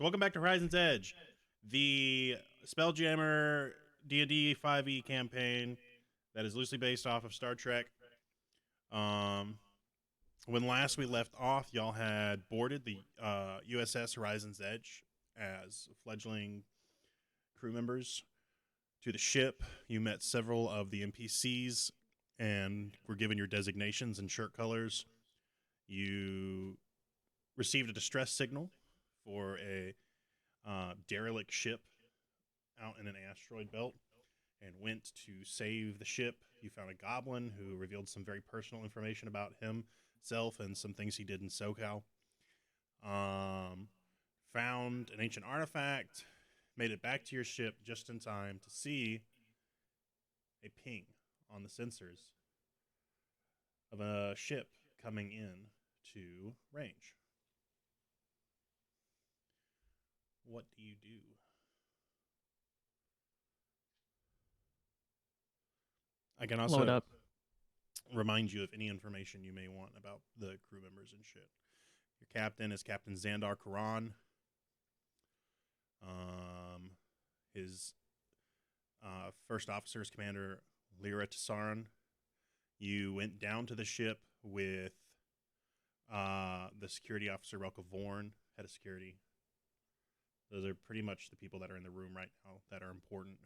So welcome back to Horizon's Edge, the Spelljammer D&D 5e campaign that is loosely based off of Star Trek. Um, when last we left off, y'all had boarded the USS Horizon's Edge as fledgling crew members to the ship. You met several of the NPCs and were given your designations and shirt colors. You received a distress signal for a derelict ship out in an asteroid belt and went to save the ship. You found a goblin who revealed some very personal information about himself and some things he did in SoCal. Found an ancient artifact, made it back to your ship just in time to see a ping on the sensors of a ship coming in to range. What do you do? I can Load also up. remind you of any information you may want about the crew members and shit. Your captain is Captain Xandar Karan. His first officer is Commander Lyra Tsaran. You went down to the ship with the security officer Relka Vorn, head of security. Those are pretty much the people that are in the room right now that are important.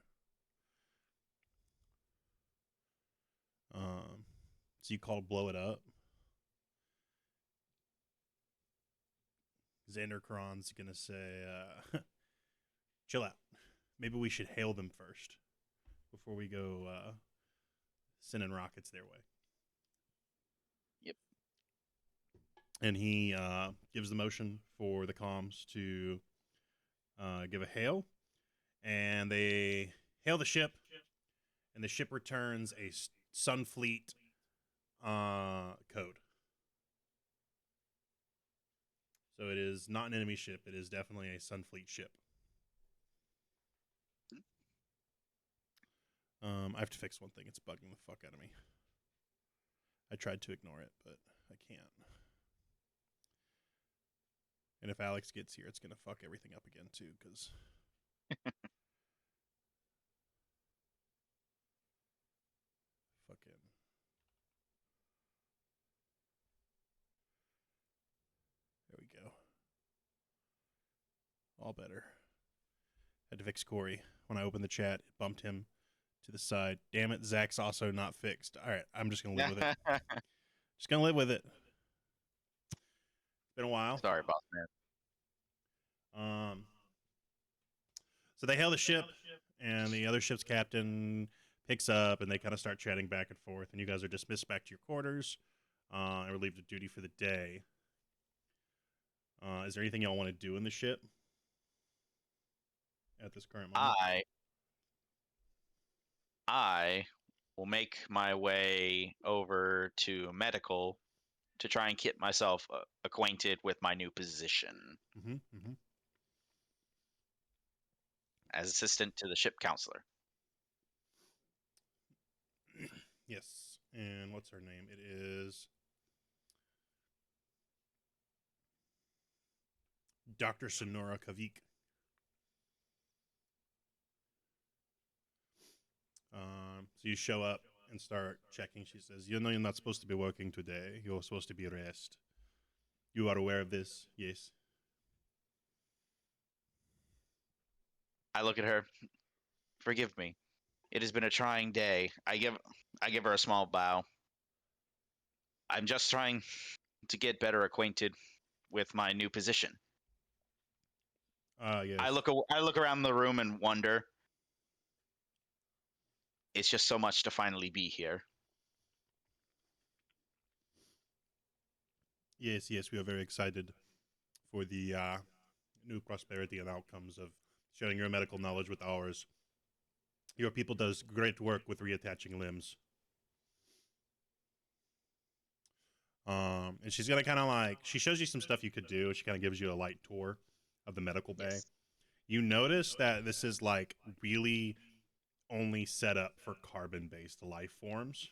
So you called blow it up. Xander Karan's gonna say, chill out. Maybe we should hail them first before we go sending rockets their way. Yep. And he gives the motion for the comms to give a hail. And they hail the ship. And the ship returns a Sunfleet code. So it is not an enemy ship. It is definitely a Sunfleet ship. I have to fix one thing. It's bugging the fuck out of me. I tried to ignore it, but I can't. And if Alex gets here, it's going to fuck everything up again, too, because... fucking... There we go. All better. Had to fix Corey. When I opened the chat, it bumped him to the side. Damn it, Zach's also not fixed. All right, I'm just going to live with it. Just going to live with it. It's been a while. Sorry, boss man. So they hail the ship, and the other ship's captain picks up, and they kind of start chatting back and forth, and you guys are dismissed back to your quarters and relieved of duty for the day. Is there anything y'all want to do in the ship at this current moment? I will make my way over to medical to try and get myself acquainted with my new position as assistant to the ship counselor. Yes. And what's her name? It is Dr. Sonora Kavik. So you show up and start checking. She says, you know you're not supposed to be working today. You're supposed to be rest. You are aware of this? Yes. I look at her. Forgive me. It has been a trying day. I give her a small bow. I'm just trying to get better acquainted with my new position. Yes. I look around the room and wonder. It's just so much to finally be here. Yes, we are very excited for the new prosperity and outcomes of sharing your medical knowledge with ours. Your people does great work with reattaching limbs. And she's gonna kind of like, she shows you some stuff you could do. She kind of gives you a light tour of the medical bay. Yes. You notice that this is like really only set up for carbon-based life forms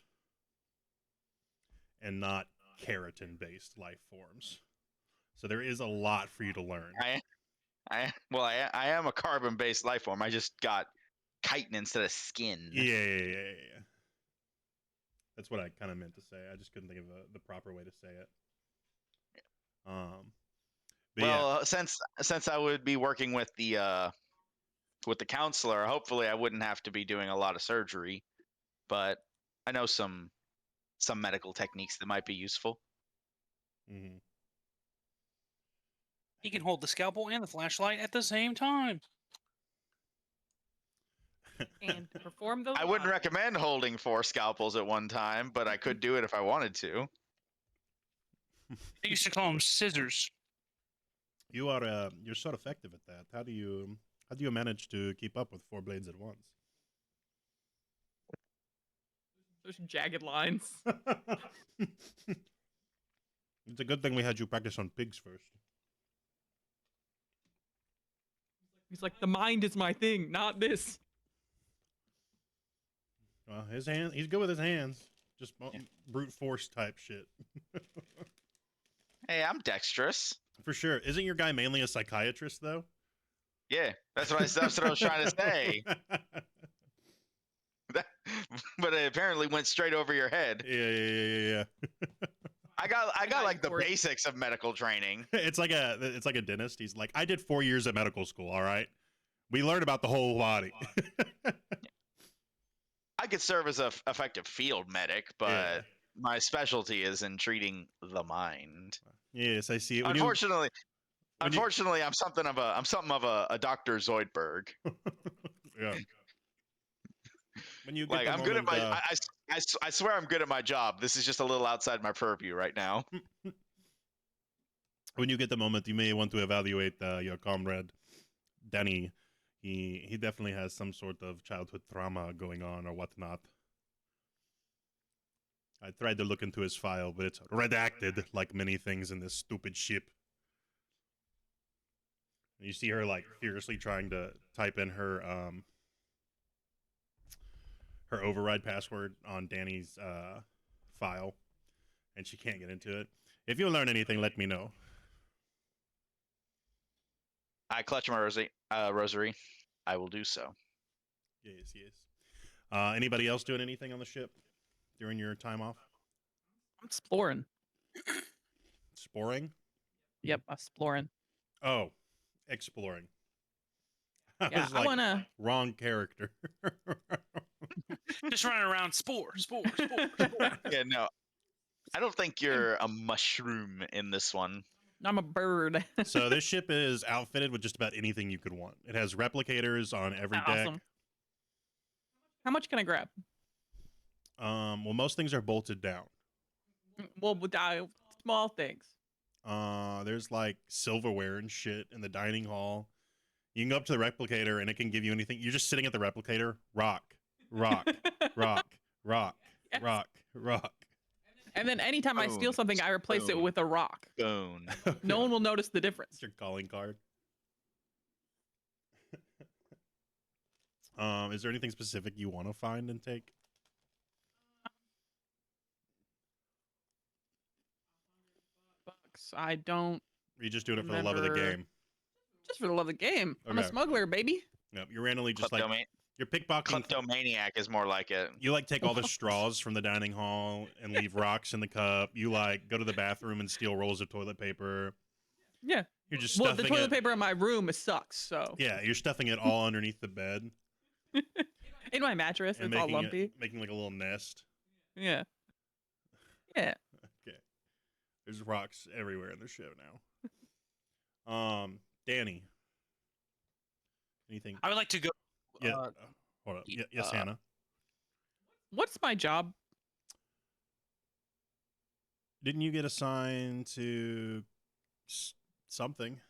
and not keratin-based life forms. So there is a lot for you to learn. I am a carbon-based life form. I just got chitin instead of skin. Yeah. That's what I kind of meant to say. I just couldn't think of the proper way to say it. But yeah. Well, since I would be working with the counselor, hopefully I wouldn't have to be doing a lot of surgery. But I know some medical techniques that might be useful. Mm-hmm. He can hold the scalpel and the flashlight at the same time. And to perform those. I wouldn't recommend holding 4 scalpels at one time, but I could do it if I wanted to. They used to call them scissors. You're so effective at that. How do you manage to keep up with 4 blades at once? There's jagged lines. It's a good thing we had you practice on pigs first. He's like, the mind is my thing, not this. Well, he's good with his hands. Just brute force type shit. Hey, I'm dexterous. For sure. Isn't your guy mainly a psychiatrist though? Yeah, that's what I was trying to say. But it apparently went straight over your head. Yeah. I got like the basics of medical training. It's like a dentist. He's like, I did 4 years at medical school. All right, we learned about the whole body. I could serve as a effective field medic, but Yeah. my specialty is in treating the mind. Yes, I see it. Unfortunately, I'm something of a Dr. Zoidberg. Yeah. When you get Like the I'm moment, good at my, I swear I'm good at my job. This is just a little outside my purview right now. when you get the moment, you may want to evaluate your comrade, Danny. He definitely has some sort of childhood trauma going on or whatnot. I tried to look into his file, but it's redacted like many things in this stupid ship. You see her like furiously trying to type in her override password on Danny's file, and she can't get into it. If you learn anything, let me know. I clutch my rosary. I will do so. Yes. Anybody else doing anything on the ship during your time off? I'm exploring. Sporing? Yep, exploring. Oh, exploring. Yeah, I wanna. Wrong character. Just running around spore. Yeah, no. I don't think you're a mushroom in this one. I'm a bird. So this ship is outfitted with just about anything you could want. It has replicators on every deck. Awesome. How much can I grab? Well, most things are bolted down. Well, small things. There's like silverware and shit in the dining hall. You can go up to the replicator and it can give you anything. You're just sitting at the replicator. Rock. Yes. Rock. And then anytime I steal something, I replace it with a rock. Bone. No one will notice the difference. It's your calling card. Is there anything specific you want to find and take? Bucks. I don't. Or are you just doing it for the love of the game? Just for the love of the game. I'm a Okay. smuggler, baby. Yep, you're randomly just like you're pickpocketing. Kleptomaniac is more like it. You like take all the straws from the dining hall and leave rocks in the cup. You like go to the bathroom and steal rolls of toilet paper. Yeah. You're just Well, stuffing the toilet it. paper in my room sucks. So. Yeah, you're stuffing it all underneath the bed. In my mattress, and it's all lumpy. Making like a little nest. Yeah. Yeah. Okay. There's rocks everywhere in the show now. Danny. Anything? I would like to go. Yeah. Hold up. Yes, Hannah. What's my job? Didn't you get assigned to something?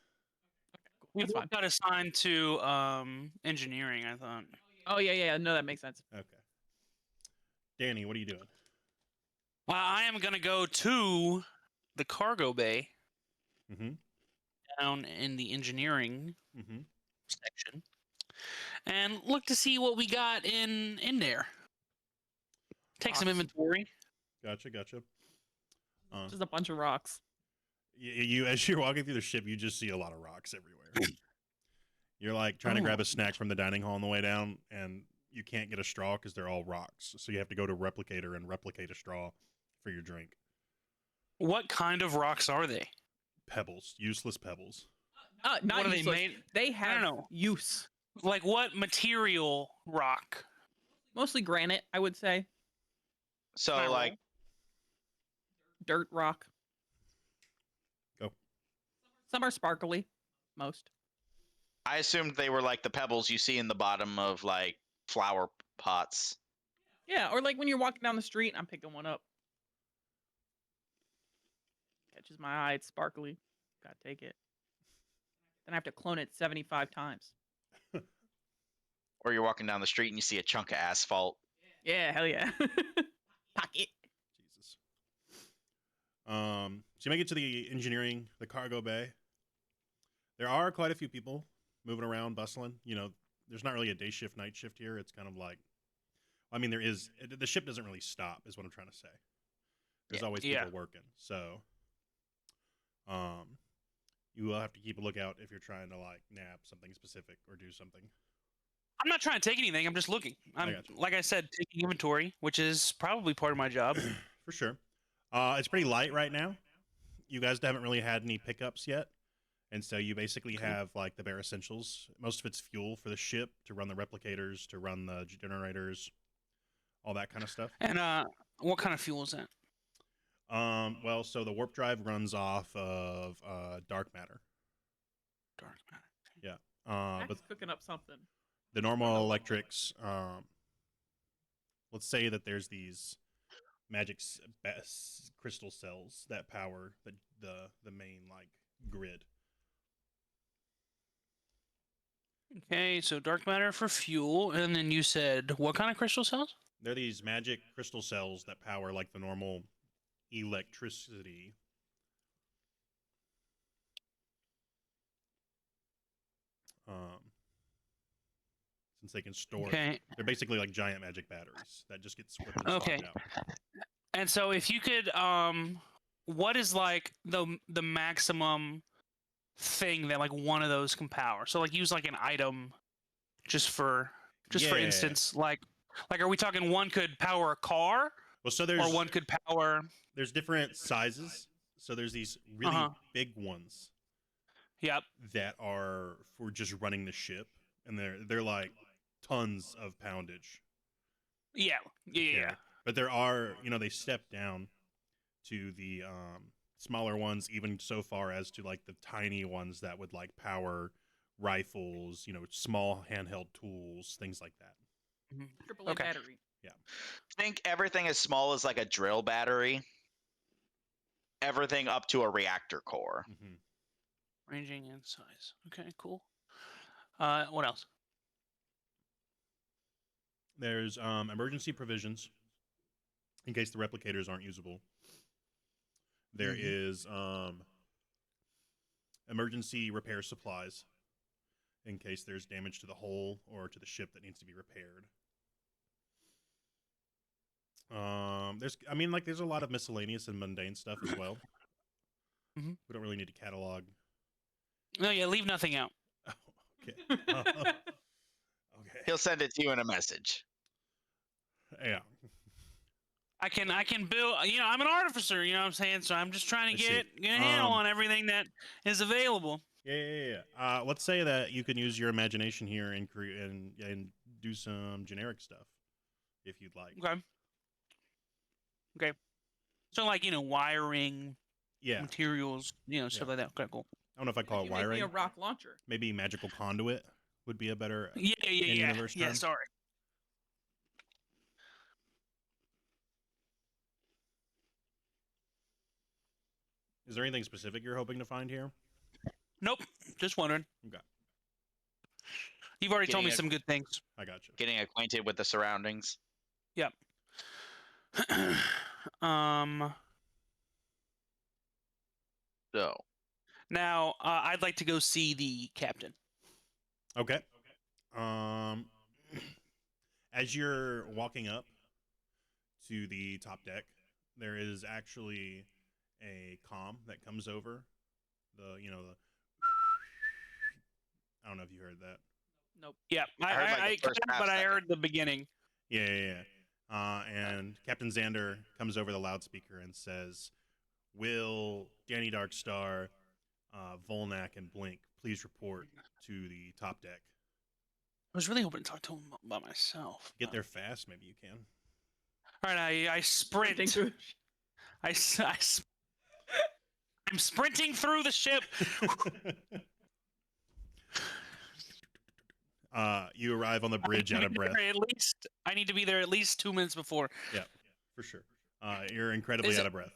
We both got assigned to engineering, I thought. Oh yeah. No, that makes sense. Okay. Danny, what are you doing? I am gonna go to the cargo bay Mm-hmm. down in the engineering Mm-hmm. section and look to see what we got in there. Take some Awesome. inventory. Gotcha. Just a bunch of rocks. You as you're walking through the ship, you just see a lot of rocks everywhere. You're like trying to Oh. grab a snack from the dining hall on the way down, and you can't get a straw because they're all rocks. So you have to go to Replicator and replicate a straw for your drink. What kind of rocks are they? Pebbles, useless pebbles. Not What are they useless. made? They have know. use. Like what material rock? Mostly granite, I would say. So Can I like, roll? Dirt rock. Go. Some are sparkly. Most. I assumed they were like the pebbles you see in the bottom of like flower pots. Yeah, or like when you're walking down the street, I'm picking one up. Catches my eye, it's sparkly. Gotta take it. Then I have to clone it 75 times. Or you're walking down the street and you see a chunk of asphalt. Yeah, hell yeah. Pocket. Jesus. So you make it to the engineering, the cargo bay. There are quite a few people moving around, bustling. You know, there's not really a day shift, night shift here. It's kind of like, I mean, there is. The ship doesn't really stop, is what I'm trying to say. There's always people working. So, you will have to keep a lookout if you're trying to like nab something specific or do something. I'm not trying to take anything. I'm just looking. I'm gotcha. like I said, taking inventory, which is probably part of my job. For sure. It's pretty light right now. You guys haven't really had any pickups yet. And so you basically have like the bare essentials. Most of it's fuel for the ship to run the replicators, to run the generators, all that kind of stuff. And what kind of fuel is that? Well, so the warp drive runs off of dark matter. Dark matter. But That's cooking up something. the normal electrics, let's say that there's these magic crystal cells that power the main like grid. Okay, so dark matter for fuel, and then you said what kind of crystal cells? They're these magic crystal cells that power like the normal electricity. Since they can store, Okay. they're basically like giant magic batteries that just get swapped and Okay. swapped out. And so if you could, what is like the maximum thing that like one of those can power? So like use like an item, just for Yeah. instance, like are we talking one could power a car, Well, so or one could power? there's different sizes. So there's these really big ones Yep. that are for just running the ship, and they're like tons of poundage. Yeah. Yeah. But there are, they step down to the smaller ones, even so far as to like the tiny ones that would like power rifles, small handheld tools, things like that. AAA Okay. battery. Think everything as small as like a drill battery. Everything up to a reactor core. Mm-hmm. Ranging in size. Okay. Cool. What else? There's emergency provisions in case the replicators aren't usable. There is emergency repair supplies in case there's damage to the hull or to the ship that needs to be repaired. There's a lot of miscellaneous and mundane stuff as well. Mhm. We don't really need to catalog. No, yeah. Leave nothing out. Okay. Okay. He'll send it to you in a message. Yeah. I can build. I'm an artificer. You know what I'm saying? So I'm just trying to I get see. a handle on everything that is available. Yeah. Let's say that you can use your imagination here and create and do some generic stuff, if you'd like. Okay. So like wiring, Yeah. materials, stuff like that. Okay, cool. I don't know if I'd call it You make me wiring. a rock launcher. Maybe magical conduit would be a better Yeah. in-universe Yeah. term. Sorry. Is there anything specific you're hoping to find here? Nope. Just wondering. Okay. You've already told me Getting a- some good things. I got you. Getting acquainted with the surroundings. Yep. So, Now I'd like to go see the captain. Okay. As you're walking up to the top deck, there is actually a comm that comes over. I don't know if you heard that. Nope. Yeah, I heard, like, the first half but I second. heard the beginning. Yeah. And Captain Xander comes over the loudspeaker and says, "Will Danny Darkstar, Volnak, and Blink please report to the top deck?" I was really hoping to talk to him by myself. Get there fast, maybe you can. All right, I sprint. Sprinting through- I'm sprinting through the ship. You arrive on the bridge out of breath. I need to be there at least 2 minutes before. Yeah, for sure. You're incredibly Is out it- of breath.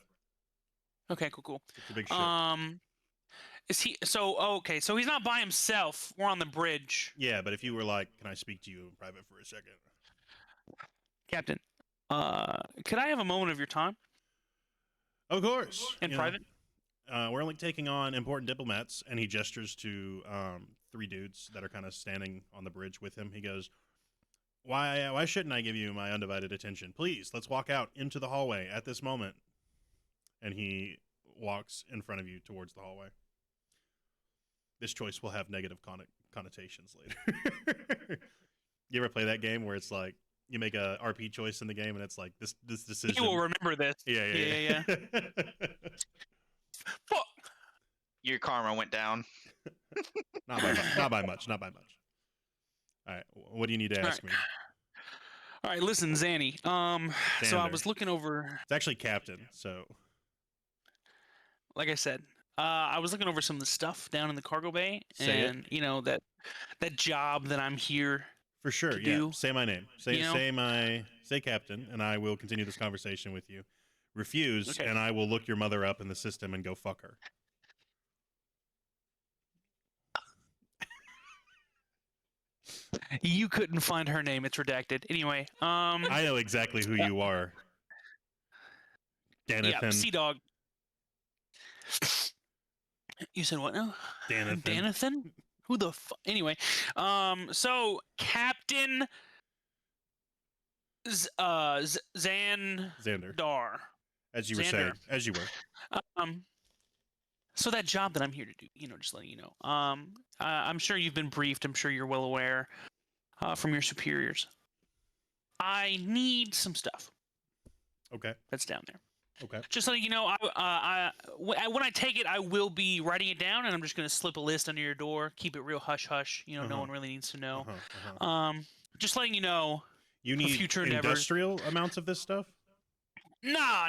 Okay, cool. It's a big ship. Is he okay, so he's not by himself. We're on the bridge. Yeah, but if you were like, "Can I speak to you in private for a second?" Captain, could I have a moment of your time Of course. in You know, private? we're only taking on important diplomats, and he gestures to 3 dudes that are kind of standing on the bridge with him. He goes, Why shouldn't I give you my undivided attention? Please, let's walk out into the hallway at this moment." And he walks in front of you towards the hallway. This choice will have negative connotations later. You ever play that game where it's like you make a RP choice in the game and it's like this decision? He will remember this. Yeah. Fuck. Your karma went down. Not by much. All right, what do you need to ask me? All right, listen, Zanny. So I Xander. was looking over, It's actually Captain, so like I said, I was looking over some of the stuff down in the cargo bay, Say it. and you know that job that I'm here. for sure, To yeah. do, Say my name. Say you know? say Captain, and I will continue this conversation with you. Refuse, Okay. and I will look your mother up in the system and go fuck her. You couldn't find her name; it's redacted. Anyway, I know exactly who you are. yeah, Danathan. Sea Dog. You said what now? Danathan. Danathan? Who the fuck? Anyway, so Captain Xandar. Xander. As you were Xander. saying. As you were. So that job that I'm here to do, just letting you know. I'm sure you've been briefed. I'm sure you're well aware from your superiors. I need some stuff Okay. that's down there. Okay. Just letting you know, when I take it, I will be writing it down, and I'm just going to slip a list under your door. Keep it real hush hush. No Uh-huh. one really needs to know. Uh-huh. Just letting you know. You for need future endeavors. industrial amounts of this stuff? No.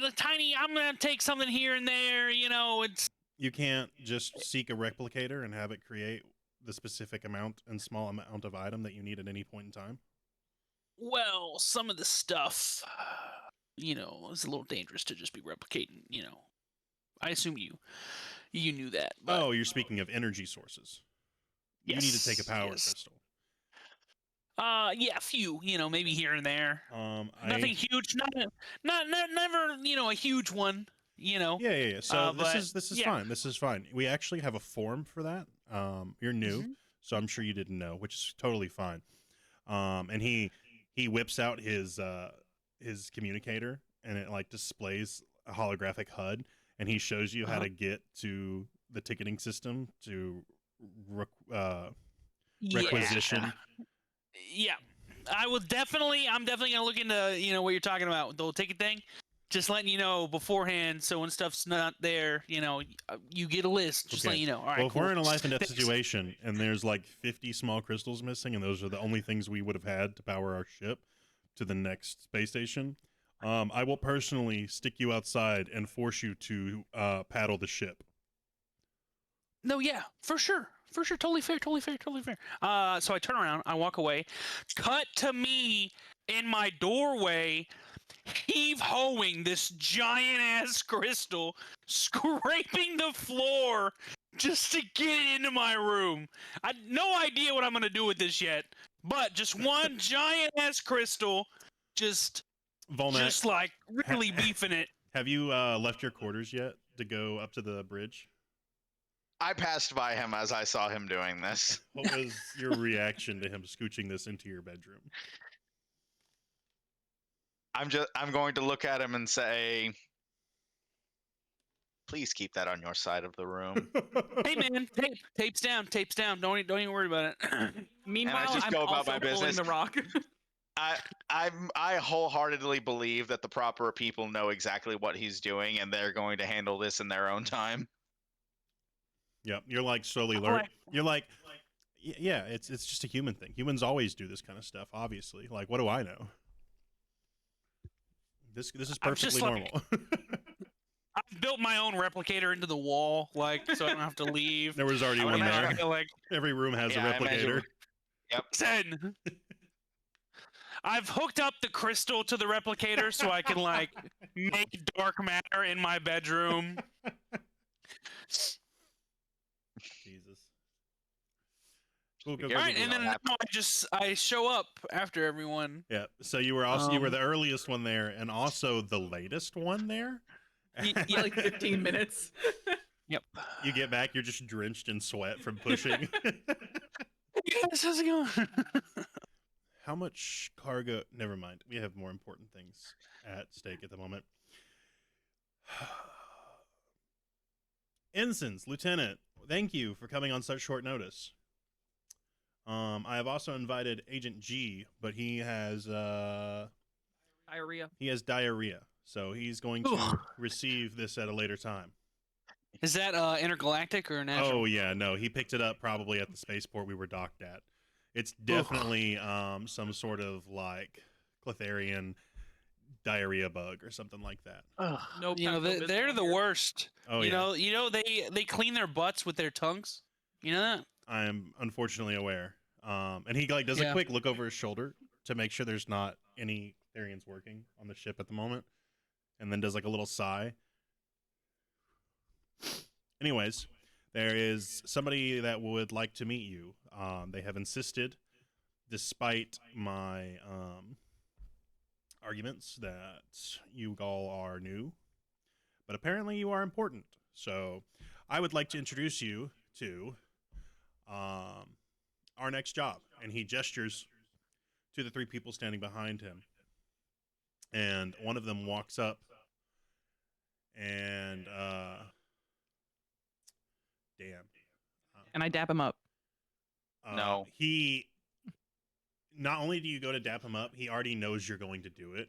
The tiny. I'm going to take something here and there. It's. You can't just seek a replicator and have it create the specific amount and small amount of item that you need at any point in time? Well, some of the stuff, is a little dangerous to just be replicating. I assume you knew that. But Oh, you're speaking of energy sources. You need to take a power yes. crystal. Yeah, a few. Maybe here and there. Nothing I, huge. Never. A huge one. yeah. So but, this is yeah. fine. This is fine. We actually have a form for that. You're new, Mhm. so I'm sure you didn't know, which is totally fine. And he whips out his communicator, and it like displays a holographic HUD, and he shows you how Uh-huh. to get to the ticketing system to Yeah. requisition. Yeah, I'm definitely gonna look into what you're talking about, the whole ticket thing. Just letting you know beforehand, so when stuff's not there, you get a list. Just Okay. letting you know. All right, Well, if cool. we're in a life and death Thanks. situation and there's like 50 small crystals missing, and those are the only things we would have had to power our ship to the next space station, I will personally stick you outside and force you to paddle the ship. No, yeah, for sure. Totally fair. So I turn around, I walk away. Cut to me in my doorway, heave-hoeing this giant-ass crystal, scraping the floor just to get it into my room. I no idea what I'm gonna do with this yet, but just one giant-ass crystal, just Volnak, like really beefing it. have you left your quarters yet to go up to the bridge? I passed by him as I saw him doing this. What was your reaction to him scooching this into your bedroom? I'm going to look at him and say, Please keep that on your side of the room. Hey man, tape's down. Don't even worry about it. Meanwhile, just I'm go about also my pulling business. the rock. I wholeheartedly believe that the proper people know exactly what he's doing, and they're going to handle this in their own time. Yep, you're like slowly Oh, learn. You're like, yeah, it's just a human thing. Humans always do this kind of stuff. Obviously, like, what do I know? This is I'm just perfectly like- normal. I've built my own replicator into the wall, like so I don't have to leave. There was already I would one imagine- there. Like Every room has Yeah, a I imagine- replicator. Yep. 10. I've hooked up the crystal to the replicator so I can like make dark matter in my bedroom. Jesus. Cool, Be cool, careful. All right, Everything and then will now I show up after everyone. Yeah. So you were the earliest one there, and also the latest one there. Yeah, like 15 minutes. Yep. You get back, you're just drenched in sweat from pushing. Hey guys, how's it going? How much cargo? Never mind. We have more important things at stake at the moment. Ensigns, Lieutenant, thank you for coming on such short notice. I have also invited Agent G, but he has Diarrhea. so he's going to receive this at a later time. Is that intergalactic or national? Oh yeah, no, he picked it up probably at the spaceport we were docked at. It's definitely some sort of like Cletharian diarrhea bug or something like that. No, You know Pepto-Bismol they're the here. worst. Oh you yeah, know they clean their butts with their tongues. You know that? I'm unfortunately aware. And he like does a Yeah. quick look over his shoulder to make sure there's not any Therians working on the ship at the moment, and then does like a little sigh. Anyways, there is somebody that would like to meet you. They have insisted, despite my arguments, that you all are new, but apparently you are important. So I would like to introduce you to our next job. And he gestures to the three people standing behind him. And one of them walks up and damn. And I dap him up. No. He not only do you go to dap him up, he already knows you're going to do it.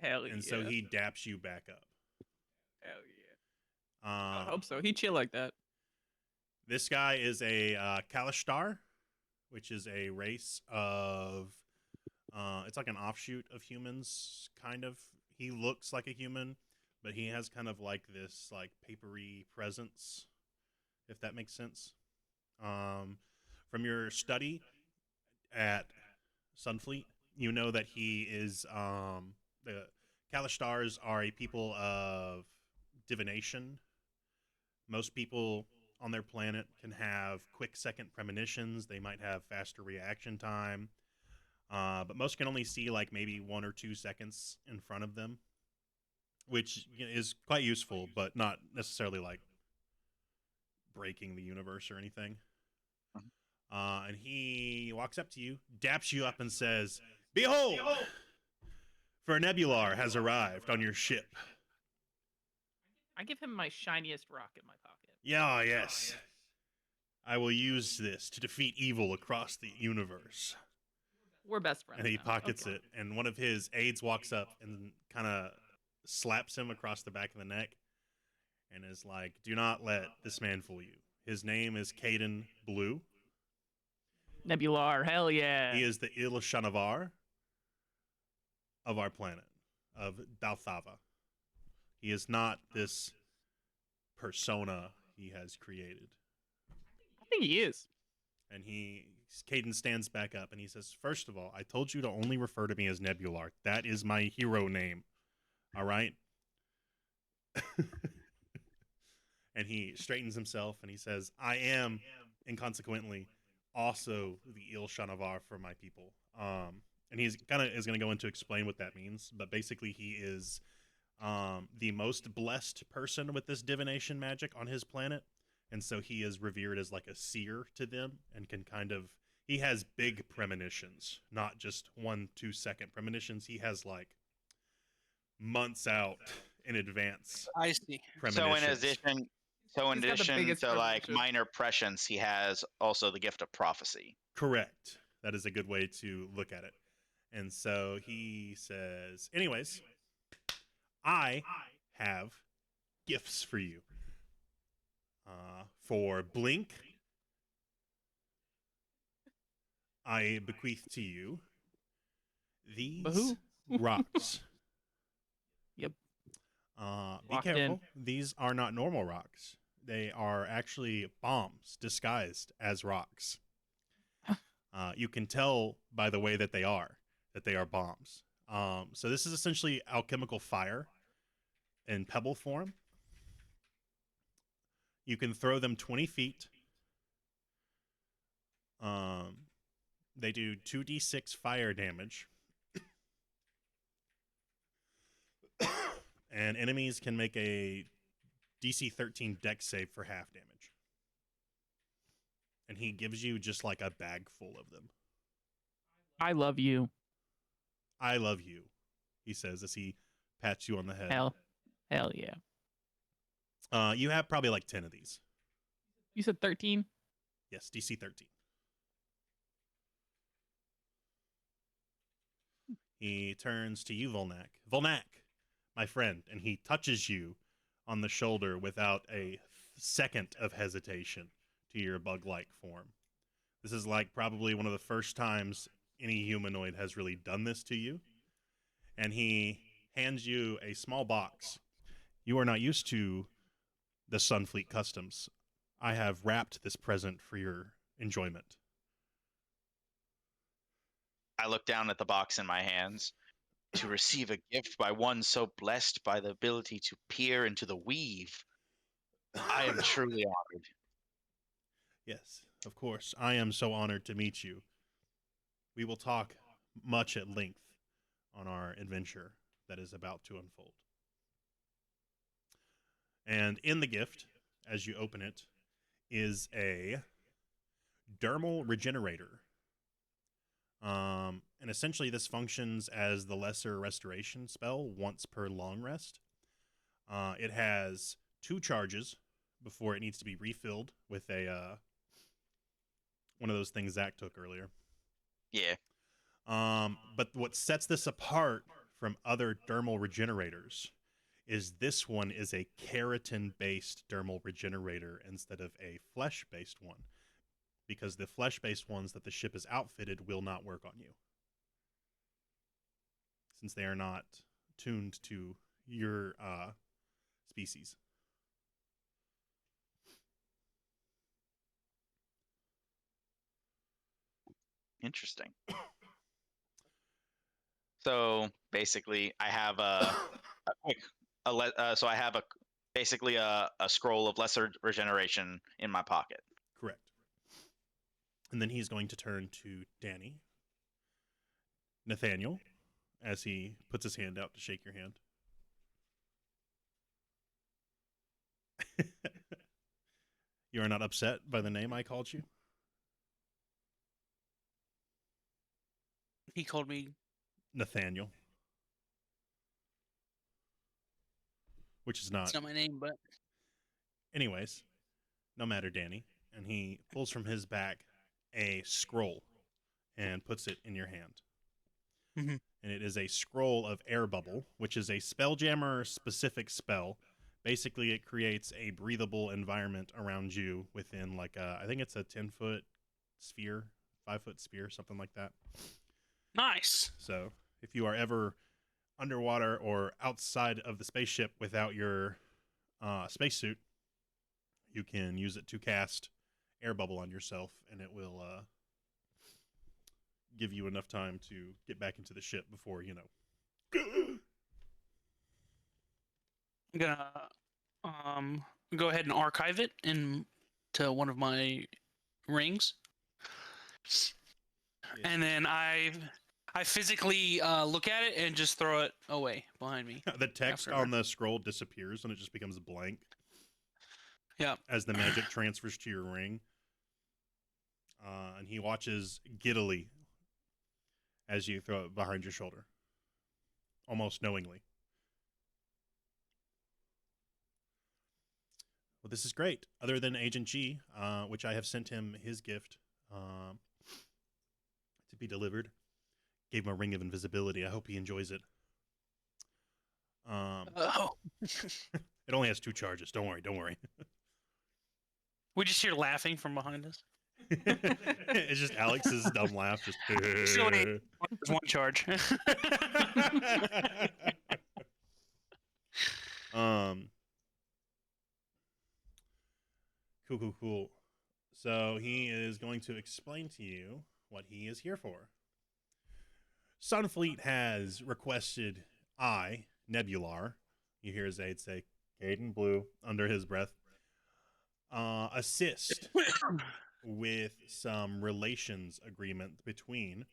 Hell yeah. And so he daps you back up. Hell yeah. I Um, hope so. He chill like that. This guy is a Kalashtar, which is a race of it's like an offshoot of humans, kind of. He looks like a human, but he has kind of like this like papery presence, if that makes sense. From your study at Sunfleet, you know that he is the Kalastars are a people of divination. Most people on their planet can have quick second premonitions. They might have faster reaction time. But most can only see like maybe 1 or 2 seconds in front of them, which is quite useful, but not necessarily like breaking the universe or anything. And he walks up to you, daps you up, and says, "Behold, for a Nebular has arrived on your ship." I give him my shiniest rock in my pocket. Yeah, yes. I will use this to defeat evil across the universe. We're best friends. And he now. pockets Okay. it, and one of his aides walks up and kind of slaps him across the back of the neck and is like, "Do not let this man fool you. His name is Caden Blue. Nebular. Hell yeah. He is the Ilshanavar of our planet, of Dalthava. He is not this persona he has created." I think he is. And Caden stands back up and he says, "First of all, I told you to only refer to me as Nebular. That is my hero name. All right?" And he straightens himself and he says, "I am, inconsequently, also the Ilshanavar for my people." And he's kind of is going to go into explain what that means, but basically he is the most blessed person with this divination magic on his planet. And so he is revered as like a seer to them and can kind of, he has big premonitions, not just 1-2 second premonitions. He has like months out in advance I see. So in premonitions. addition, He's got the biggest to like premonition. minor prescience, he has also the gift of prophecy. Correct. That is a good way to look at it. And so he says, anyways, I have gifts for you. For Blink, I bequeath to you these Bahoo. rocks. Yep. Be Locked careful. in. These are not normal rocks. They are actually bombs disguised as rocks. You can tell by the way that they are bombs. So this is essentially alchemical fire in pebble form. You can throw them 20 feet. They do 2d6 fire damage. And enemies can make a DC 13 dex save for half damage. And he gives you just like a bag full of them. I love you. I love you, he says as he pats you on the head. Hell yeah. You have probably like 10 of these. You said 13? Yes, DC 13. He turns to you, Volnak. Volnak, my friend, and he touches you on the shoulder without a second of hesitation to your bug-like form. This is like probably one of the first times any humanoid has really done this to you. And he hands you a small box. You are not used to the Sunfleet customs. I have wrapped this present for your enjoyment. I look down at the box in my hands. To receive a gift by one so blessed by the ability to peer into the weave, I am truly honored. Yes, of course. I am so honored to meet you. We will talk much at length on our adventure that is about to unfold. And in the gift, as you open it, is a dermal regenerator. And essentially this functions as the lesser restoration spell once per long rest. It has 2 charges before it needs to be refilled with a one of those things Zach took earlier. Yeah. But what sets this apart from other dermal regenerators is this one is a keratin-based dermal regenerator instead of a flesh-based one, because the flesh-based ones that the ship is outfitted will not work on you, since they are not tuned to your species. Interesting. So basically, I have so I have basically a scroll of lesser regeneration in my pocket. Correct. And then he's going to turn to Danny. Nathaniel, as he puts his hand out to shake your hand. You are not upset by the name I called you? He called me. Nathaniel. Which is not. It's not my name, but Anyways, no matter, Danny. And he pulls from his back a scroll and puts it in your hand. Mhm. And it is a scroll of air bubble, which is a Spelljammer specific spell. Basically, it creates a breathable environment around you within like I think it's a 10-foot sphere, 5-foot sphere, something like that. nice. So if you are ever underwater or outside of the spaceship without your spacesuit, you can use it to cast air bubble on yourself, and it will give you enough time to get back into the ship before, you know. I'm gonna go ahead and archive it into one of my rings, and then I physically look at it and just throw it away behind me. The text After. on the scroll disappears and it just becomes blank. Yeah. As the magic transfers to your ring. And he watches giddily as you throw it behind your shoulder. Almost knowingly. Well, this is great. Other than Agent G, which I have sent him his gift to be delivered. Gave him a ring of invisibility. I hope he enjoys it. Oh, It only has 2 charges. Don't worry. Don't worry. we just hear laughing from behind us. It's just Alex's dumb laugh. Just. So wait, there's 1 charge. Cool. So he is going to explain to you what he is here for. Sunfleet has requested I, Nebular, you hear Zaid say, Caden Blue, under his breath, assist with some relations agreement between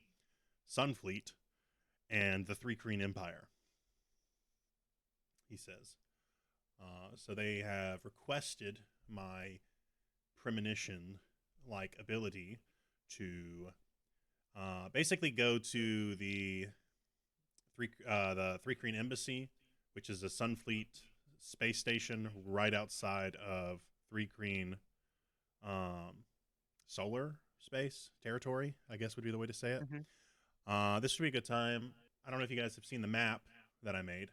Sunfleet and the Thri-Kreen Empire. He says. So they have requested my premonition-like ability to basically go to the Thri-Kreen Embassy, which is a Sunfleet space station right outside of Thri-Kreen solar space territory, I guess would be the way to say it. Mhm. This would be a good time. I don't know if you guys have seen the map that I made.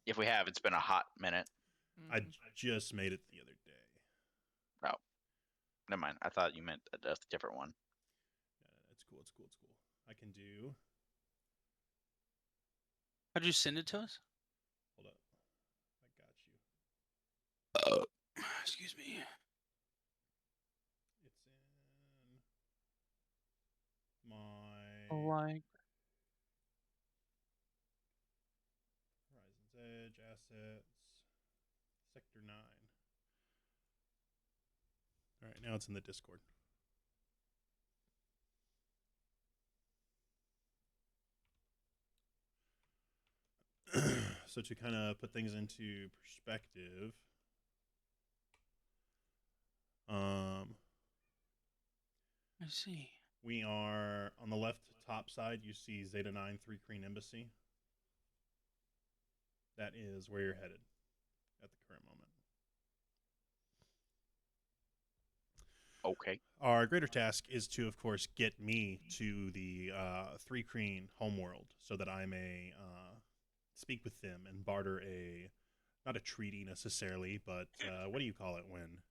If we have, it's been a hot minute. I just made it the other day. Oh, never mind. I thought you meant a different one. It's cool. I can do. How'd you send it to us? Hold up. I got you. Excuse me. It's in my Like Horizon's Edge assets, Sector 9. All right, now it's in the Discord. So to kind of put things into perspective, I see. we are on the left top side. You see Zeta 9 Thri-Kreen Embassy. That is where you're headed at the current moment. Okay. Our greater task is to, of course, get me to the Thri-Kreen homeworld so that I may speak with them and barter not a treaty necessarily, but what do you call it when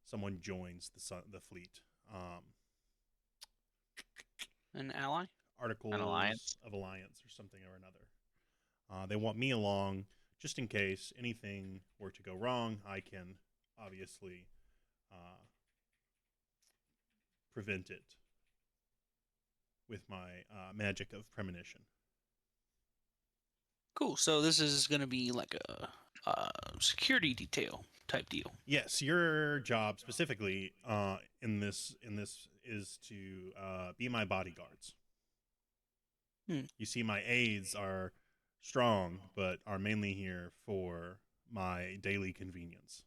someone joins the fleet? An ally? Articles alliance? of alliance or something or another. They want me along just in case anything were to go wrong. I can obviously prevent it with my magic of premonition. Cool. So this is going to be like a security detail type deal. Yes, your job specifically in this is to be my bodyguards. You see, my aides are strong, but are mainly here for my daily convenience.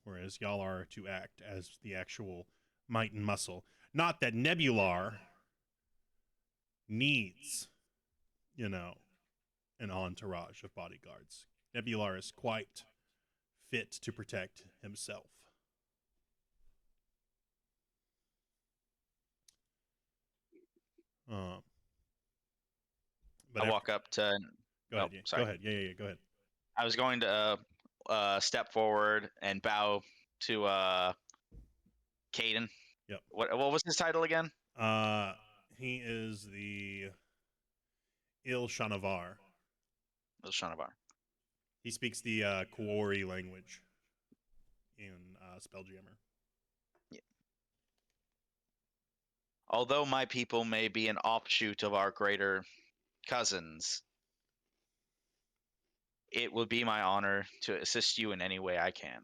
Whereas y'all are to act as the actual might and muscle. Not that Nebular needs, an entourage of bodyguards. Nebular is quite fit to protect himself. But I walk up to. Go ahead. Oh, Go sorry. ahead. Yeah. Go ahead. I was going to step forward and bow to Caden. Yep. What was his title again? He is the Il Shanavar. Il Shanavar. He speaks the Kuori language in Spelljammer. Yeah. Although my people may be an offshoot of our greater cousins, it would be my honor to assist you in any way I can.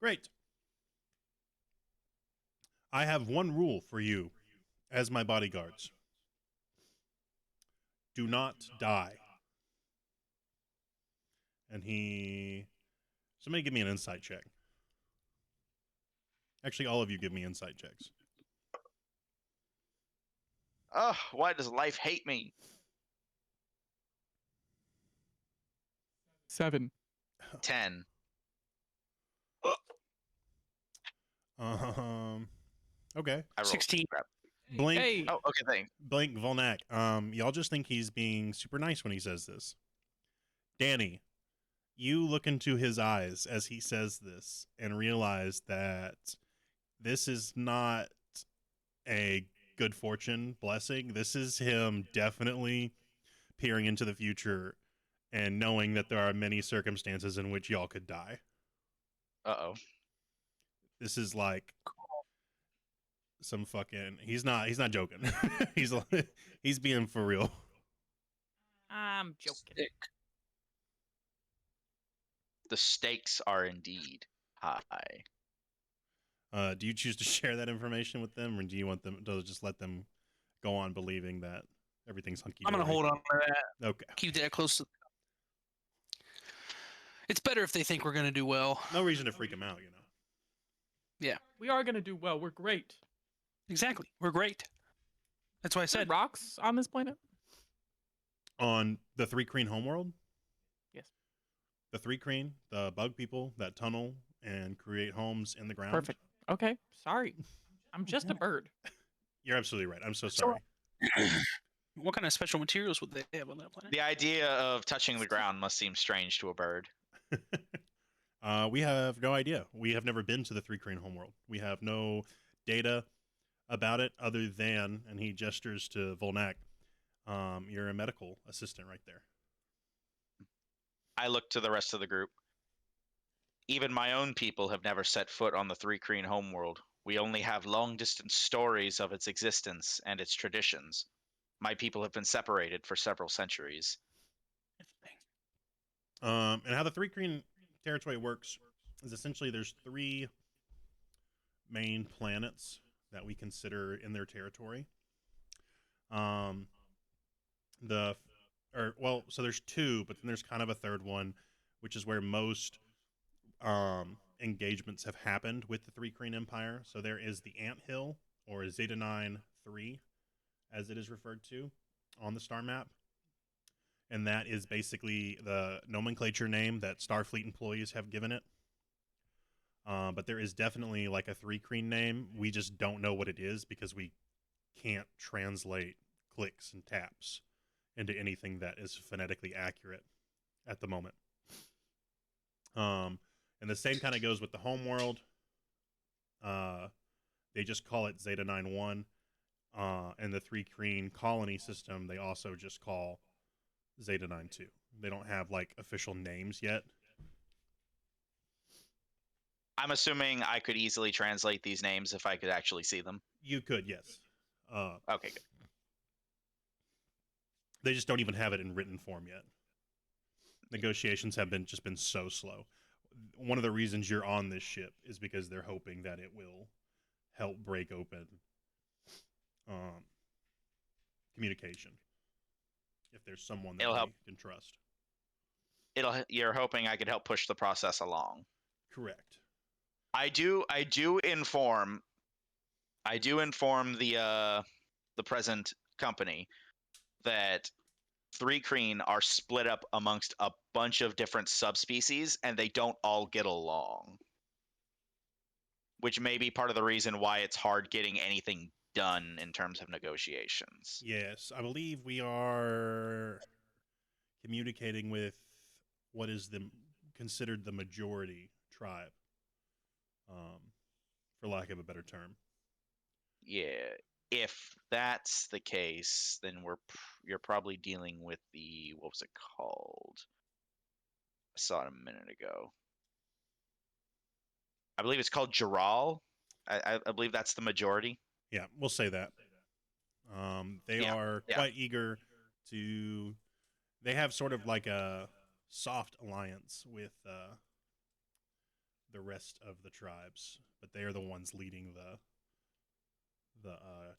Great. I have one rule for you as my bodyguards. Do not die. And somebody give me an insight check. Actually, all of you give me insight checks. Ugh, why does life hate me? 7. 10. Okay. I rolled 16. crap. Blink. Hey. Oh, okay, thanks. Blink Volnak. Y'all just think he's being super nice when he says this. Danny, you look into his eyes as he says this and realize that this is not a good fortune blessing. This is him definitely peering into the future and knowing that there are many circumstances in which y'all could die. Uh-oh. This is like some fucking he's not joking. he's being for real. I'm joking. The stakes are indeed high. Do you choose to share that information with them, or do you want them to just let them go on believing that everything's hunky dory? I'm gonna hold on to that. Okay. Keep that close to. It's better if they think we're gonna do well. No reason to freak them out, you know. We are gonna do well. We're great. Exactly. We're great. That's why I Is there said. rocks on this planet? On the Thri-Kreen homeworld? Yes. The Thri-Kreen, the bug people that tunnel and create homes in the ground. Perfect. Okay. Sorry. I'm just a bird. You're absolutely right. I'm so sorry. What kind of special materials would they have on that planet? The idea of touching the ground must seem strange to a bird. We have no idea. We have never been to the Thri-Kreen homeworld. We have no data about it other than, and he gestures to Volnak, you're a medical assistant right there. I look to the rest of the group. Even my own people have never set foot on the Thri-Kreen homeworld. We only have long-distance stories of its existence and its traditions. My people have been separated for several centuries. And how the Thri-Kreen territory works is essentially there's 3 main planets that we consider in their territory. So there's 2, but then there's kind of a third one, which is where most engagements have happened with the Thri-Kreen Empire. So there is the Ant Hill, or Zeta 9-3, as it is referred to on the star map. And that is basically the nomenclature name that Starfleet employees have given it. But there is definitely like a Thri-Kreen name. We just don't know what it is because we can't translate clicks and taps into anything that is phonetically accurate at the moment. And the same kind of goes with the homeworld. They just call it Zeta 9-1. And the Thri-Kreen colony system, they also just call Zeta 9-2. They don't have like official names yet. I'm assuming I could easily translate these names if I could actually see them. You could, yes. Okay, good. They just don't even have it in written form yet. Negotiations have been so slow. One of the reasons you're on this ship is because they're hoping that it will help break open communication. If there's someone that It'll we help. can trust. You're hoping I could help push the process along. Correct. I do inform the present company that Thri-Kreen are split up amongst a bunch of different subspecies and they don't all get along. Which may be part of the reason why it's hard getting anything done in terms of negotiations. Yes, I believe we are communicating with what is considered the majority tribe, for lack of a better term. Yeah, if that's the case, then you're probably dealing with the, what was it called? I saw it a minute ago. I believe it's called Jaral. I believe that's the majority. Yeah, we'll say that. They are quite eager to. They have sort of like a soft alliance with the rest of the tribes, but they are the ones leading the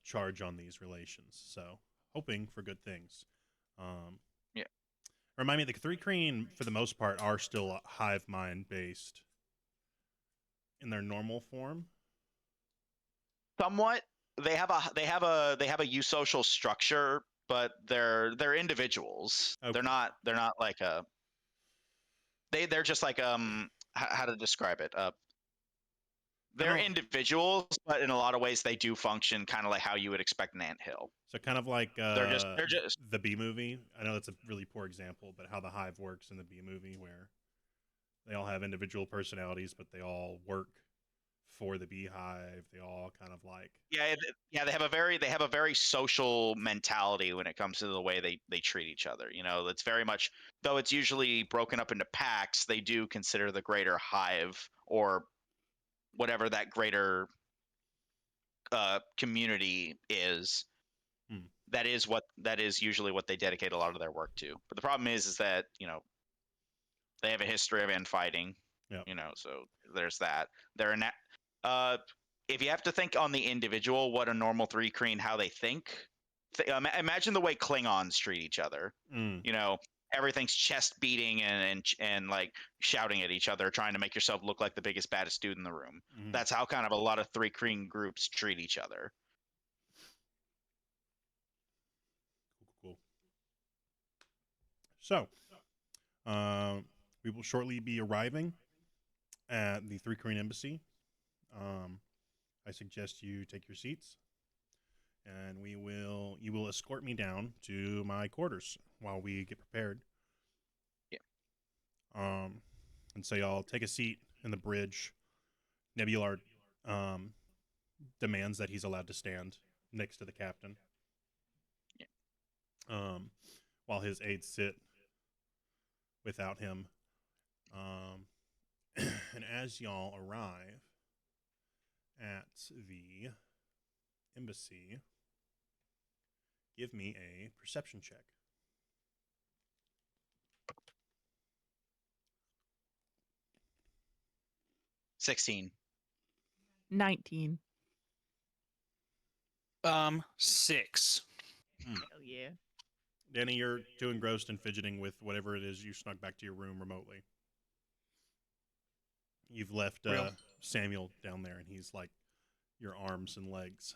charge on these relations. So, hoping for good things. Yeah. Remind me, the Thri-Kreen, for the most part, are still hive mind based in their normal form. Somewhat. they have a eusocial structure, but they're individuals. Okay. They're not like a they're just like how to describe it. They're individuals, but in a lot of ways they do function kind of like how you would expect an anthill. So kind of like They're just the B movie. I know that's a really poor example, but how the Hive works in the B movie, where they all have individual personalities, but they all work for the beehive. They all kind of like yeah, they have a very social mentality when it comes to the way they treat each other. You know, it's very much, though it's usually broken up into packs, they do consider the greater hive or whatever that greater community is. That is usually what they dedicate a lot of their work to. But the problem is that, you know, they have a history of infighting. Yep. You know, so there's that. If you have to think on the individual, what a normal Thri-Kreen, how they think. Imagine the way Klingons treat each other. You know, everything's chest beating and like shouting at each other, trying to make yourself look like the biggest, baddest dude in the room. That's how kind of a lot of Thri-Kreen groups treat each other. Cool. So, we will shortly be arriving at the Thri-Kreen embassy. I suggest you take your seats, and you will escort me down to my quarters while we get prepared. Yeah. And so y'all take a seat in the bridge. Nebular demands that he's allowed to stand next to the captain. Yeah. While his aides sit without him. And as y'all arrive at the embassy, give me a perception check. 16. 19. 6. Hell yeah. Danny, you're too engrossed and fidgeting with whatever it is you snuck back to your room remotely. You've left Samuel down there, and he's like your arms and legs.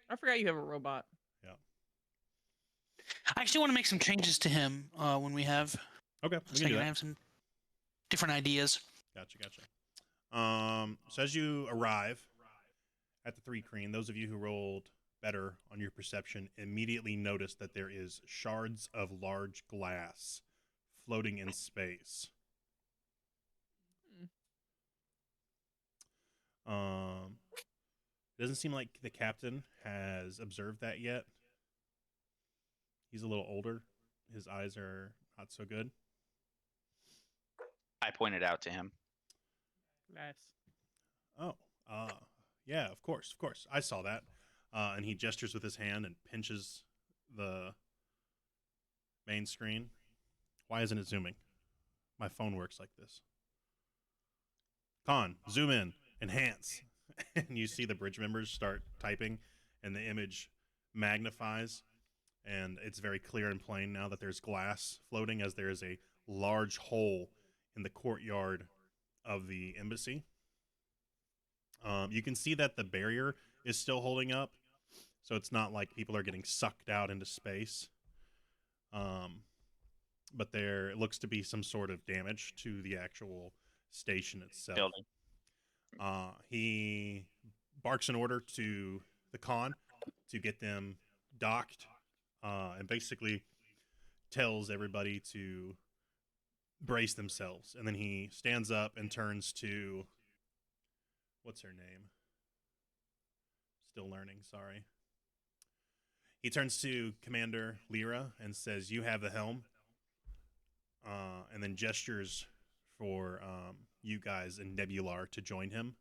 I forgot you have a robot. Yeah. I actually want to make some changes to him when we have. Okay, we So can do I that. have some different ideas. Gotcha. So as you arrive at the Thri-Kreen, those of you who rolled better on your perception immediately notice that there is shards of large glass floating in space. It doesn't seem like the captain has observed that yet. He's a little older. His eyes are not so good. I pointed out to him. Nice. Oh, yeah, of course. I saw that. And he gestures with his hand and pinches the main screen. Why isn't it zooming? My phone works like this. Con, zoom in, enhance. And you see the bridge members start typing, and the image magnifies, and it's very clear and plain now that there's glass floating, as there is a large hole in the courtyard of the embassy. You can see that the barrier is still holding up, so it's not like people are getting sucked out into space. But there looks to be some sort of damage to the actual station itself. Building. He barks an order to the con to get them docked, and basically tells everybody to brace themselves. And then he stands up and turns to, what's her name? Still learning, sorry. He turns to Commander Lyra and says, "You have the helm," and then gestures for you guys and Nebular to join him.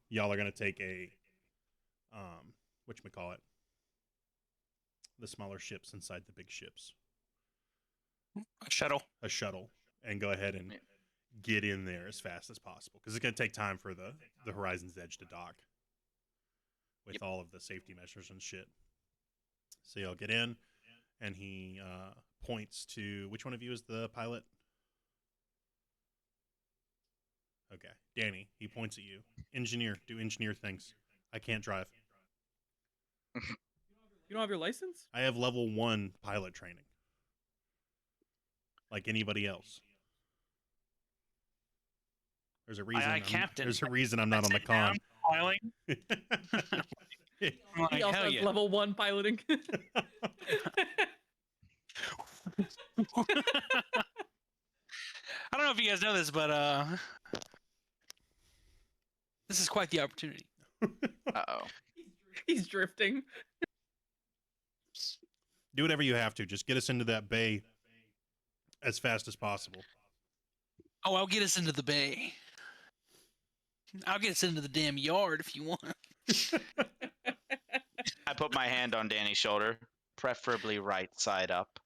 Y'all are going to take a, whatchamacallit, the smaller ships inside the big ships. A shuttle. A shuttle. And go ahead and get in there as fast as possible. Because it's going to take time for the Horizon's Edge to dock. With all of the safety measures and shit. So y'all get in, and he points to, which one of you is the pilot? Okay, Danny. He points at you. Engineer. Do engineer things. I can't drive. You don't have your license? I have level 1 pilot training. Like anybody else. There's a reason. Captain. There's a reason I'm not on the Sit down, con. Piling. I'm like, He also hell has yeah. level 1 piloting. I don't know if you guys know this, but this is quite the opportunity. Uh-oh. He's drifting. Do whatever you have to. Just get us into that bay as fast as possible. Oh, I'll get us into the bay. I'll get us into the damn yard if you want. I put my hand on Danny's shoulder, preferably right side up.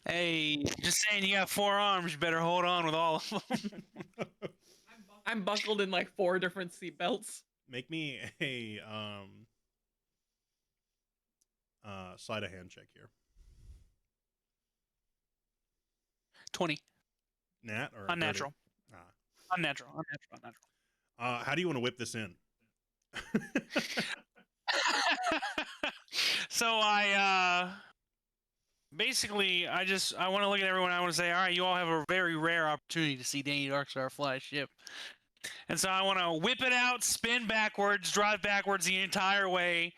Hey, just saying, you got 4 arms. You better hold on with all of them. I'm buckled in like 4 different seat belts. Make me a sleight of hand check here. 20. Nat or Unnatural. 30? Unnatural. How do you want to whip this in? So I basically I want to look at everyone. I want to say, all right, you all have a very rare opportunity to see Danny Darkstar fly a ship, and so I want to whip it out, spin backwards, drive backwards the entire way,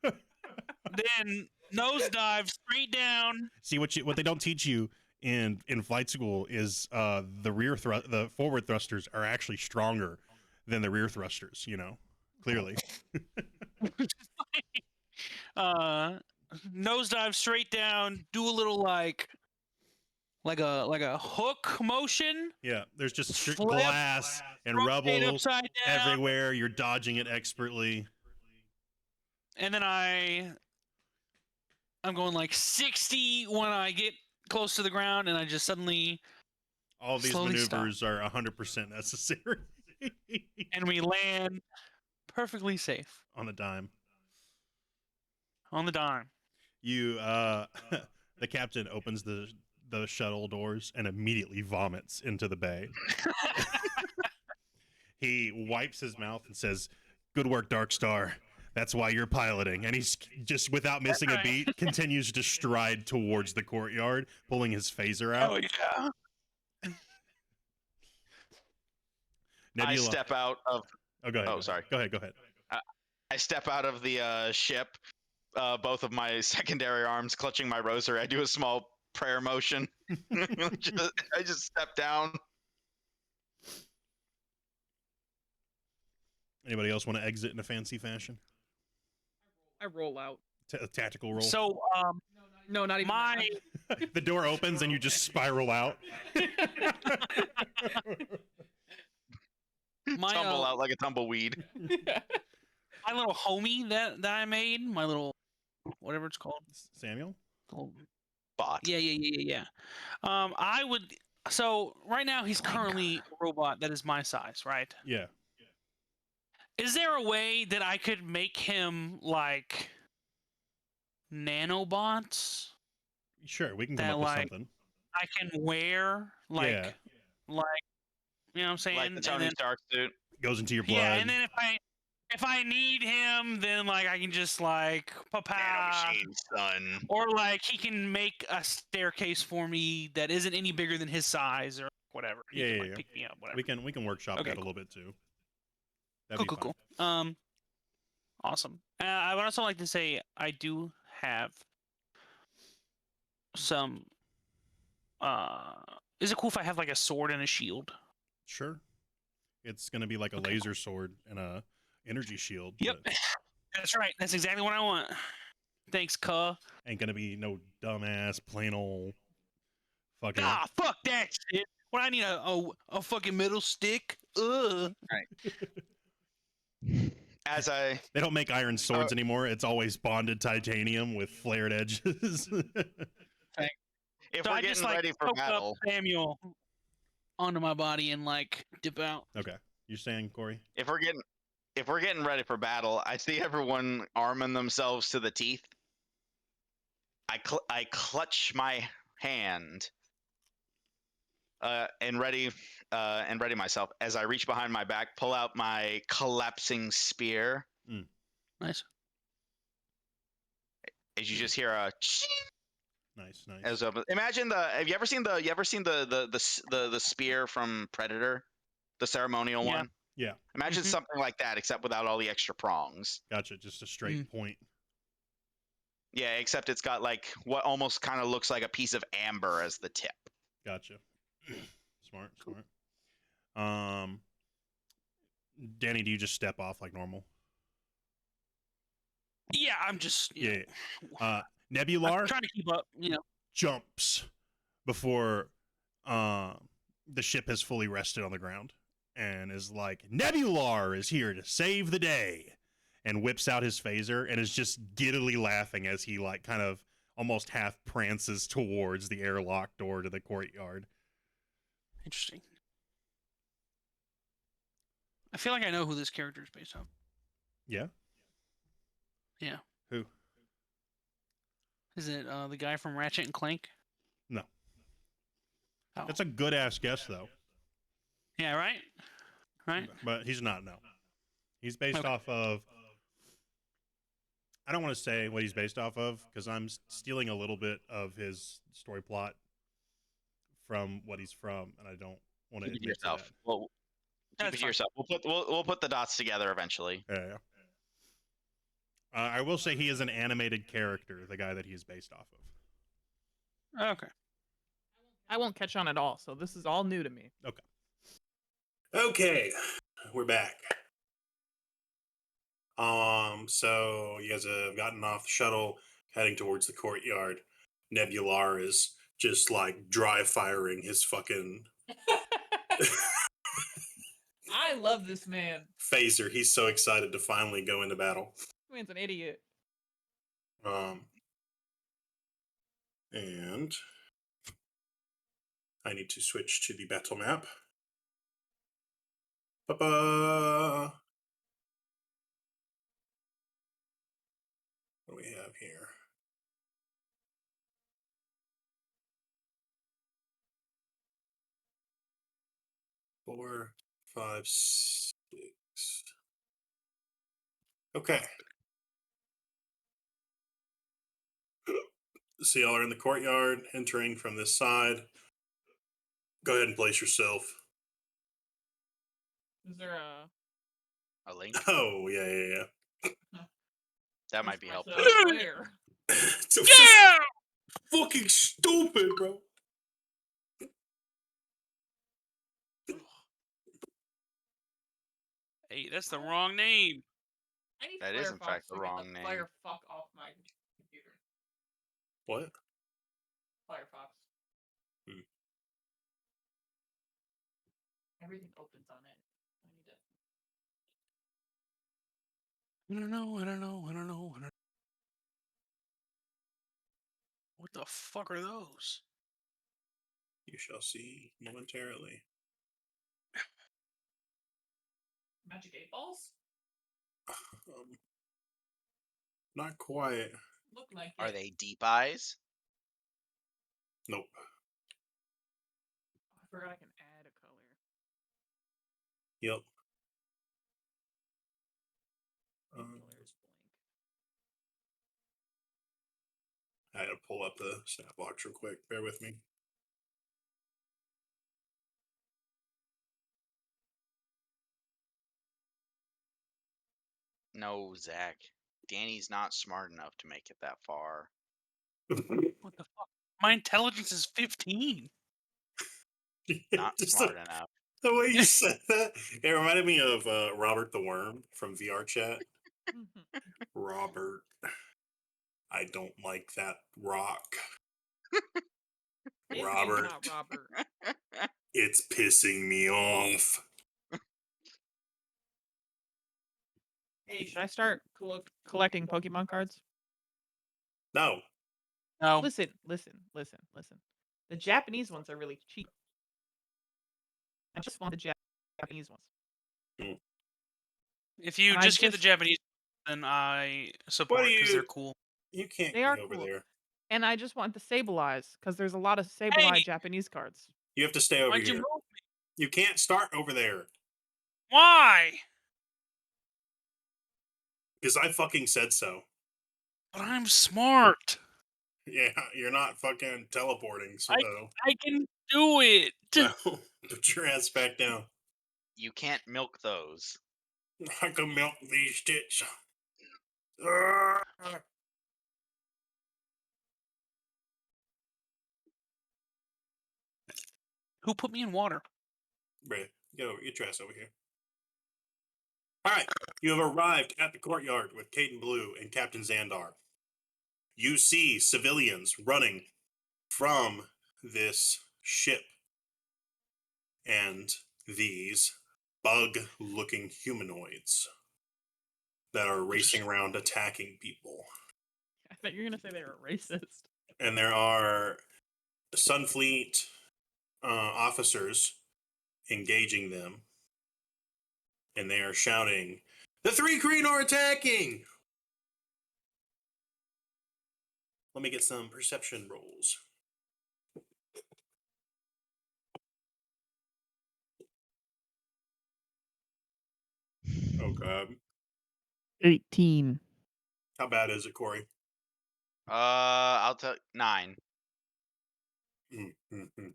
then nosedive straight down. See what they don't teach you in flight school is the forward thrusters are actually stronger than the rear thrusters. You know, clearly. Nosedive straight down, do a little like a hook motion. Yeah, there's just Flip, glass and rotate rubble upside down, everywhere. You're dodging it expertly. and then I'm going like 60 when I get close to the ground, and I just suddenly All of these slowly maneuvers are 100% necessary and we land perfectly safe on a dime. on the dime. You, the captain opens the shuttle doors and immediately vomits into the bay. He wipes his mouth and says, "Good work, Darkstar. That's why you're piloting." And he's just, without missing a beat, continues to stride towards the courtyard, pulling his phaser out. Oh yeah. I step out of. Oh, go ahead. Oh, sorry. Go ahead. I step out of the ship, both of my secondary arms clutching my rosary. I do a small prayer motion. I just step down. Anybody else want to exit in a fancy fashion? I roll out. A tactical roll. So No, not even my The door opens and you just spiral out. my Tumble out like a tumbleweed. my little homie that I made, my little whatever it's called. Samuel? Bot. Yeah. I would. So right now he's currently a robot that is my size, right? Yeah. Is there a way that I could make him like nanobots Sure, we can come that up with like something. I can wear like Yeah. like you know what I'm saying? Like the And Tony then- Stark suit. Goes into your blood. yeah, and then if I need him, then like I can just like papa, Nanomachine, son. or like he can make a staircase for me that isn't any bigger than his size or whatever. He Yeah, can, yeah, like, yeah. pick me up, whatever. we can workshop Okay, that a cool. little bit too. That'd Cool, be cool, fun. cool. Awesome. I would also like to say I do have some. Is it cool if I have like a sword and a shield? Sure. It's gonna be like a Okay, laser sword and a energy shield. Yep. but That's right. That's exactly what I want. Thanks, cuh. ain't gonna be no dumbass plain old fucking. Ah, fuck that shit. What I need a fucking metal stick? Ugh. As I They don't make iron swords anymore. It's always bonded titanium with flared edges. if So we're I just getting like ready for poke battle, up Samuel onto my body and like dip out. Okay, you're saying, Corey? if we're getting ready for battle, I see everyone arming themselves to the teeth. I clutch my hand and ready myself as I reach behind my back, pull out my collapsing spear. Nice. As you just hear a Nice, nice. as imagine have you ever seen the spear from Predator, the ceremonial Yeah. one? Yeah, Imagine Mhm. something like that, except without all the extra prongs. gotcha. Just a straight point. Yeah, except it's got like what almost kind of looks like a piece of amber as the tip. Gotcha. Smart, smart. Danny, do you just step off like normal? Yeah, I'm just Yeah. I'm Nebular trying to keep up. jumps before the ship has fully rested on the ground and is like, Nebular is here to save the day, and whips out his phaser and is just giddily laughing as he like kind of almost half prances towards the airlock door to the courtyard. Interesting. I feel like I know who this character is based on. Yeah? Yeah. Who? Is it the guy from Ratchet and Clank? No. Oh. That's a good ass guess though. Yeah, right? Right? But he's not, no. He's based Okay. off of, I don't want to say what he's based off of because I'm stealing a little bit of his story plot from what he's from, and I don't want to Keep it to admit to yourself. that. Well, keep That's it to fine. yourself. We'll put the dots together eventually. Yeah. I will say he is an animated character, the guy that he's based off of. Okay. I won't catch on at all, so this is all new to me. Okay, we're back. So you guys have gotten off the shuttle, heading towards the courtyard. Nebular is just like dry firing his fucking I love this man. phaser. He's so excited to finally go into battle. This man's an idiot. And I need to switch to the battle map. Ba-ba. What do we have here? Four, five, six. Okay. So y'all are in the courtyard, entering from this side. Go ahead and place yourself. Is there a A link Oh, yeah. that might be helpful. Where? It's so Yeah! fucking stupid, bro. Hey, that's the wrong name. I need That is, in Firefox fact, the to get wrong name. Fire fuck off my computer. What? Firefox. Hmm. Everything opens on it. I need to. I don't know. What the fuck are those? You shall see momentarily. Magic 8 balls? Not quite. Look like Are it. they deep eyes? Nope. I forgot I can add a color. Yep. Pink color is blank. I had to pull up the snap box real quick. Bear with me. No, Zach. Danny's not smart enough to make it that far. What the fuck? My intelligence is 15. Not Just smart enough. the way you said that, it reminded me of Robert the Worm from VR Chat. Robert, I don't like that rock. His name's Robert, not Robert. it's pissing me off. Hey, should I start collecting Pokemon cards? No. No. Listen. The Japanese ones are really cheap. I just want the Japanese ones. If you I just get the just- Japanese, then I support because you- they're cool. You can't They get are over cool. there. And I just want the Sableyes, because there's a lot of Sableye Hey! Japanese cards. You have to stay over Why'd you here. move me? You can't start over there. Why? Because I fucking said so. But I'm smart. Yeah, you're not fucking teleporting, so I can do it. no. Put your ass back down. You can't milk those. I can milk these tits. Who put me in water? Bruh, get your ass over here. Alright, you have arrived at the courtyard with Caden Blue and Captain Xandar. You see civilians running from this ship, and these bug-looking humanoids that are racing around attacking people. I thought you were gonna say they were racist. And there are Sunfleet officers engaging them, and they are shouting, "The Thri-Kreen are attacking!" Let me get some perception rolls. Oh god. 18. How bad is it, Corey? I'll tell 9. Mm-hmm.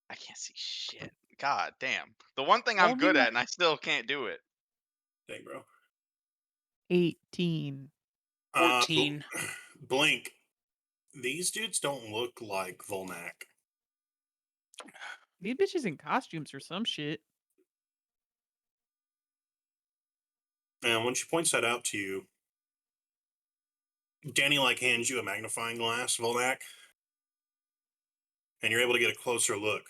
I can't see shit. God damn. The one thing I'll I'm give good you- at, and I still can't do it. Dang, bro. 18. 14. Blink. These dudes don't look like Volnak. These bitches in costumes or some shit. And when she points that out to you, Danny hands you a magnifying glass, Volnak, and you're able to get a closer look.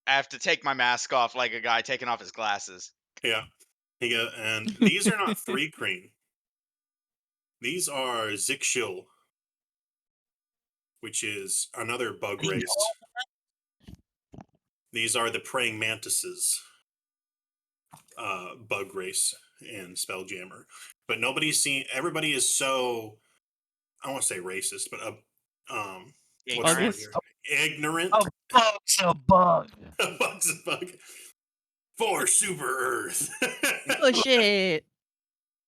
I have to take my mask off like a guy taking off his glasses. Yeah. And these are not Thri-Kreen. These are Zikshil, which is another bug race. These are the praying mantises bug race in Spelljammer. But everybody is so, I won't say racist, but what's the word Ignorant. here? Ignorant. A bug's a bug. A bug's a bug. For Super Earth. Oh shit.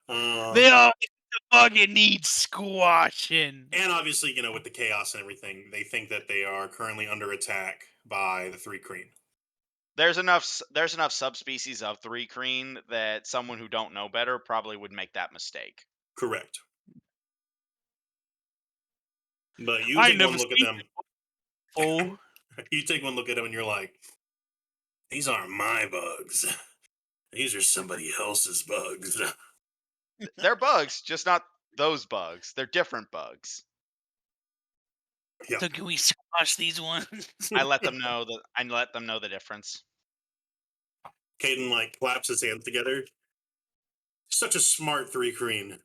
They all the bug it needs squashing. And obviously, with the chaos and everything, they think that they are currently under attack by the Thri-Kreen. There's enough subspecies of Thri-Kreen that someone who don't know better probably would make that mistake. Correct. But you I take never one look at seen them. Oh, You take one look at them and you're like, these aren't my bugs. These are somebody else's bugs. They're bugs, just not those bugs. They're different bugs. Yeah. so can we squash these ones? I let them know the difference. Caden claps his hands together. Such a smart Thri-Kreen.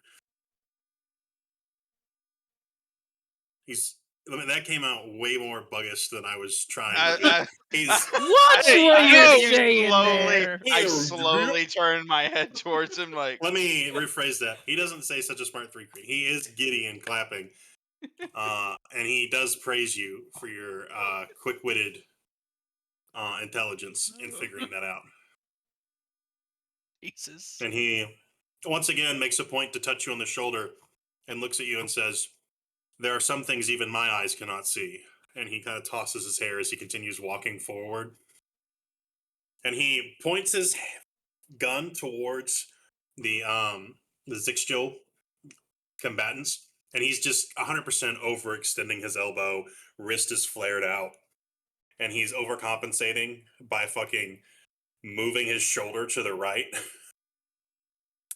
That came out way more buggish than I was trying to do. Watch what you're saying there. I slowly turned my head towards him like. Let me rephrase that. He doesn't say such a smart Thri-Kreen. He is giddy and clapping. And he does praise you for your quick-witted intelligence in figuring that out. Jesus. And he once again makes a point to touch you on the shoulder and looks at you and says, "There are some things even my eyes cannot see." And he kind of tosses his hair as he continues walking forward. And he points his gun towards the Zixjil combatants. And he's just 100% overextending his elbow. Wrist is flared out. And he's overcompensating by fucking moving his shoulder to the right.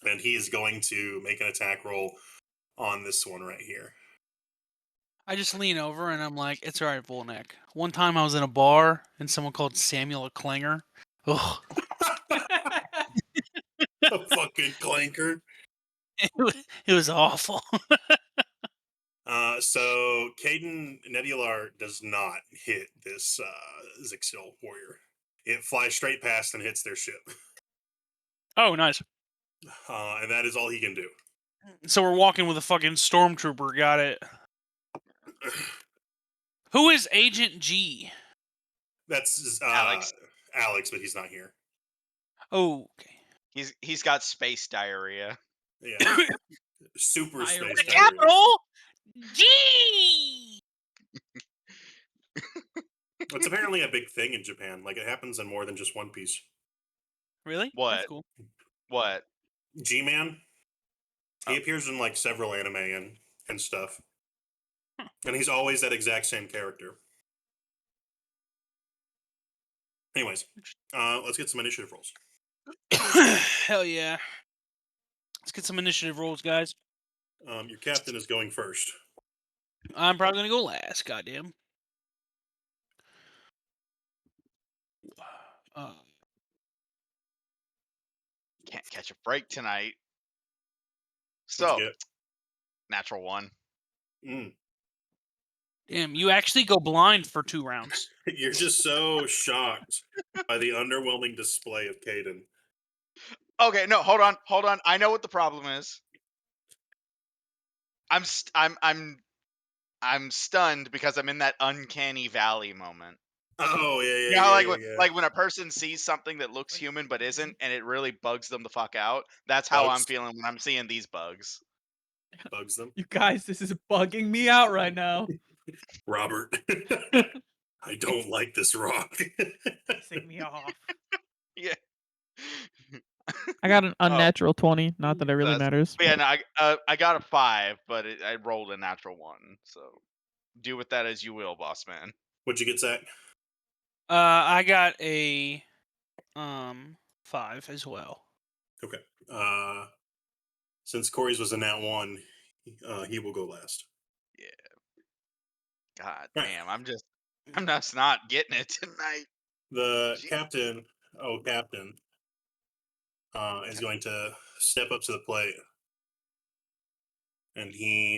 And he is going to make an attack roll on this one right here. I just lean over and I'm like, it's all right, Volnek. One time I was in a bar and someone called Samuel a clanger. Ugh. A fucking clanker. It was awful. So Caden Nebular does not hit this Zixil warrior. It flies straight past and hits their ship. Oh, nice. And that is all he can do. So we're walking with a fucking stormtrooper. Got it. Who is Agent G? That's Alex. Alex, but he's not here. Oh, okay. He's got space diarrhea. Yeah, super Diarrhea. space diarrhea. Capital G. It's apparently a big thing in Japan. Like, it happens in more than just One Piece. Really? What? That's cool. What? G-Man. He Oh. appears in like several anime and stuff, Huh. and he's always that exact same character. Anyways, let's get some initiative rolls. Hell yeah. Let's get some initiative rolls, guys. Your captain is going first. I'm probably gonna go last. Goddamn. Can't catch a break tonight. What'd So, you natural 1. get? Mm. Damn, you actually go blind for 2 rounds. You're just so shocked by the underwhelming display of Caden. Okay, no, hold on. I know what the problem is. I'm stunned because I'm in that uncanny valley moment. Oh yeah, You know how, yeah. like when a person sees something that looks human but isn't, and it really bugs them the fuck out. That's how I'm Bugs? feeling when I'm seeing these bugs. Bugs them. You guys, this is bugging me out right now. Robert, I don't like this rock. Pissing me off. Yeah. I got an unnatural 20. Not that it really matters. But yeah, no, I got a 5, but I rolled a natural 1. So do with that as you will, boss man. What'd you get, Zach? I got a 5 as well. Okay. Since Corey's was a nat 1, he will go last. Yeah. God Right. damn, I'm just not getting it tonight. The Jeez. captain, is going to step up to the plate. And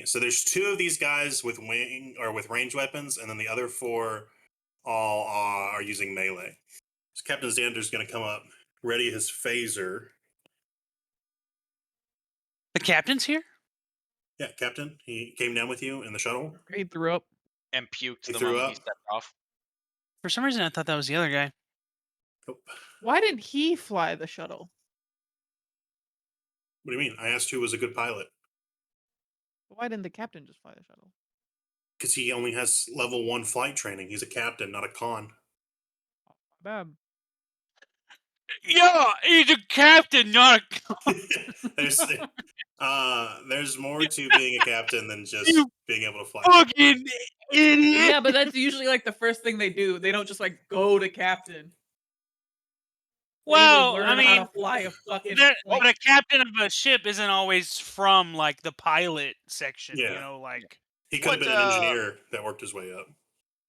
so there's 2 of these guys with range weapons, and then the other 4 all are using melee. So Captain Xander's going to come up, ready his phaser. The captain's here? Yeah, Captain. He came down with you in the shuttle. He threw up. And puked He the threw moment he up? stepped off. For some reason, I thought that was the other guy. Nope. Why didn't he fly the shuttle? What do you mean? I asked who was a good pilot. Why didn't the captain just fly the shuttle? Because he only has level 1 flight training. He's a captain, not a con. Oh, my bad. Yeah, he's a captain, not a there's more to being a captain than just You being able to fly. fucking idiot. Yeah, but that's usually like the first thing they do. They don't just like go to captain. They usually Well, learn I how mean, to fly a fucking. but a captain of a ship isn't always from like the pilot section. Yeah. You know, like He could have been an engineer that worked his way up.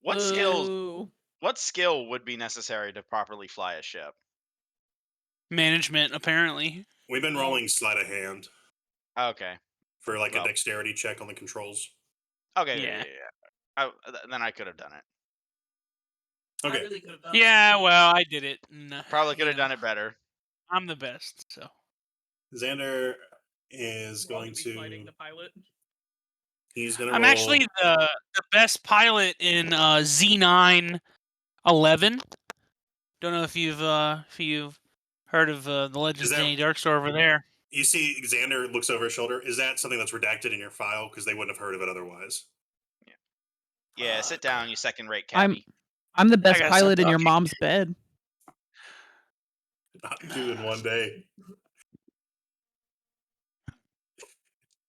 What skills? Ooh. What skill would be necessary to properly fly a ship? management, apparently. We've been rolling sleight of hand Okay. for like Well. a dexterity check on the controls. Okay. Yeah. Yeah. Then I could have done it. Okay. I really could've done Yeah, well, I did it. Probably could have done it better. I'm the best, so. Xander is going to. fighting the pilot. He's going to I'm roll. actually the best pilot in Z9 11. Don't know if you've heard of the Legends of Danny Darkstar over there. You see, Xander looks over his shoulder. Is that something that's redacted in your file? Because they wouldn't have heard of it otherwise. Yeah. Fuck. Sit down, you second rate cabbie. I'm the best got pilot in something. your mom's bed. Not 2 in one day.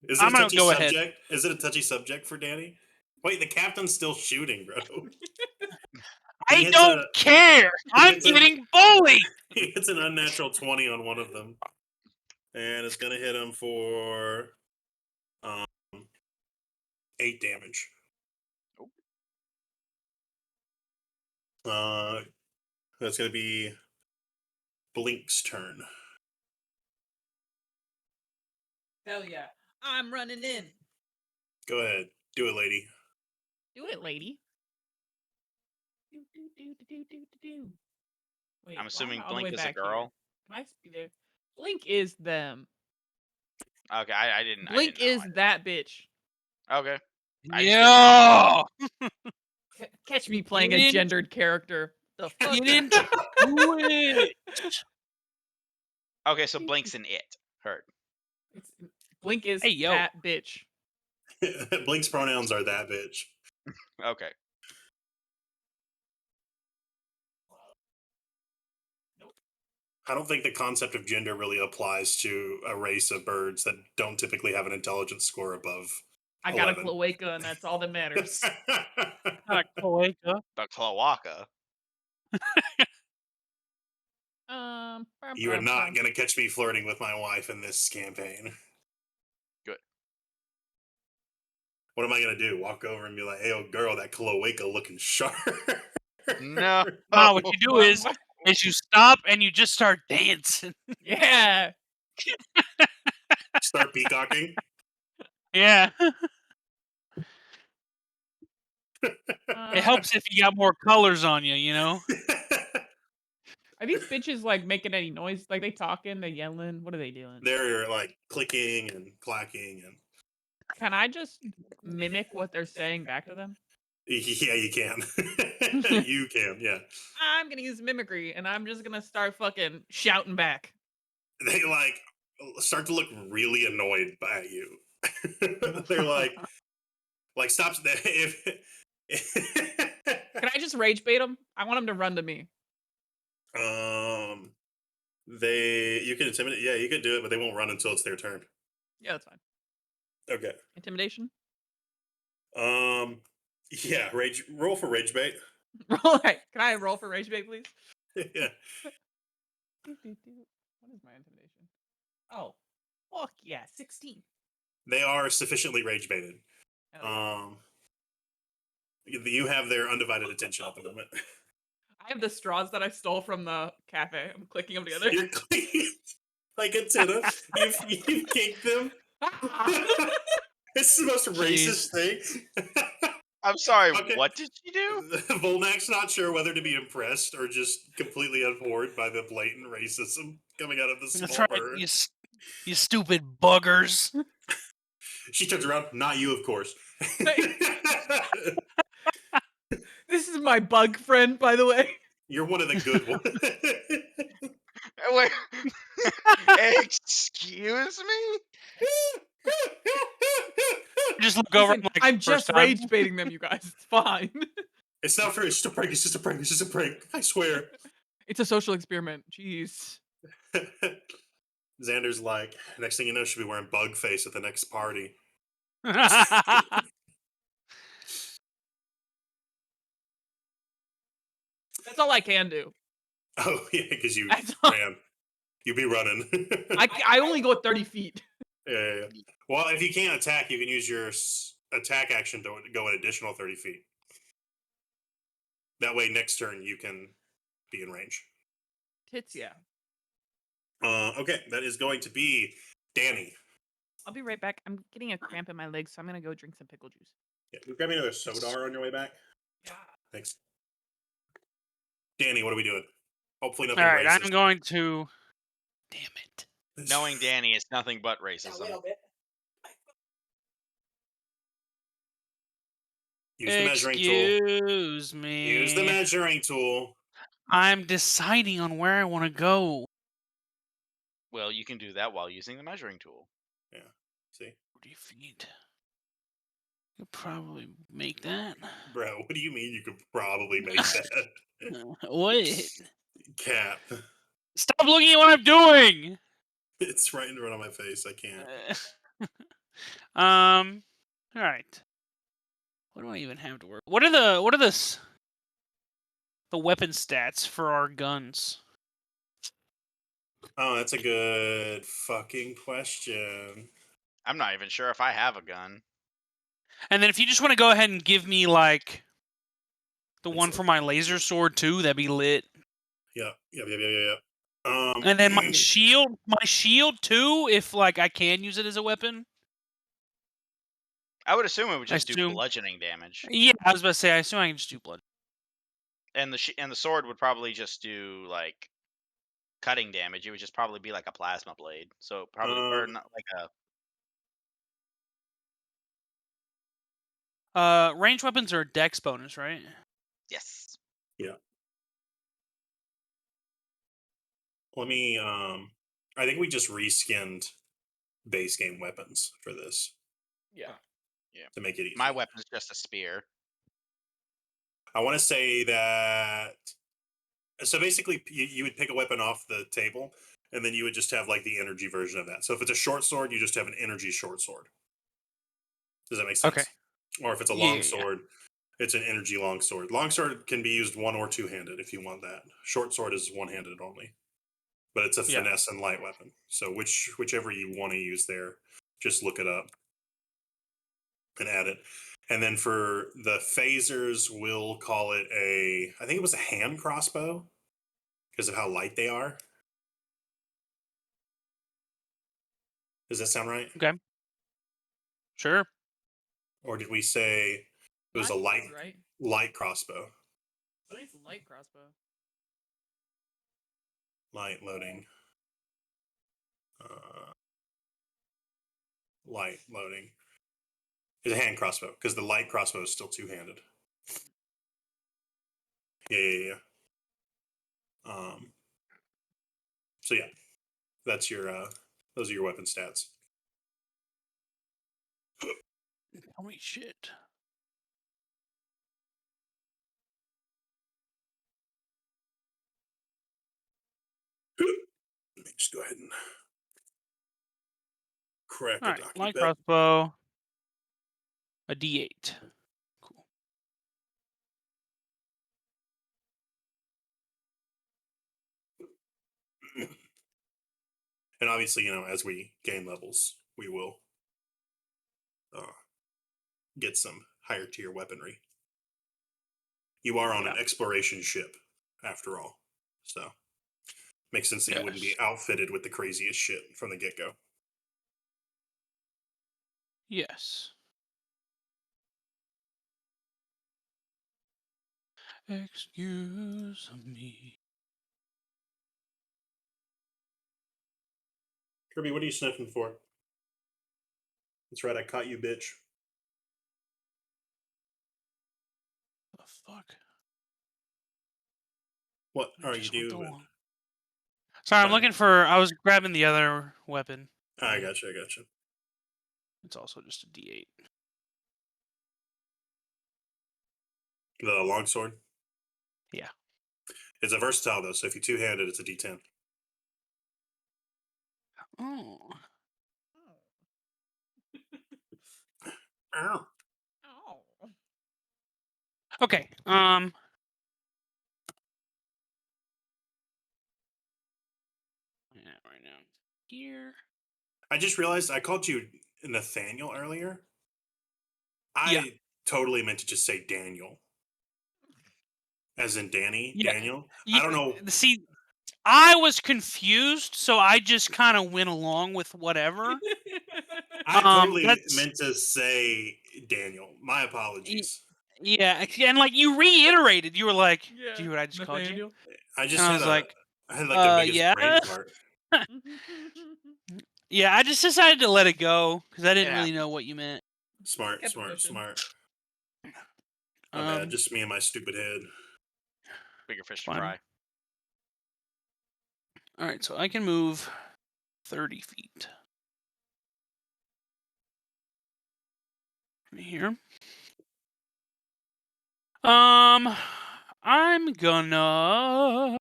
Is it I'm a gonna touchy go subject? ahead. Is it a touchy subject for Danny? Wait, the captain's still shooting, bro. I don't care. I'm getting bullied. He hits an unnatural 20 on one of them, and it's gonna hit him for 8 damage. That's gonna be Blink's turn. Hell yeah. I'm running in. Go ahead, do it, lady. Do it, lady. Do. Wait, I'm assuming why am I all the Blink way is a back here? girl. Can I be there? Blink is them. Okay, I didn't. Blink I didn't is that bitch. know. Okay. I just Yeah. Catch me playing a didn't- gendered character. The fuck? You didn't do it. Okay, so Blink's an it. Heard. Blink is Hey, yo. that bitch. Blink's pronouns are that bitch. Okay. I don't think the concept of gender really applies to a race of birds that don't typically have an intelligence score above I got a 11. cloaca, and that's all that matters. Not a cloaca. The cloaca. You are not going to catch me flirting with my wife in this campaign. Good. What am I going to do? Walk over and be like, hey, old girl, that cloaca looking sharp. No. No, what you do is you stop and you just start dancing. Yeah. Start peacocking. Yeah. It Uh, helps if you got more colors on you, you know? Are these bitches like making any noise? Like they talking, they yelling? What are they doing? They're like clicking and clacking and Can I just mimic what they're saying back to them? yeah, you can. You can, yeah. I'm gonna use mimicry, and I'm just gonna start fucking shouting back. They like start to look really annoyed by you. They're like stop if Can I just rage bait them? I want them to run to me. you can intimidate. Yeah, you can do it, but they won't run until it's their turn. Yeah, that's fine. Okay. Intimidation. Yeah, roll for rage bait. Roll. Right. Can I roll for rage bait, please? Yeah. What is my intimidation? Oh, fuck yeah, 16. They are sufficiently rage baited. Hell yeah. You have their undivided attention at the moment. I have the straws that I stole from the cafe. I'm clicking them together. You're clean like a tuna. You've kicked them. It's the most racist thing. I'm sorry, Okay. what did you do? Volnak's not sure whether to be impressed or just completely abhorred by the blatant racism coming out of the small That's right, bird. you stupid buggers. She turns around. Not you, of course. This is my bug friend, by the way. You're one of the good ones. Wait. Excuse me? Just look over. Listen, Like, I'm first just time. rage baiting them, you guys. It's fine. It's not fair. It's just a prank. It's just a prank. It's just a prank. I swear. It's a social experiment. Jeez. Xander's like, next thing you know, she'll be wearing bug face at the next party. That's all I can do. Oh, yeah, because you That's all- ran. You be running. I only go 30 feet. Yeah. Well, if you can't attack, you can use your attack action to go an additional 30 feet. That way, next turn, you can be in range. Tits, yeah. Okay, that is going to be Danny. I'll be right back. I'm getting a cramp in my legs, so I'm gonna go drink some pickle juice. Yeah, we grab me another soda on your way back. Yeah. Thanks. Danny, what are we doing? Hopefully nothing All right, racist. I'm going to. Damn it. Knowing Danny, it's nothing but racism. Use the measuring tool. Excuse me. Use the measuring tool. I'm deciding on where I want to go. Well, you can do that while using the measuring tool. Yeah. See? 40 feet. Could probably make that. Bro, what do you mean you could probably make that? What? Cap. Stop looking at what I'm doing. It's right in front of my face. I can't. All right. What do I even have to work? What are the weapon stats for our guns? Oh, that's a good fucking question. I'm not even sure if I have a gun. And then if you just want to go ahead and give me like the That's one it. for my laser sword too, that'd be lit. Yeah. And then my shield too, if like I can use it as a weapon. I would assume it would I just do assume- bludgeoning damage, Yeah, I was about to say. I assume I can just do blood. and the sword would probably just do like cutting damage. It would just probably be like a plasma blade, so probably or not like a Range weapons are a dex bonus, right? yes. Yeah. Let me. I think we just reskinned base game weapons for this Yeah. to make it easy. My weapon is just a spear. I want to say that. So basically, you would pick a weapon off the table, and then you would just have like the energy version of that. So if it's a short sword, you just have an energy short sword. Does that make sense? Okay. Or if it's a Yeah, long yeah, yeah. sword, it's an energy long sword. Long sword can be used one or two handed if you want that. Short sword is one handed only, but it's a Yeah. finesse and light weapon. So whichever you want to use there, just look it up and add it. And then for the phasers, we'll call it I think it was a hand crossbow because of how light they are. Does that sound right? Okay. Sure. Or did we say it was a Light, right? light crossbow? I think it's a light crossbow. Light loading. Light loading. It's a hand crossbow because the light crossbow is still two-handed. Yeah. So yeah, that's your those are your weapon stats. Holy shit. Let me just go ahead and crack All a right, light document. crossbow, a D8. Cool. And obviously, as we gain levels, we will get some higher tier weaponry. You are on an exploration ship, after all, so makes sense that you wouldn't be Yes. outfitted with the craziest shit from the get-go. Yes. Excuse me. Kirby, what are you sniffing for? That's right, I caught you, bitch. The fuck? What I are you just went doing? along. Sorry, I'm Sorry. looking for. I was grabbing the other weapon. I gotcha. It's also just a D8. The longsword? Yeah. It's a versatile, though, so if you two-handed, it's a D10. Oh. Ow. Oh. Okay. Yeah, right now. Here. I just realized I called you Nathaniel earlier. I Yeah. totally meant to just say Daniel. As in Danny, Yeah. Daniel. Yeah. I don't know. See, I was confused, so I just kind of went along with whatever. I totally That's meant to say Daniel. My apologies. yeah, and like you reiterated, you were like, "Do Yeah. you hear what I just called you?" Nathaniel. I just And I had was like, I had like the biggest yeah, brain fart. yeah. I just decided to let it go because I didn't It really know what you meant. Smart. Kept it pushing. My bad. Just me and my stupid head. Bigger fish to Fine. fry. All right, so I can move 30 feet from here. I'm gonna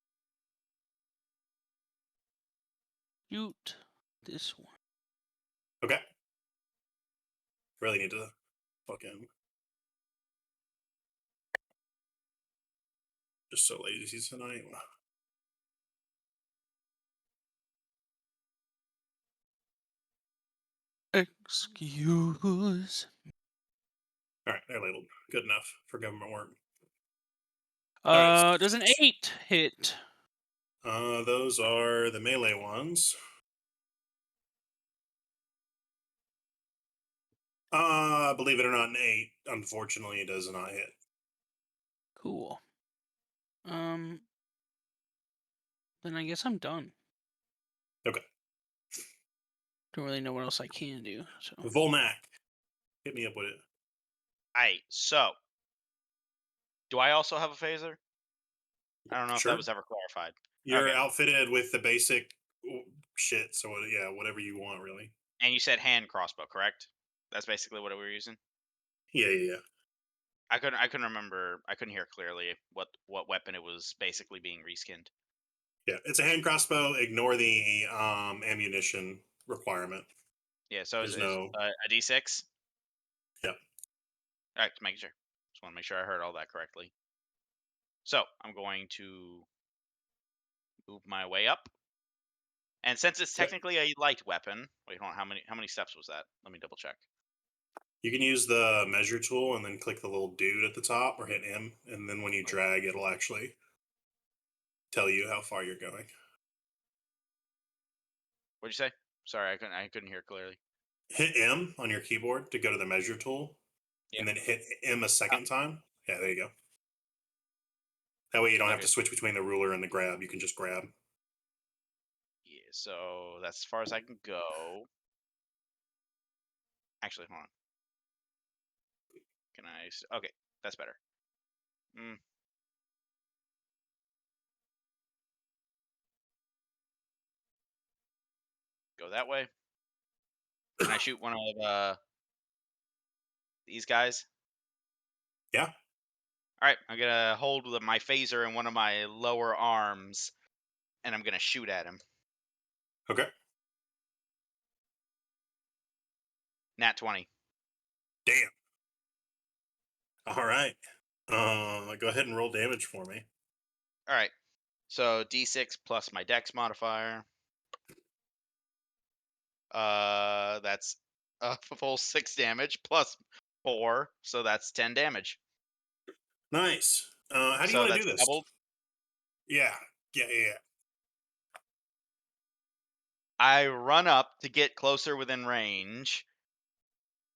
shoot this one. Okay. Really need to fucking. Just so lazy tonight. Excuse. All right, they're labeled. Good enough for government work. Alright. Does an 8 hit? Those are the melee ones. Believe it or not, an 8. Unfortunately, it does not hit. Cool. Then I guess I'm done. Okay. Don't really know what else I can do. So Volnak, hit me up with it. Alright, so do I also have a phaser? I don't know if Sure. that was ever clarified. You're Okay. outfitted with the basic shit. So yeah, whatever you want, really. And you said hand crossbow, correct? That's basically what we were using. Yeah. I couldn't remember. I couldn't hear clearly what weapon it was basically being reskinned. Yeah, it's a hand crossbow. Ignore the ammunition requirement. Yeah, so There's is no. a D6. Yep. All right, making sure. Just want to make sure I heard all that correctly. So I'm going to move my way up, and since it's Yep. technically a light weapon, wait, hold on. How many steps was that? Let me double check. You can use the measure tool and then click the little dude at the top or hit M, and then when you drag, it'll actually tell you how far you're going. What'd you say? Sorry, I couldn't hear clearly. Hit M on your keyboard to go to the measure tool, Yeah. and then hit M a second time. Yeah, there you go. That way you don't have Okay. to switch between the ruler and the grab. You can just grab. Yeah, so that's as far as I can go. Actually, hold on. Can I? Okay, that's better. Go that way. Can I shoot one of these guys? Yeah. All right, I'm gonna hold my phaser in one of my lower arms, and I'm gonna shoot at him. Okay. Nat 20. Damn. All right. Go ahead and roll damage for me. All right, so D6 plus my Dex modifier. That's a full 6 damage plus 4, so that's 10 damage. Nice. How do you So want to that's do this? doubled. Yeah. I run up to get closer within range,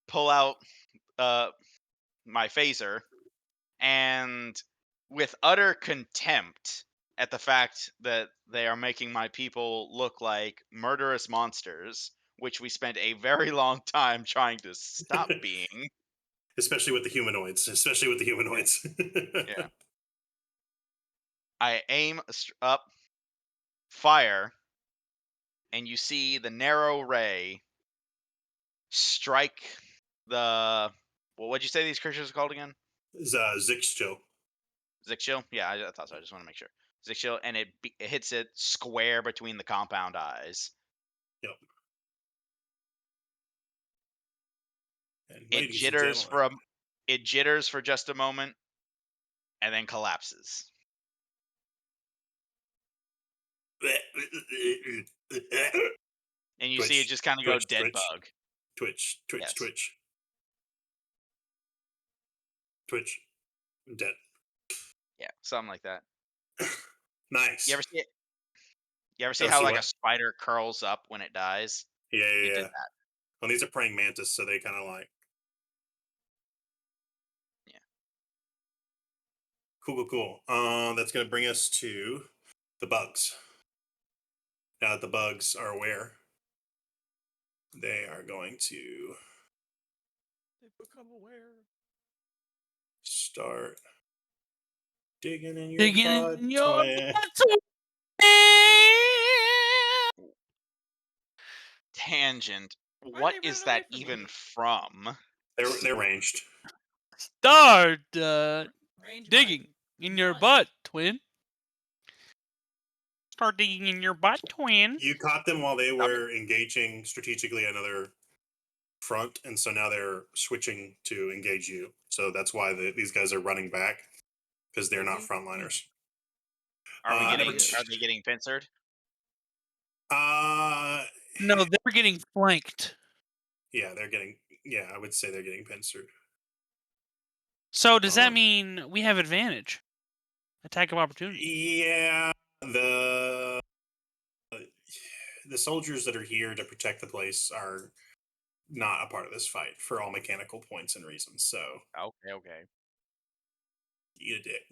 pull out my phaser, and with utter contempt at the fact that they are making my people look like murderous monsters, which we spent a very long time trying to stop being. Especially with the humanoids. Yeah. I aim up, fire, and you see the narrow ray strike the. Well, what'd you say these creatures are called again? Zixcho. Zixchill? Yeah, I thought so. I just want to make sure. Zixchill, and it hits it square between the compound eyes. Yep. And It ladies and jitters gentlemen. it jitters for just a moment, and then collapses. And you see it just kind of go dead bug. Twitch. Yes. Dead. Yeah, something like that. Nice. You ever see how like a spider curls up when it dies? Yeah. It did that. Well, these are praying mantis, so they kind of like. Yeah. Cool. That's gonna bring us to the bugs. Now that the bugs are aware, they are going to become aware. start digging in your Digging butt. in your twin. butt. Tangent. Why are What they is running away that from even me? from? They're ranged. Start Range digging in your butt, twin. Start digging in your butt, twin. You caught them while they were engaging strategically another front, and so now they're switching to engage you. So that's why these guys are running back, because they're not frontliners. Are number they getting pincered? No, they're getting flanked. Yeah, I would say they're getting pincered. So does that mean we have advantage? Attack of opportunity. Yeah, the soldiers that are here to protect the place are not a part of this fight for all mechanical points and reasons. So Okay. eat a dick.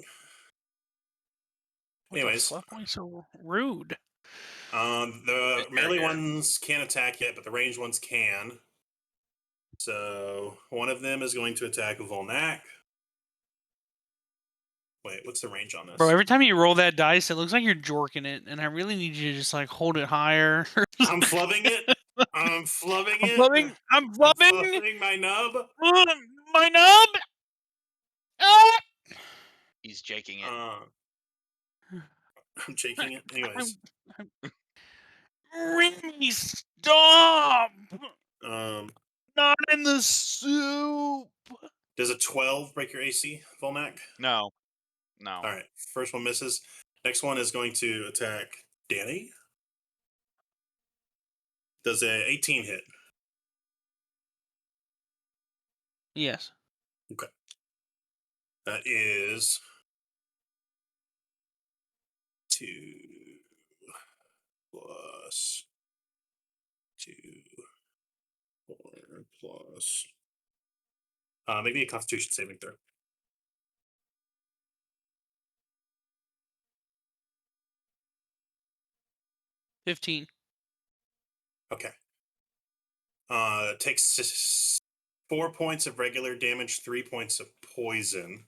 Anyways, what the fuck? Why so rude? The melee ones can't attack yet, but the ranged ones can. So one of them is going to attack Volnak. Wait, what's the range on this? Bro, every time you roll that dice, it looks like you're jorking it, and I really need you to just like hold it higher. I'm flubbing it. I'm flubbing it. I'm I'm flubbing flubbing my nub. my nub. Ah! He's jaking it. I'm shaking it. Anyways, Really stop! um, Not in the soup. does a 12 break your AC, Volnak? No. All right, first one misses. Next one is going to attack Danny. Does a 18 hit? Yes. Okay. That is 2 plus 2, 4 plus. Maybe a Constitution saving throw. $15. Okay. Takes 4 points of regular damage, 3 points of poison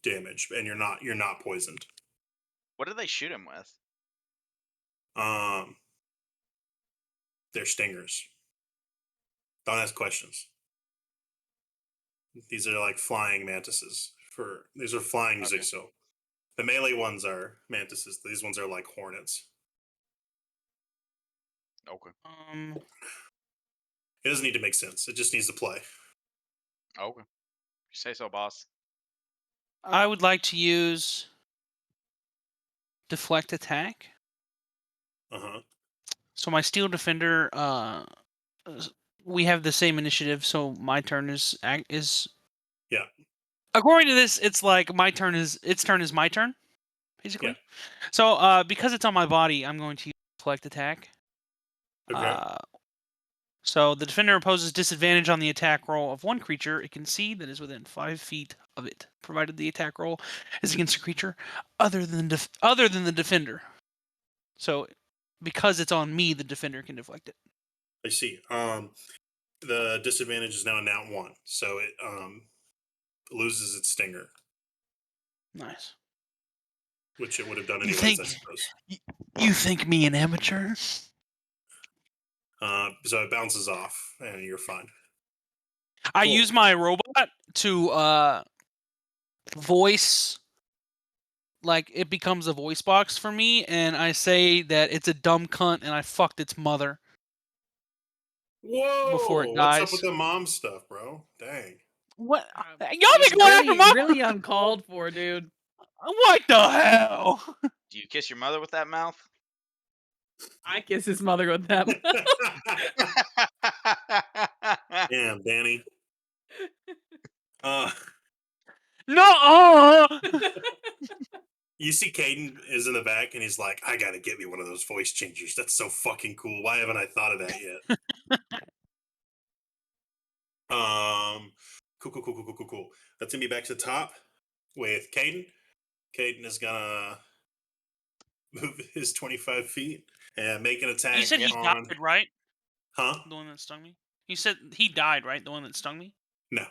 damage, and you're not poisoned. What did they shoot him with? They're stingers. Don't ask questions. These are like flying mantises. These are flying Okay. Zixo. The melee ones are mantises. These ones are like hornets. Okay. It doesn't need to make sense. It just needs to play. Okay. You say so, boss. I would like to use deflect attack. So my steel defender, we have the same initiative. So my turn is Yeah. According to this, it's like its turn is my turn, basically. Yeah. So because it's on my body, I'm going to use deflect attack. Okay. So the defender imposes disadvantage on the attack roll of one creature it can see that is within 5 feet of it, provided the attack roll is against a creature other than the defender. So because it's on me, the defender can deflect it. I see. The disadvantage is now a nat 1, so it loses its stinger, Nice. which it would have done You anyways, I think- suppose. You think me an amateur? So it bounces off, and you're fine. I Cool. use my robot to voice, like it becomes a voice box for me, and I say that it's a dumb cunt and I fucked its mother. Whoa! Before it What's up dies. with the mom stuff, bro? Dang. What? Um, Y'all be It's going after my. really uncalled for, dude. What the hell? Do you kiss your mother with that mouth? I kiss his mother with that. Damn, Danny. No. You see Caden is in the back, and he's like, I gotta get me one of those voice changers. That's so fucking cool. Why haven't I thought of that yet? Cool. That's gonna be back to the top with Caden. Caden is gonna move his 25 feet and make an attack. You said he on... died, right? Huh? The one that stung me. You said he died, right? The one that stung me. No.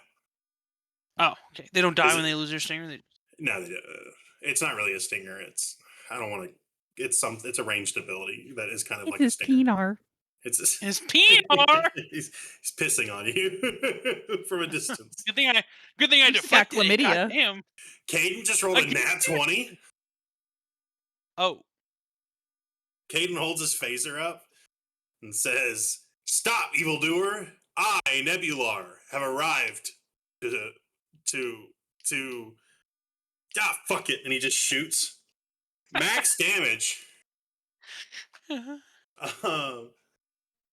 Oh, okay. They don't die Is when it- they lose their stinger. No, it's not really a stinger. I don't want to. It's a ranged ability that is kind of like a stinger. Pinar. It's His PR. he's pissing on you from a distance. Good thing I He's got deflected it. chlamydia. Goddamn. Caden just rolled a nat 20. Oh, Caden holds his phaser up and says, "Stop, evildoer! I, Nebular, have arrived to fuck it," and he just shoots. Max damage.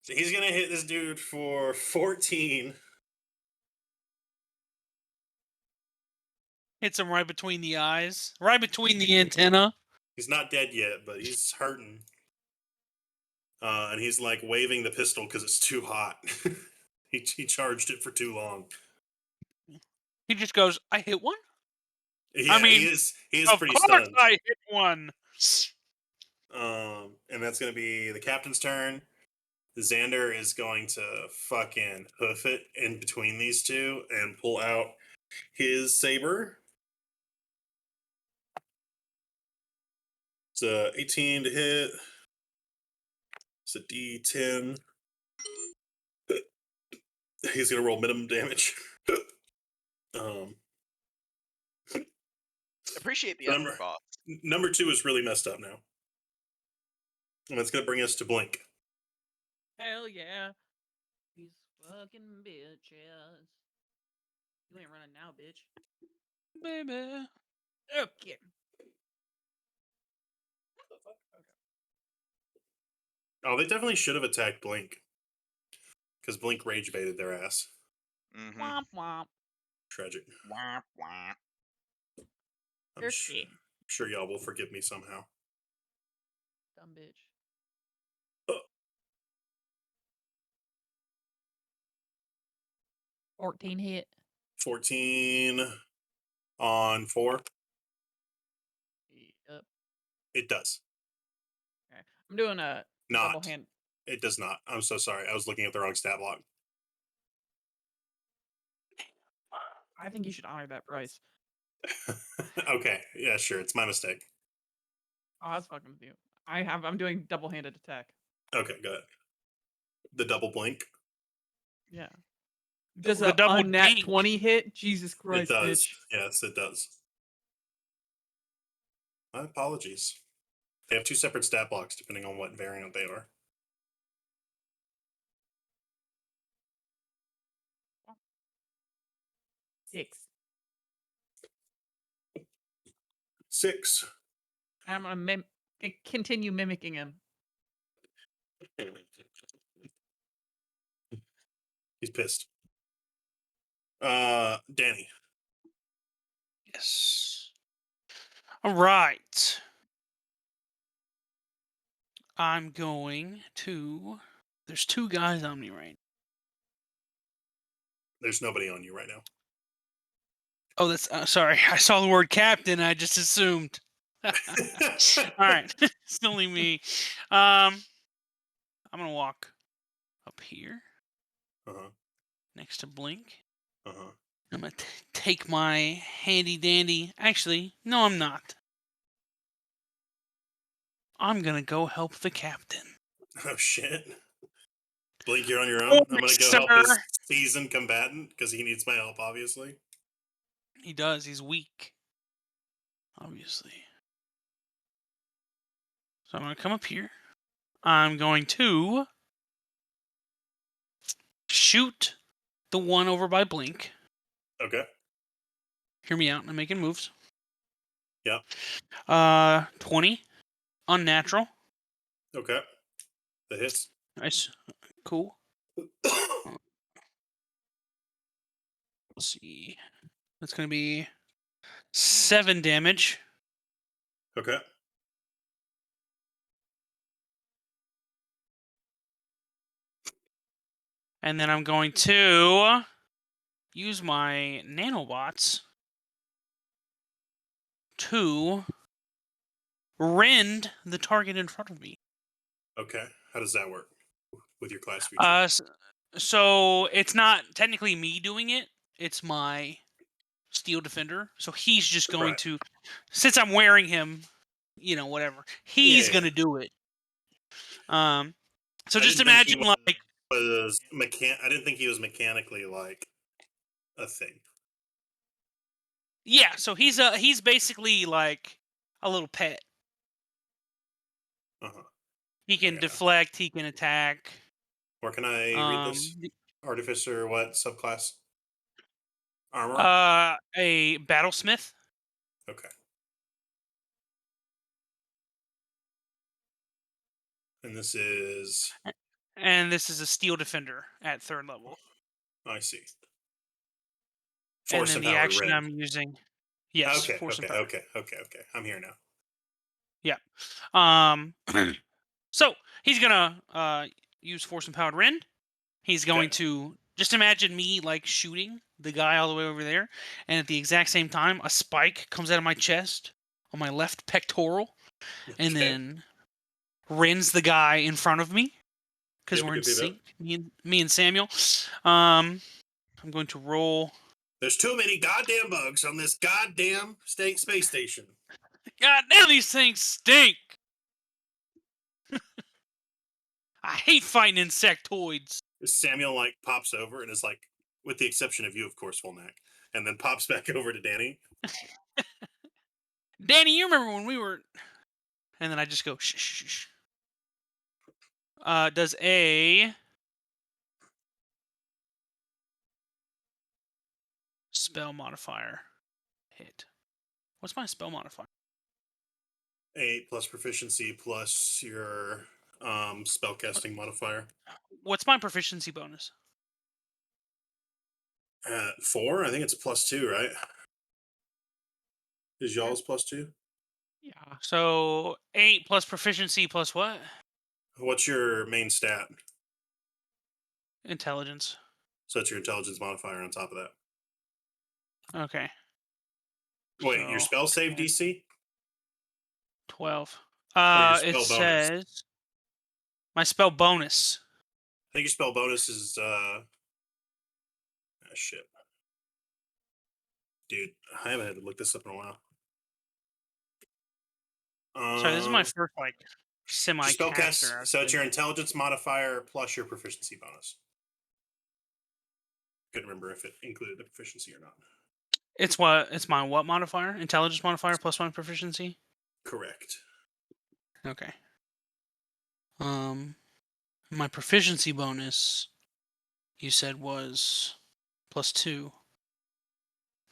So he's gonna hit this dude for 14. hits him right between the eyes, right between the antenna. He's not dead yet, but he's hurting. And he's like waving the pistol because it's too hot. he charged it for too long. He just goes, "I hit one." Yeah, I mean, he is of pretty course stunned. I hit one. And that's gonna be the captain's turn. Xander is going to fucking hoof it in between these two and pull out his saber It's a 18 to hit. It's a D10. He's gonna roll minimum damage. Appreciate the Number- underthought. Number 2 is really messed up now. And that's gonna bring us to Blink. Hell yeah. These fucking bitches. You ain't running now, bitch. Baby. Okay. Oh, they definitely should have attacked Blink. Because Blink rage baited their ass. Mm-hmm. Womp womp. Tragic. Wah, wah. I'm Okay. sure y'all will forgive me somehow. Dumb bitch. 14 hit. 14 on 4. Yep. It does. Okay. I'm doing a Not. double hand. It does not. I'm so sorry. I was looking at the wrong stat block. I think you should honor that price. Okay. Yeah, sure. It's my mistake. Oh, that's fucking with you. I'm doing double-handed attack. Okay, good. The double blink. Yeah. Does The a double unnat dink. 20 hit? Jesus Christ, It does. bitch. Yes, it does. My apologies. They have 2 separate stat blocks depending on what variant they are. Six. I'm gonna continue mimicking him. He's pissed. Danny. Yes. All right. I'm going to. There's 2 guys on me right now. There's nobody on you right now. Oh, that's sorry. I saw the word captain. I just assumed. All right, it's only me. I'm gonna walk up here Uh-huh. next to Blink. Uh-huh. I'm gonna take my handy dandy. Actually, no, I'm not. I'm gonna go help the captain. Oh shit. Blink, you're on your Oh, own. I'm gonna go help his sir. seasoned combatant because he needs my help, obviously. He does. He's weak. Obviously. So I'm gonna come up here. I'm going to shoot the one over by Blink. Okay. Hear me out. I'm making moves. Yeah. 20. Unnatural. Okay. That hits. Nice. Cool. Let's see. That's going to be 7 damage. Okay. And then I'm going to use my nanobots to rend the target in front of me. Okay. How does that work with your class feature? So it's not technically me doing it. It's my steel defender. So he's just going Right. to, since I'm wearing him, whatever. He's Yeah. going to do it. So I just didn't think he imagine like I didn't think he was mechanically like a thing. yeah, so he's basically like a little pet. Uh-huh. He can Yeah. deflect, he can attack. Where can I read this? Artificer, what subclass? Armor? A battlesmith. Okay. And this is... And this is a steel defender at 3rd level. I see. And Force then the empowered action red. I'm using. Yes, Okay, force okay, empowered. okay. I'm here now. Yeah. So he's gonna use force empowered rend. He's going to just imagine me like shooting the guy all the way over there, and at the exact same time, a spike comes out of my chest on my left pectoral, and then rends the guy in front of me because Yep, we're I in can see that. sync. Me and Samuel. I'm going to roll. There's too many goddamn bugs on this goddamn space station. God damn, these things stink. I hate fighting insectoids. Samuel like pops over and is like, with the exception of you, of course, Volnak, and then pops back over to Danny. Danny, you remember when we were? And then I just go shh shh shh. Does a spell modifier hit? What's my spell modifier? 8 plus proficiency plus your spellcasting modifier. What's my proficiency bonus? 4, I think it's +2, right? Is y'all's +2? Yeah. So 8 plus proficiency plus what? What's your main stat? Intelligence. So it's your intelligence modifier on top of that. Okay. Wait, your So, spell save 10, DC? 12. Or your It spell bonus? says my spell bonus. I think your spell bonus is shit. Dude, I haven't had to look this up in a while. Sorry, this is my Um, first like your semi-caster. spellcast. So it's your intelligence modifier plus your proficiency bonus. Couldn't remember if it included the proficiency or not. It's what? It's my what modifier? Intelligence modifier plus 1 proficiency. Correct. Okay. My proficiency bonus, you said was +2,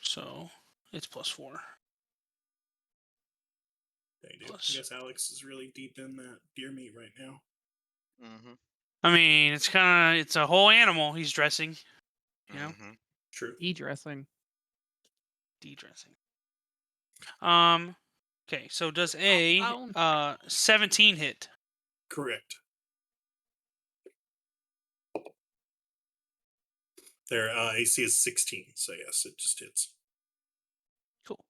so it's +4. Dang, dude. Plus. I guess Alex is really deep in that deer meat right now. Mm-hmm. I mean, it's a whole animal he's dressing. You know, Mm-hmm. True. De-dressing. de-dressing. Okay, so does a Ow. 17 hit? Correct. Their AC is 16, so yes, it just hits. Cool.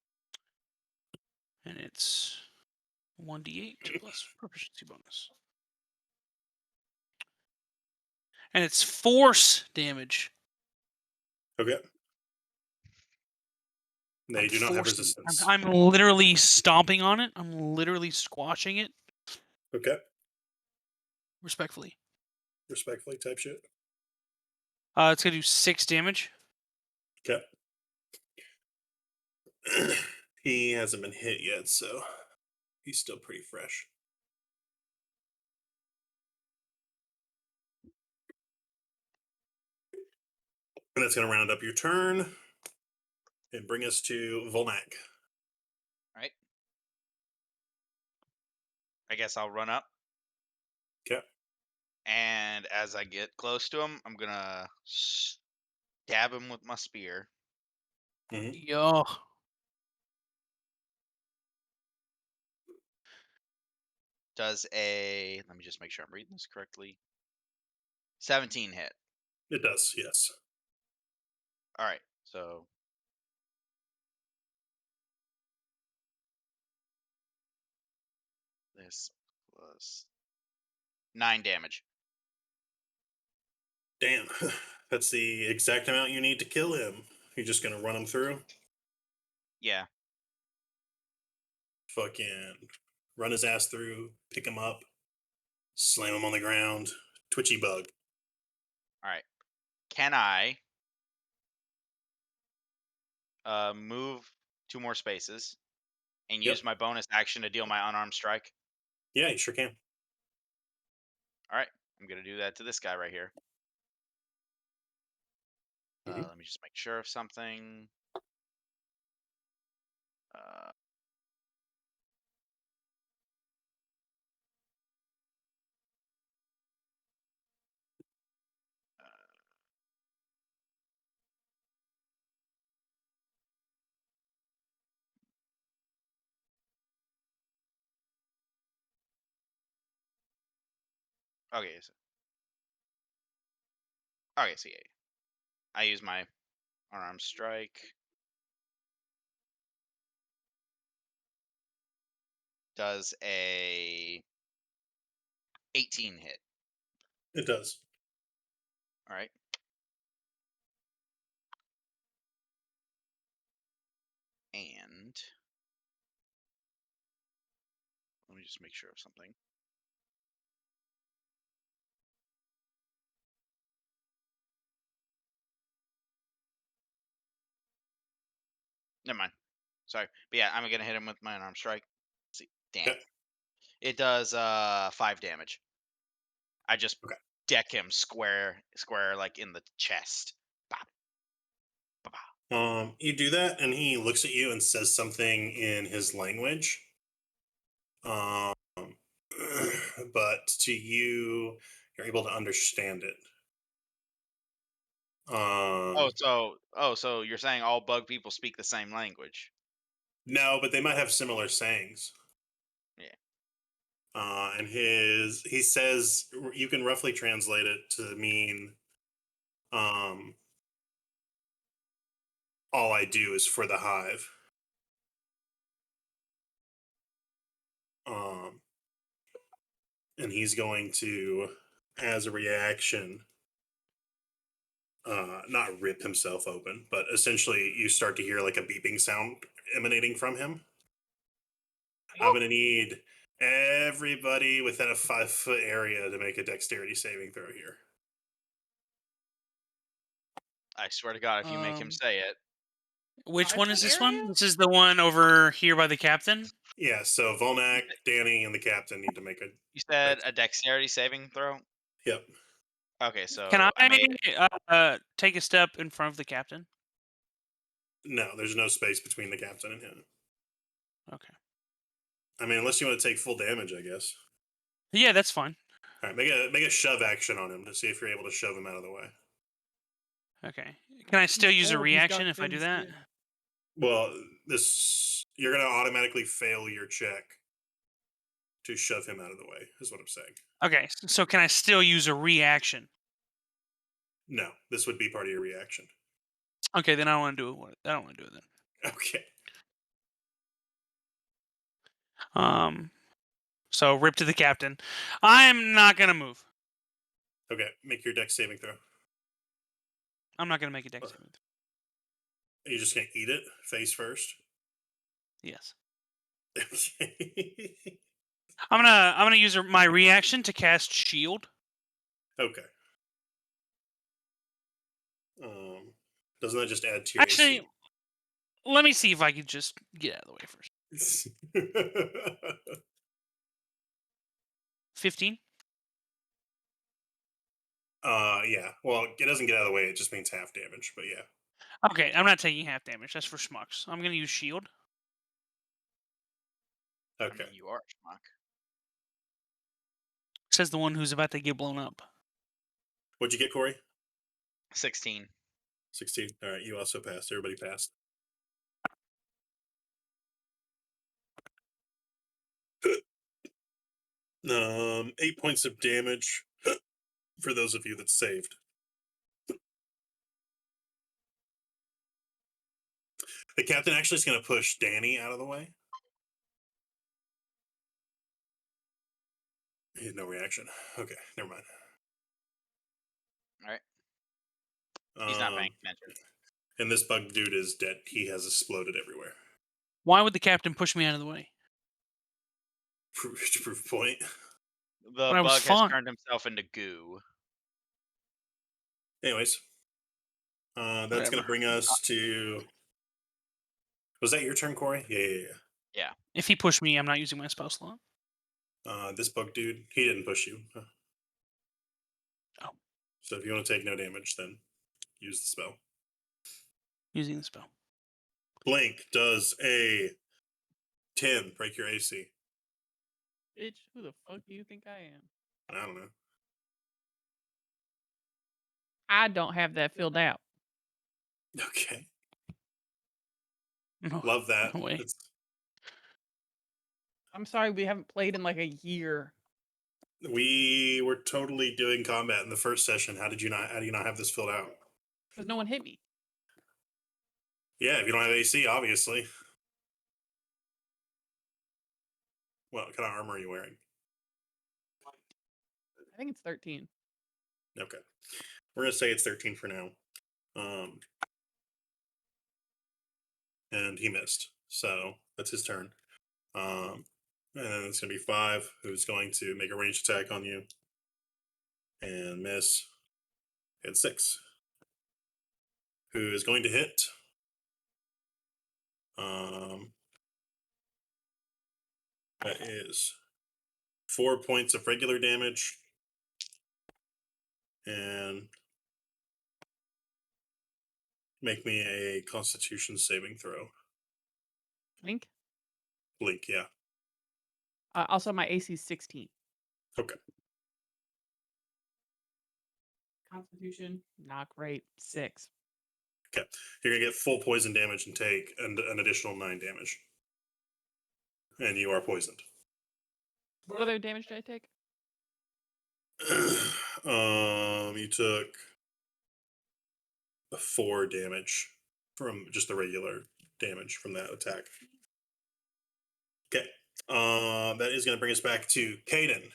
And it's 1d8 plus proficiency bonus. And it's force damage. Okay. They I'm do not have forcing it. resistance. I'm literally stomping on it. I'm literally squashing it. Okay. Respectfully. Respectfully type shit. It's gonna do 6 damage. Okay. He hasn't been hit yet, so he's still pretty fresh. And that's going to round up your turn and bring us to Volnak. Right. I guess I'll run up. Okay. And as I get close to him, I'm gonna stab him with my spear. Yo. Does a let me just make sure I'm reading this correctly. 17 hit. It does, yes. All right, so this plus 9 damage. Damn. That's the exact amount you need to kill him. You're just going to run him through? Yeah. Fucking run his ass through, pick him up, slam him on the ground. Twitchy bug. All right. Can I move 2 more spaces and Yep. use my bonus action to deal my unarmed strike? Yeah, you sure can. All right, I'm gonna do that to this guy right here. Mhm. Let me just make sure of something. Okay, so yeah, I use my unarmed strike. Does a 18 hit? It does. All right. And let me just make sure of something. Never mind. Sorry, but yeah, I'm gonna hit him with my unarmed strike. Let's see, damn, Okay. it does 5 damage. I just Okay. deck him square, like in the chest. Bop, bop, bop. You do that, and he looks at you and says something in his language. But to you, you're able to understand it. So you're saying all bug people speak the same language? No, but they might have similar sayings. Yeah. And he says you can roughly translate it to mean, all I do is for the hive. And he's going to, as a reaction, not rip himself open, but essentially you start to hear like a beeping sound emanating from him. I'm going to need everybody within a 5-foot area to make a dexterity saving throw here. I swear to God, if you make him say it. Which one 5-foot is this one? area? This is the one over here by the captain. Yeah, so Volnak, Danny, and the captain need to make a. You said a dexterity saving throw? Yep. Okay, so Can I made take a step in front of the captain? No, there's no space between the captain and him. Okay. I mean, unless you want to take full damage, I guess. Yeah, that's fine. All right, make a shove action on him to see if you're able to shove him out of the way. Okay. Can I still use a old, he's got reaction if I do thin that? skin. Well, you're going to automatically fail your check to shove him out of the way, is what I'm saying. Okay, so can I still use a reaction? No, this would be part of your reaction. Okay, then I don't want to do it. I don't want to do it then. Okay. So rip to the captain. I'm not gonna move. Okay, make your dex saving throw. I'm not gonna make a dex saving throw. Are you just going to eat it face first? Yes. Okay. I'm gonna use my reaction to cast shield. Okay. Doesn't that just add to your Actually, AC? let me see if I could just get out of the way first. 15. Yeah. Well, it doesn't get out of the way. It just means half damage. But yeah. Okay, I'm not taking half damage. That's for schmucks. I'm gonna use shield. I Okay. mean, you are a schmuck. Says the one who's about to get blown up. What'd you get, Corey? 16. 16. All right. You also passed. Everybody passed. Um, 8 points of damage for those of you that saved. The captain actually is going to push Danny out of the way. He had no reaction. Okay, never mind. All right. He's not paying attention. And this bug dude is dead. He has exploded everywhere. Why would the captain push me out of the way? Proof point. The When I was bug has fine. turned himself into goo. Anyways, that's Whatever. going to bring us to. Was that your turn, Corey? Yeah. Yeah. If he pushed me, I'm not using my spell slot. This bug dude, he didn't push you. Oh. So if you want to take no damage, then use the spell. Using the spell. Blink does a 10 break your AC. Bitch, who the fuck do you think I am? I don't know. I don't have that filled out. Okay. No, Love that. no way. I'm sorry, we haven't played in like a year. We were totally doing combat in the first session. How do you not have this filled out? Because no one hit me. Yeah, if you don't have AC, obviously. What kind of armor are you wearing? I think it's 13. Okay. We're going to say it's 13 for now. And he missed. So that's his turn. And then it's going to be 5, who's going to make a ranged attack on you. And miss. And 6, who is going to hit. That is 4 points of regular damage. And make me a Constitution saving throw. Link. Blink, yeah. Also, my AC is 16. Okay. Constitution, not great. 6. Okay. You're going to get full poison damage and take an additional 9 damage. And you are poisoned. What other damage did I take? You took 4 damage from just the regular damage from that attack. Okay. That is going to bring us back to Caden.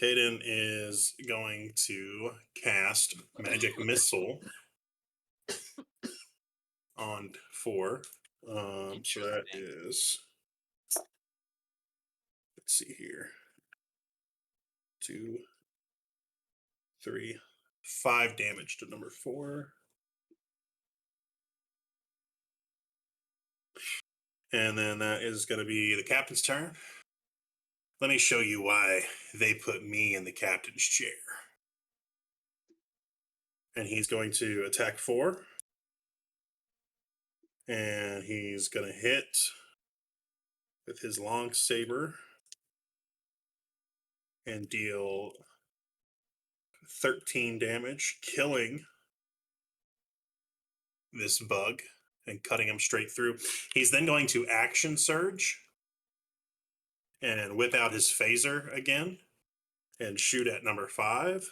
Caden is going to cast Magic Missile on 4. So that is, let's see here, 2, 3, 5 damage to number 4. And then that is going to be the captain's turn. Let me show you why they put me in the captain's chair. And he's going to attack 4. And he's going to hit with his long saber and deal 13 damage, killing this bug and cutting him straight through. He's then going to action surge and whip out his phaser again and shoot at number 5.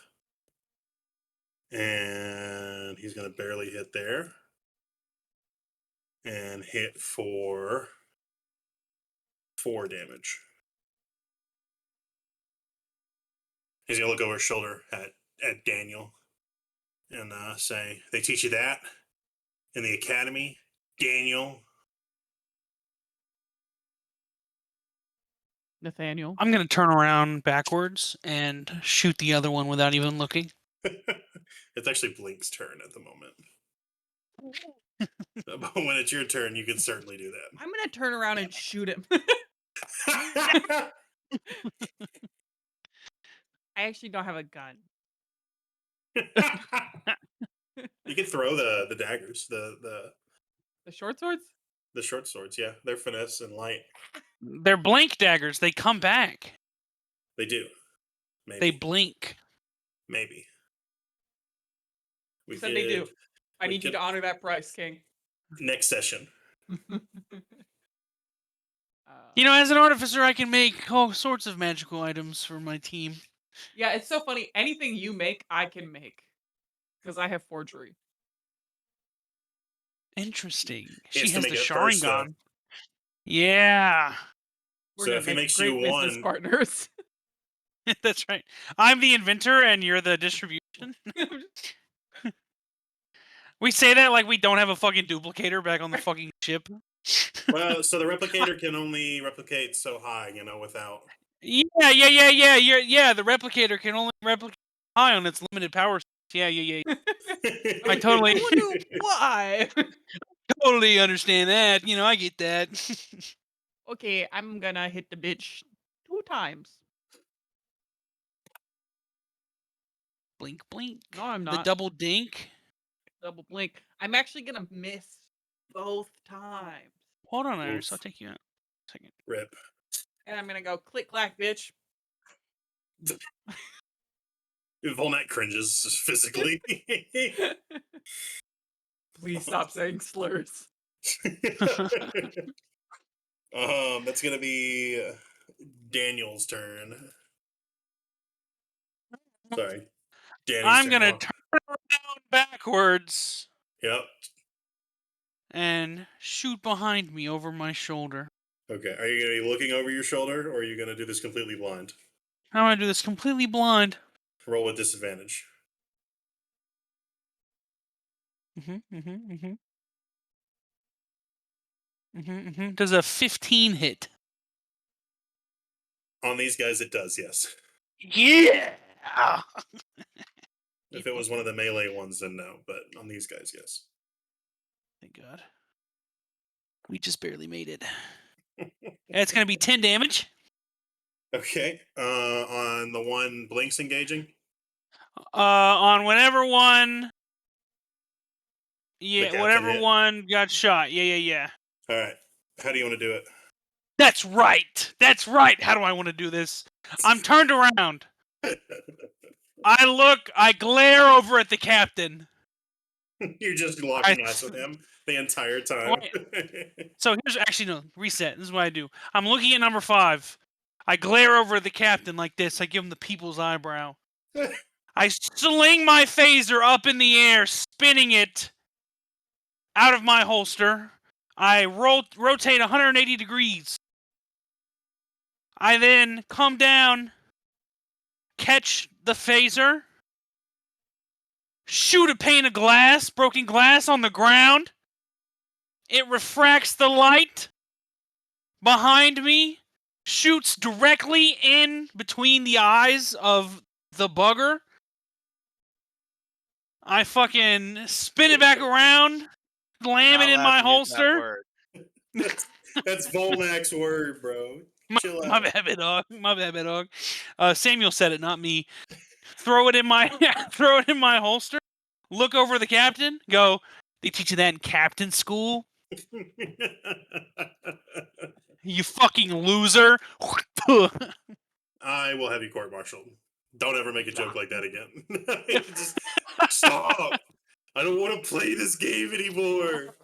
And he's going to barely hit there and hit for 4 damage. He's going to look over his shoulder at Daniel and say, "They teach you that in the academy, Daniel?" Nathaniel. I'm going to turn around backwards and shoot the other one without even looking. It's actually Blink's turn at the moment. But when it's your turn, you can certainly do that. I'm gonna turn around and shoot him. I actually don't have a gun. You can throw the daggers, the short swords? the short swords. Yeah, they're finesse and light. They're blink daggers. They come back. They do. Maybe. They blink. Maybe. We Said they do. did- I we need you could- to honor that price, King. Next session. You know, as an artificer, I can make all sorts of magical items for my team. Yeah, it's so funny. Anything you make, I can make. Because I have forgery. Interesting. He She has to has the make it first, though. Sharingan. Yeah. We're So gonna if he make makes great you business one- partners. That's right. I'm the inventor and you're the distribution. We say that like we don't have a fucking duplicator back on the fucking ship. Well, so the replicator can only replicate so high, without. Yeah. The replicator can only replicate high on its limited power. Yeah. I totally- I wonder why. Totally understand that. You know, I get that. Okay, I'm gonna hit the bitch 2 times. Blink, blink. No, I'm The not. double dink. Double blink. I'm actually gonna miss both times. Hold on, Iris. Oof. I'll take you out. Second. Rip. And I'm gonna go click clack, bitch. Volnat cringes physically. Please stop saying slurs. That's gonna be Daniel's turn. Sorry, Danny's I'm turn gonna now. turn around backwards Yep. and shoot behind me over my shoulder. Okay. Are you gonna be looking over your shoulder, or are you gonna do this completely blind? I'm gonna do this completely blind. Roll with disadvantage. Does a 15 hit? On these guys, it does. Yes. Yeah. If it was one of the melee ones, then no. But on these guys, yes. Thank God. We just barely made it. It's going to be 10 damage. Okay. On the one Blinks engaging. On whatever one. Yeah, captain whatever hit. one got shot. Yeah. All right. How do you want to do it? That's right. That's right. How do I want to do this? I'm turned around. I glare over at the captain. You're just locking eyes with him the entire time. So here's actually no reset. This is what I do. I'm looking at number 5. I glare over at the captain like this. I give him the people's eyebrow. I sling my phaser up in the air, spinning it out of my holster. I rotate 180 degrees. I then come down, catch the phaser, shoot a pane of glass, broken glass on the ground. It refracts the light behind me, shoots directly in between the eyes of the bugger. I fucking spin it back around, slam it in my holster. That's Volnak's word, bro. Chill My out. bad, dog. My bad, dog. Samuel said it, not me. Throw it in my holster. Look over the captain. Go. They teach you that in captain school. You fucking loser. I will have you court-martialed. Don't ever make a joke like that again. Just stop. I don't want to play this game anymore.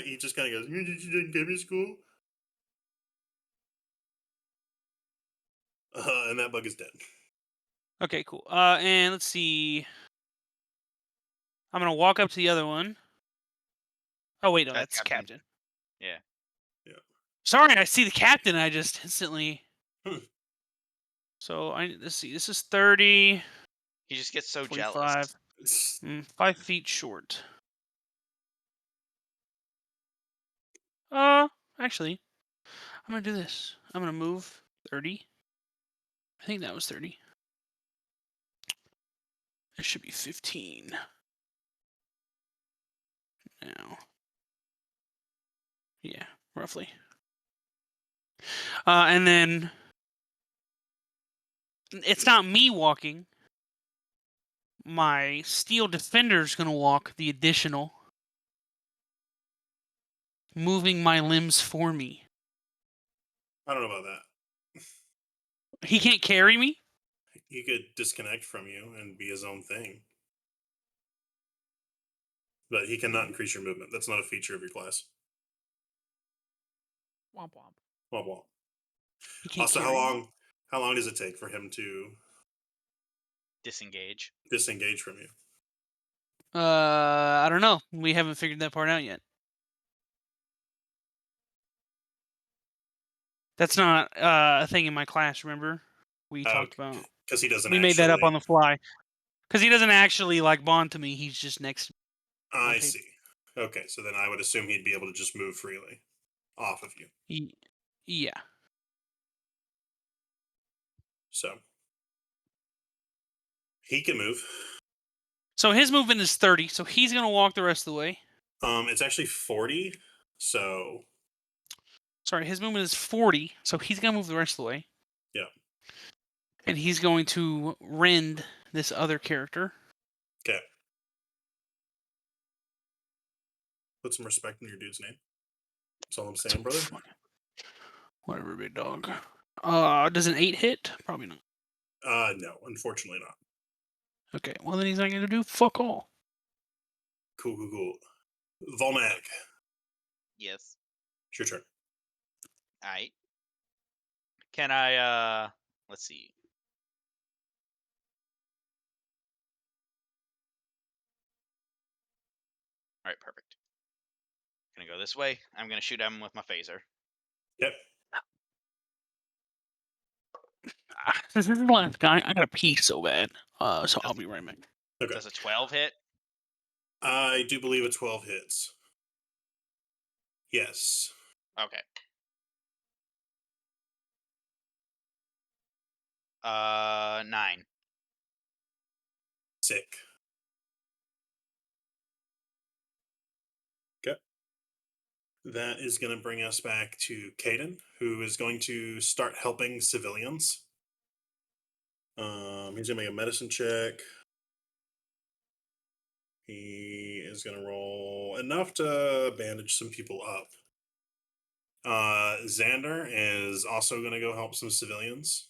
He just kind of goes, "Did you in gaming school?" And that bug is dead. Okay, cool. And let's see. I'm gonna walk up to the other one. Oh wait, no, that's captain. Yeah. Sorry, I see the captain. I just instantly. Hmm. So let's see. This is 30. He just gets so 25. jealous. 5 feet short. Actually, I'm gonna do this. I'm gonna move 30. I think that was 30. It should be 15. Now. Yeah, roughly. And then it's not me walking. My steel defender's gonna walk the additional, moving my limbs for me. I don't know about that. He can't carry me? He could disconnect from you and be his own thing. But he cannot increase your movement. That's not a feature of your class. Womp womp. Womp womp. He can't Also, carry me. how long does it take for him to Disengage. disengage from you? I don't know. We haven't figured that part out yet. That's not a thing in my class, remember? We talked about. Because he doesn't. We made that up on the fly. Because he doesn't actually like bond to me. He's just next to me. I see. Okay, so then I would assume he'd be able to just move freely off of you. Yeah. So he can move. So his movement is 30, so he's going to walk the rest of the way. It's actually 40, so... Sorry, his movement is 40, so he's going to move the rest of the way. Yeah. And he's going to rend this other character. Okay. Put some respect in your dude's name. That's all I'm saying, brother. Whatever, big dog. Does an 8 hit? Probably not. No, unfortunately not. Okay, well then he's not going to do fuck all. Cool. Volnak. Yes. It's your turn. Alright. Can I, let's see. Alright, perfect. Gonna go this way. I'm gonna shoot him with my phaser. Yep. This is the last guy. I gotta pee so bad. So I'll be right back. Okay. Does a 12 hit? I do believe a 12 hits. Yes. Okay. 9. Sick. That is going to bring us back to Caden, who is going to start helping civilians. He's going to make a medicine check. He is going to roll enough to bandage some people up. Xander is also going to go help some civilians.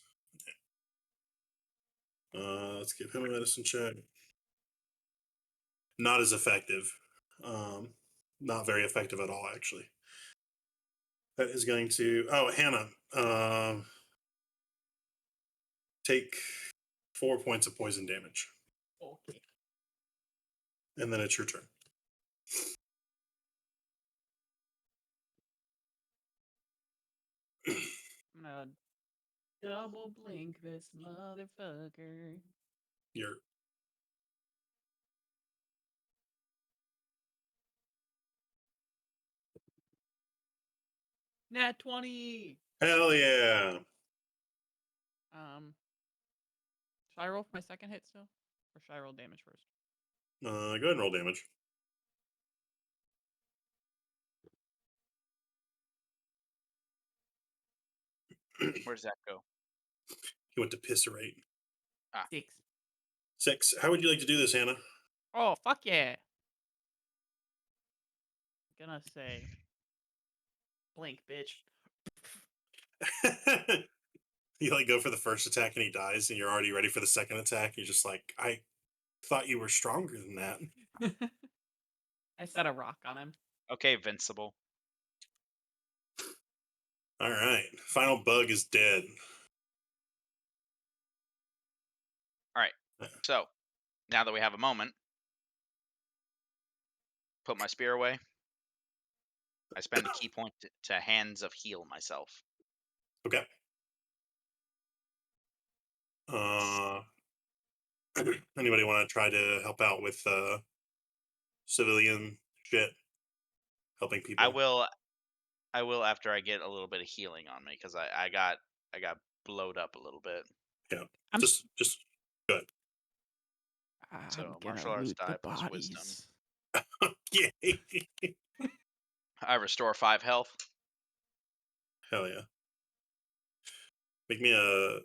Let's give him a medicine check. Not as effective. Not very effective at all, actually. That is going to... Oh, Hannah. Take 4 points of poison damage. Okay. And then it's your turn. I'm gonna double blink this motherfucker. You're... Nat 20. Hell yeah. Should I roll for my second hit still? Or should I roll damage first? Go ahead and roll damage. Where does that go? He went to pisserate. 6. 6. How would you like to do this, Hannah? Oh, fuck yeah. Gonna say blink, bitch. You like go for the first attack and he dies, and you're already ready for the second attack. You're just like, I thought you were stronger than that. I set a rock on him. Okay, Vincible. All right. Final bug is dead. All right. So now that we have a moment, put my spear away. I spend a key point to Hands of Heal myself. Okay. Anybody want to try to help out with civilian shit? Helping people? I will after I get a little bit of healing on me, because I got blowed up a little bit. Yeah. I'm- Just good. I'm So, gonna martial arts loot die the plus bodies. wisdom. Yay. I restore 5 health. Hell yeah. Make me a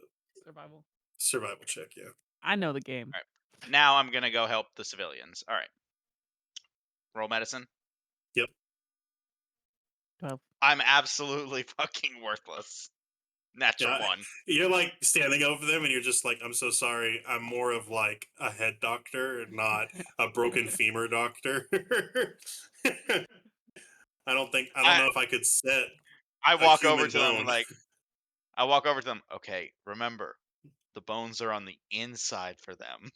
Survival. survival check, yeah. I know the game. All right. Now I'm gonna go help the civilians. All right. Roll medicine. Yep. 12. I'm absolutely fucking worthless. Natural Yeah, 1. You're like standing over them and you're just like, I'm so sorry. I'm more of like a head doctor, not a broken femur doctor. I don't know if I could set I a walk over human to them bone. and like, I walk over to them. Okay, remember, the bones are on the inside for them.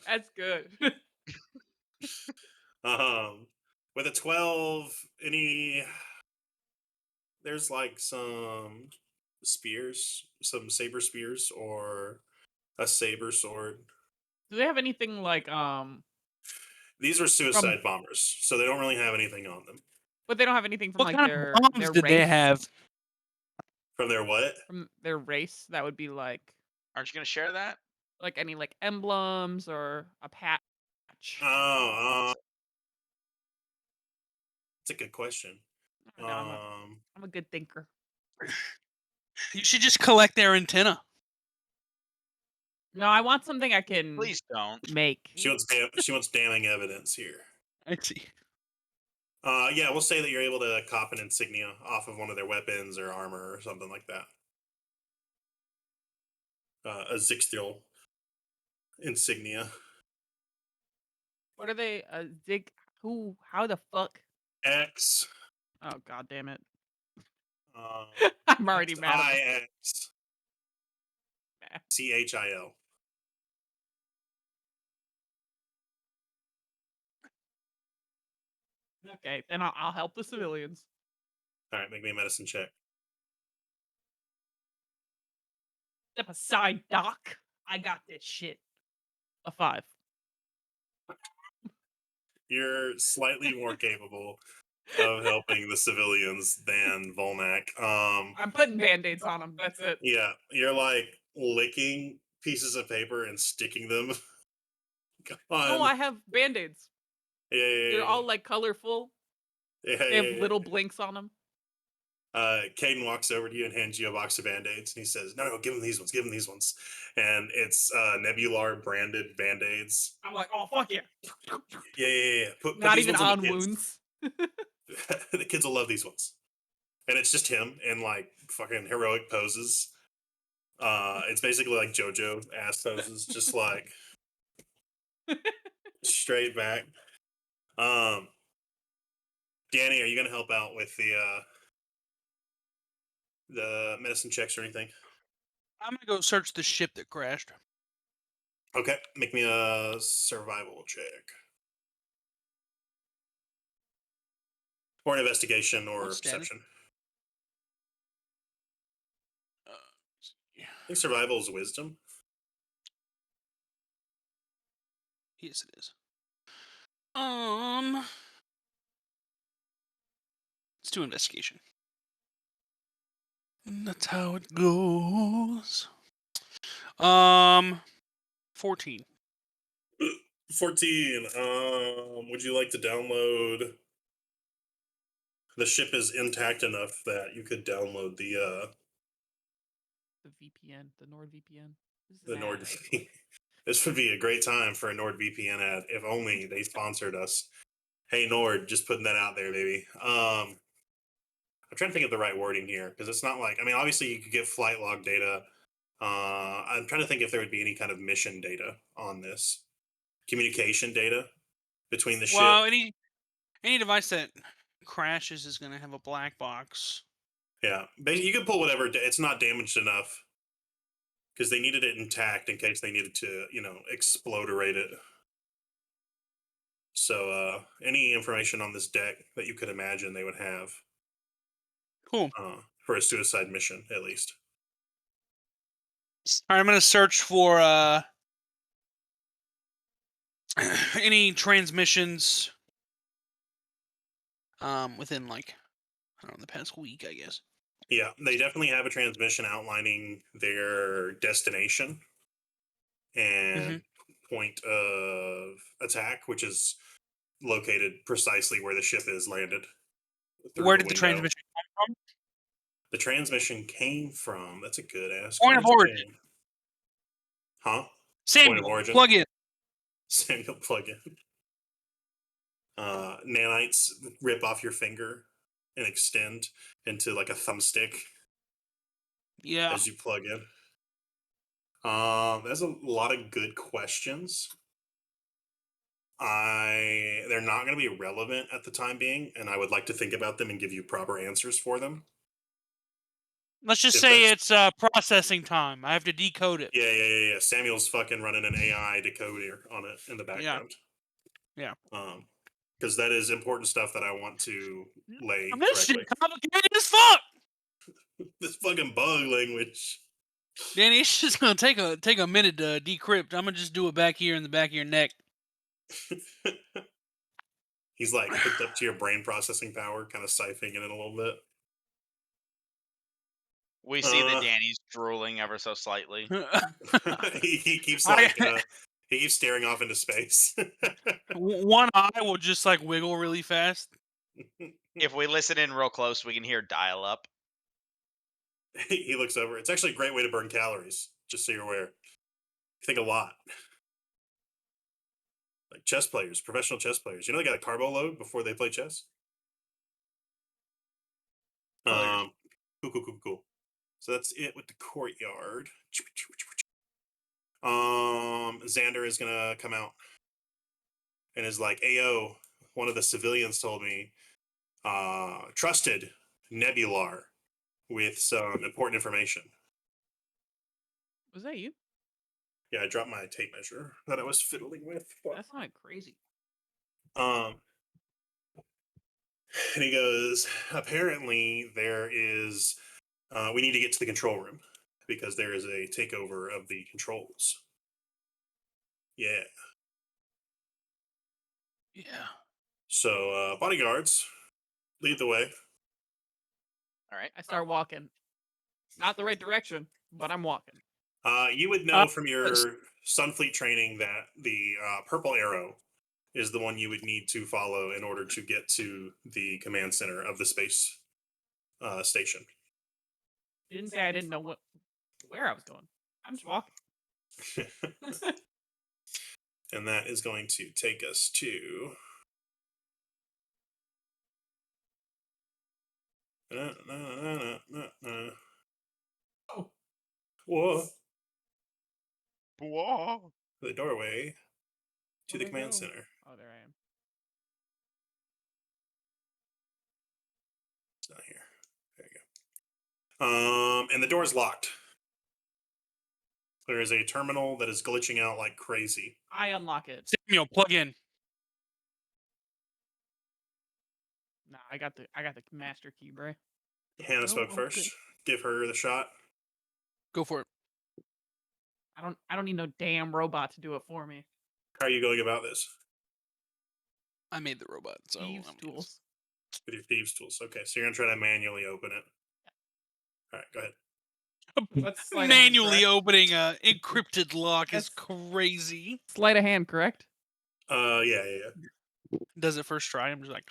That's good. With a 12, there's like some spears, some saber spears, or a saber sword. Do they have anything like These are suicide bombers, so they don't really have anything on them. but they don't have anything from What like kind their of bombs their did race? they have? From their what? From their race that would be like Aren't you gonna share that? any like emblems or a patch. Oh, it's a good question. I don't know, I'm a good thinker. You should just collect their antenna. No, I want something I can Please don't. make. She wants damning evidence here. I see. Yeah, we'll say that you're able to cop an insignia off of one of their weapons or armor or something like that. A Zixtiel insignia. What are they? Zig? Who? How the fuck? X. Oh god damn it! Um, I'm already mad. At IX. CHIL. Okay, then I'll help the civilians. All right, make me a medicine check. Step aside, Doc. I got this shit. A 5. You're slightly more capable of helping the civilians than Volnak. I'm putting band-aids on them. That's it. Yeah, you're like licking pieces of paper and sticking them No, I have band-aids. Yeah. They're all like colorful. Yeah, They have little blinks on them. Caden walks over to you and hands you a box of band-aids, and he says, "No, give him these ones. Give him these ones." And it's Nebular branded band-aids. I'm like, oh fuck yeah! Yeah. Put Not these even ones on on the kids. wounds. The kids will love these ones. And it's just him in like fucking heroic poses. It's basically like JoJo ass poses, just like straight back. Danny, are you gonna help out with the medicine checks or anything? I'm gonna go search the ship that crashed. Okay, make me a survival check. Or an investigation or What's status? perception. Yeah. I think survival is wisdom. Yes, it is. Let's do investigation. And that's how it goes. 14. 14. Would you like to download? The ship is intact enough that you could download the VPN, the NordVPN. This is the an ad, Nord. actually. This would be a great time for a NordVPN ad. If only they sponsored us. Hey Nord, just putting that out there, baby. I'm trying to think of the right wording here because it's not like, I mean, obviously you could get flight log data. I'm trying to think if there would be any kind of mission data on this, communication data between the Well, ship. any device that crashes is gonna have a black box. Yeah, you can pull whatever. It's not damaged enough because they needed it intact in case they needed to, exploderate it. So any information on this deck that you could imagine they would have. Cool. For a suicide mission, at least. All right, I'm gonna search for any transmissions within like I don't know the past week, I guess. Yeah, they definitely have a transmission outlining their destination and point of attack, which is located precisely where the ship is landed. Where did the transmission come from? The transmission came from. That's a good ass Point of origin. question. Huh? Point of Samuel, origin. plug in. Samuel, plug in. Nanites rip off your finger and extend into like a thumbstick Yeah. as you plug in. There's a lot of good questions. They're not going to be relevant at the time being, and I would like to think about them and give you proper answers for them. Let's just If say that's- it's processing time. I have to decode it. Yeah. Samuel's fucking running an AI decoder on it in the background. Yeah. Because that is important stuff that I want to lay I'm this shit correctly. complicated as fuck. This fucking bug language. Danny, it's just gonna take a minute to decrypt. I'm gonna just do it back here in the back of your neck. He's like hooked up to your brain processing power, kind of siphoning it a little bit. We see that Danny's drooling ever so slightly. he keeps he keeps staring off into space. One eye will just like wiggle really fast. If we listen in real close, we can hear dial up. He looks over. It's actually a great way to burn calories, just so you're aware. You think a lot. Like chess players, professional chess players. You know they got a carbo load before they play chess? Cool. So that's it with the courtyard. Xander is gonna come out and is like, "Ayo, one of the civilians told me, trusted Nebular with some important information." Was that you? Yeah, I dropped my tape measure that I was fiddling with. That sounded crazy. And he goes, apparently there is, we need to get to the control room because there is a takeover of the controls. Yeah. Yeah. So, bodyguards, lead the way. All right. I start walking. Not the right direction, but I'm walking. You would know from your Sunfleet training that the purple arrow is the one you would need to follow in order to get to the command center of the space station. You didn't say I didn't know where I was going. I'm just walking. And that is going to take us to. Oh. Whoa. Whoa. The doorway to the Where'd I command go? center. Oh, there I am. It's not here. There you go. And the door is locked. There is a terminal that is glitching out like crazy. I unlock it. Samuel, plug in. Nah, I got the master key, bro. Hannah spoke first. Give her the shot. Go for it. I don't need no damn robot to do it for me. How are you going about this? I made the robot, so Thieves' I'm gonna- tools. With your thieves tools. Okay, so you're gonna try to manually open it. All right, go ahead. That's sleight of hand, Manually correct? opening a encrypted lock is That's- crazy. Sleight of hand, correct? Yeah. Does it first try? I'm just like,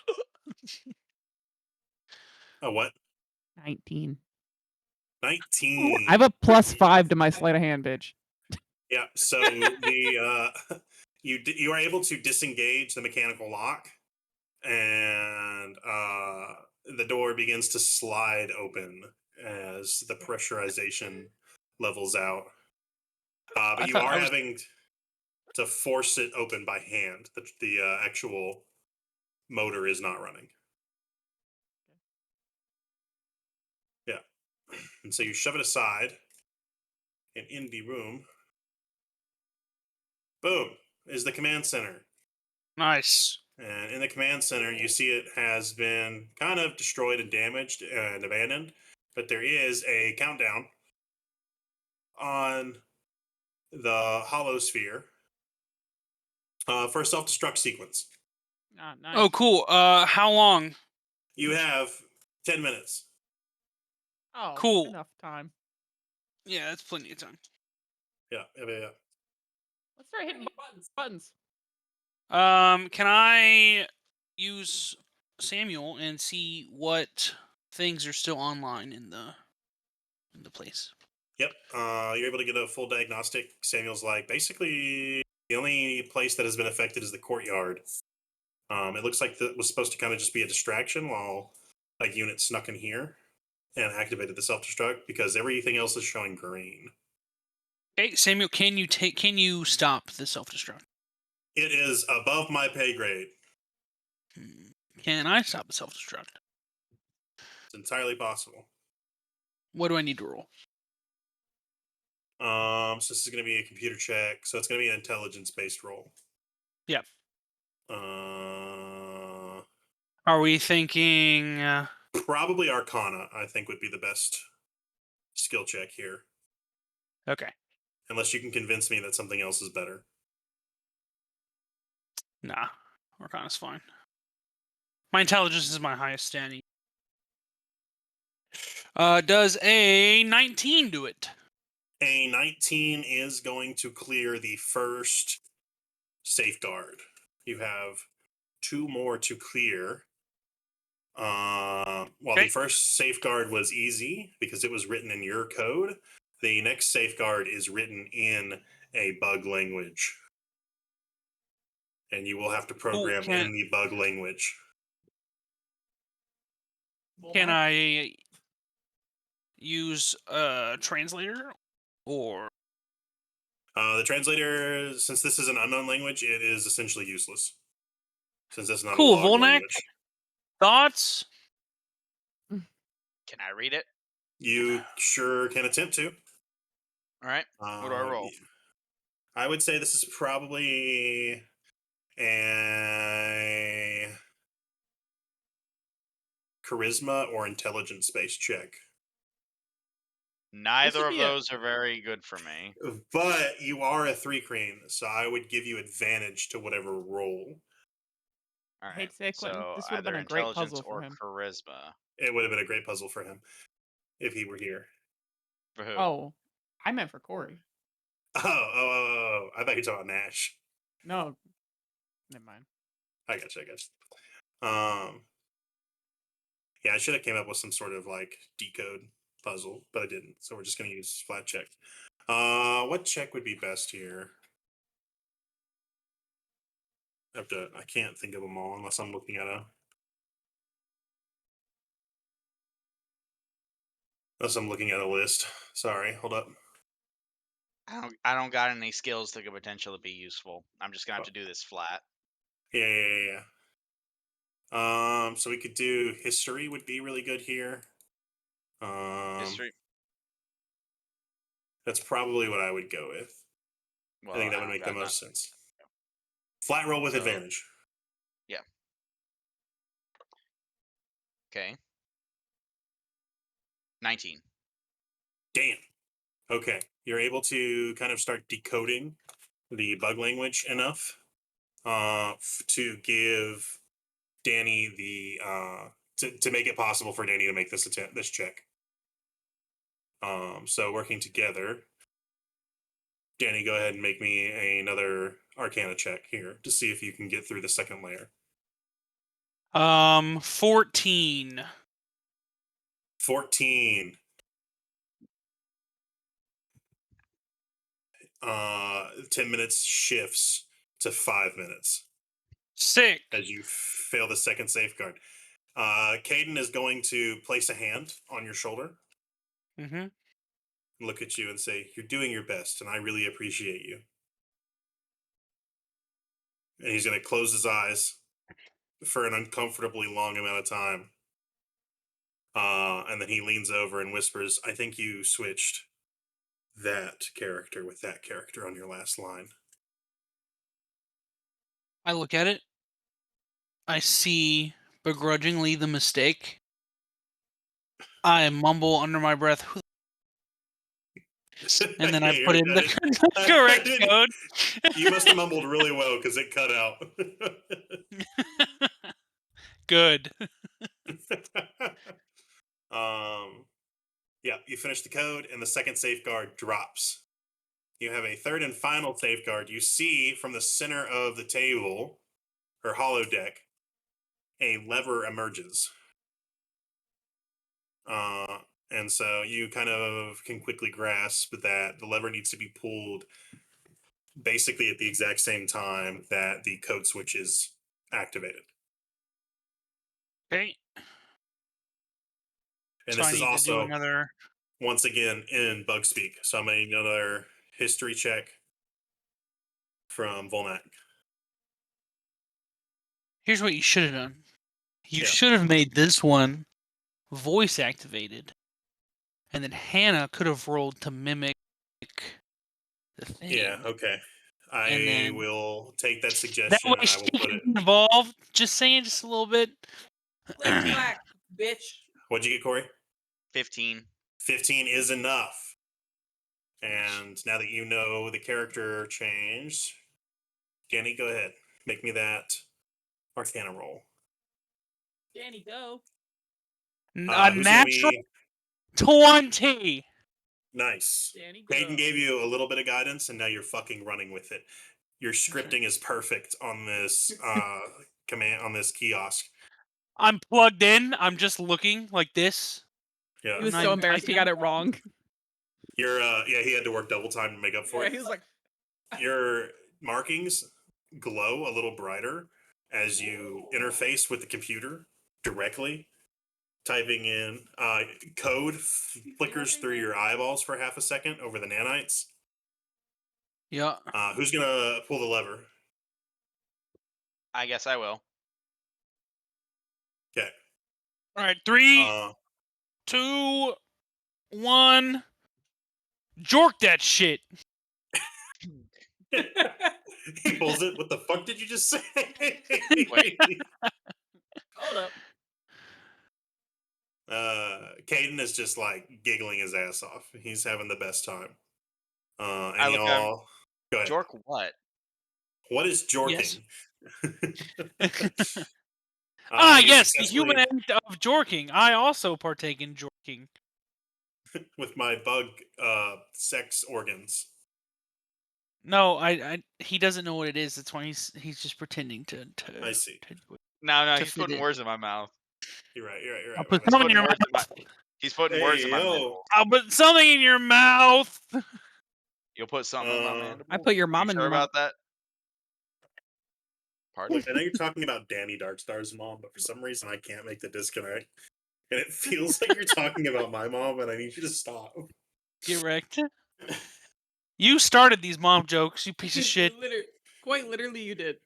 Oh, what? 19. 19. I have a +5 to my sleight of hand, bitch. Yeah. So the you are able to disengage the mechanical lock, and the door begins to slide open as the pressurization levels out. But I you thought are I was- having to force it open by hand. The actual motor is not running. Yeah. And so you shove it aside, and in the room, boom, is the command center. nice. And in the command center, you see it has been kind of destroyed and damaged and abandoned, but there is a countdown on the holosphere for a self-destruct sequence. Ah, nice. Oh, cool. How long? You have 10 minutes. Oh, Cool. enough time. Yeah, that's plenty of time. Yeah. Let's start hitting buttons. Can I use Samuel and see what things are still online in the place? Yep. You're able to get a full diagnostic. Samuel's like, basically, the only place that has been affected is the courtyard. It looks like that was supposed to kind of just be a distraction while like units snuck in here and activated the self-destruct because everything else is showing green. Okay, Samuel, can you stop the self-destruct? It is above my pay grade. Can I stop the self-destruct? It's entirely possible. What do I need to roll? So this is going to be a computer check. So it's going to be an intelligence-based roll. Yeah. Uh, Are we thinking? Probably Arcana, I think, would be the best skill check here. Okay. Unless you can convince me that something else is better. Nah, Arcana's fine. My intelligence is my highest standing. Does a 19 do it? A 19 is going to clear the first safeguard. You have 2 more to clear. While Okay. the first safeguard was easy because it was written in your code, the next safeguard is written in a bug language. And you will have to program in the bug language. Can I use a translator or? The translator, since this is an unknown language, it is essentially useless. Since it's not Cool, a log Volnak. language. Thoughts? Can I read it? You sure can attempt to. All right. What do I roll? I would say this is probably a charisma or intelligence based check. Neither would of be a- those are very good for me. But you are a Thri-Kreen, so I would give you advantage to whatever roll. All I right. hate to say it, Quentin, So this would have been either a great intelligence puzzle for or him. charisma. It would have been a great puzzle for him if he were here. For who? Oh, I meant for Corey. Oh, I thought you were talking about Nash. No, never mind. I got you. Yeah, I should have came up with some sort of like decode puzzle, but I didn't. So we're just gonna use flat check. What check would be best here? I can't think of them all unless I'm looking at a list. Sorry, hold up. I don't got any skills that could potentially be useful. I'm just gonna have to do this flat. Yeah. So we could do history would be really good here. History. That's probably what I would go with. Well, I think that would don't make the got most sense. Flat roll with So- advantage. Yeah. Okay. 19. Damn. Okay. You're able to kind of start decoding the bug language enough to give Danny the to make it possible for Danny to make this check. So working together, Danny, go ahead and make me another Arcana check here to see if you can get through the second layer. 14. 14. 10 minutes shifts to 5 minutes Sick. as you fail the second safeguard. Caden is going to place a hand on your shoulder, Mm-hmm. look at you and say, "You're doing your best, and I really appreciate you." And he's going to close his eyes for an uncomfortably long amount of time. And then he leans over and whispers, "I think you switched that character with that character on your last line." I look at it. I see begrudgingly the mistake. I mumble under my breath, "Who the-" and then I put in the correct code. You must have mumbled really well because it cut out. Good. Yeah, you finish the code, and the second safeguard drops. You have a third and final safeguard. You see from the center of the table, or hollow deck, a lever emerges. And so you kind of can quickly grasp that the lever needs to be pulled basically at the exact same time that the code switch is activated. Okay. And So this I is need to do also, another. once again, in bug speak. So I'm going to need another history check from Volnak. Here's what you should have done. You Yeah. should have made this one voice activated, and then Hannah could have rolled to mimic the thing. Yeah, okay. I then- will take that That suggestion way and I she will put can it. be involved. Just saying, just a little bit. Click clack, bitch. What'd you get, Corey? 15. 15 is enough. And now that you know the character change, Danny, go ahead. Make me that Arcana roll. Danny, go. A Who's gonna natural be 20. nice? Danny, go. Hayden gave you a little bit of guidance, and now you're fucking running with it. Your scripting is perfect on this command on this kiosk. I'm plugged in. I'm just looking like this. Yeah, He was Not so even embarrassed he typing. got it wrong. you're yeah. He had to work double time to make up for Yeah, it. he was like, Your markings glow a little brighter as you interface with the computer directly. Typing in code flickers through your eyeballs for half a second over the nanites. Yeah. Who's gonna pull the lever? I guess I will. Okay. All right. 3, Uh, 2, 1. Jork that shit. he pulls it. What the fuck did you just say? Wait. hold up. Caden is just like giggling his ass off. He's having the best time. And I look at him. y'all, go ahead. Jork what? What is jorking? Yes, you the successfully- human act of jorking. I also partake in jorking. with my bug sex organs. No, he doesn't know what it is. That's why he's just pretending to. I see. to do it. No, To he's fit putting in. words in my mouth. You're right. You're I'll right. put My something bad. in your Words in my- mouth. He's putting words in my Hey, yo. mandible. I'll put something in your mouth. You'll put something in my mandible. I put your mom you in sure your mouth. about that? Pardon? Look, I know you're talking about Danny Darkstar's mom, but for some reason I can't make the disconnect. And it feels like you're talking about my mom, and I need you to stop. Get wrecked. You started these mom jokes, you piece of shit. Quite literally, you did.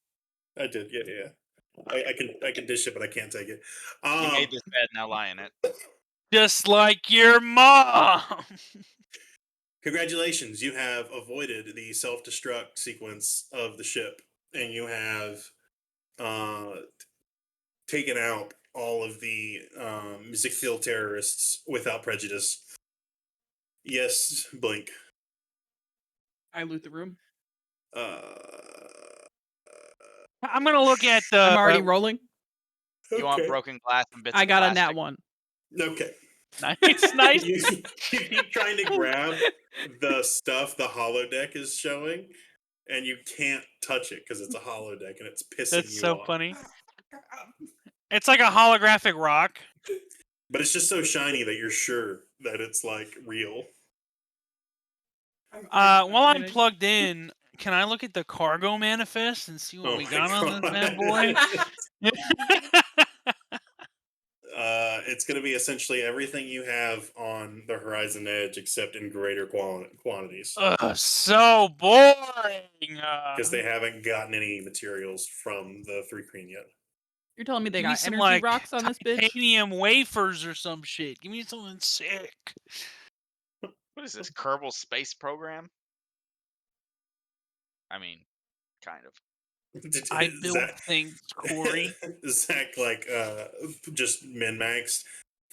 I did, yeah. I can dish it, but I can't take it. You made this bed, now lie in it. Just like your mom. Congratulations, you have avoided the self-destruct sequence of the ship, and you have taken out all of the music field terrorists without prejudice. Yes, Blink. I loot the room. I'm gonna look at the. I'm already rolling. You want Okay. broken glass and bits I got of a nat plastic. one. Okay. Nice. You keep trying to grab the stuff the holodeck is showing, and you can't touch it because it's a holodeck and it's pissing That's you so off. funny. It's like a holographic rock. But it's just so shiny that you're sure that it's like real. While I'm plugged in, can I look at the cargo manifest and see what Oh we my got on this God. bad boy? It's going to be essentially everything you have on the Horizon Edge, except in greater quantities, So boring. because they haven't gotten any materials from the Thri-Kreen yet. You're telling me they Give me got some energy like rocks on this bitch? titanium wafers or some shit. Give me something sick. What is this, Kerbal Space Program? I mean, kind of. I build things, Corey. Zach just min-maxed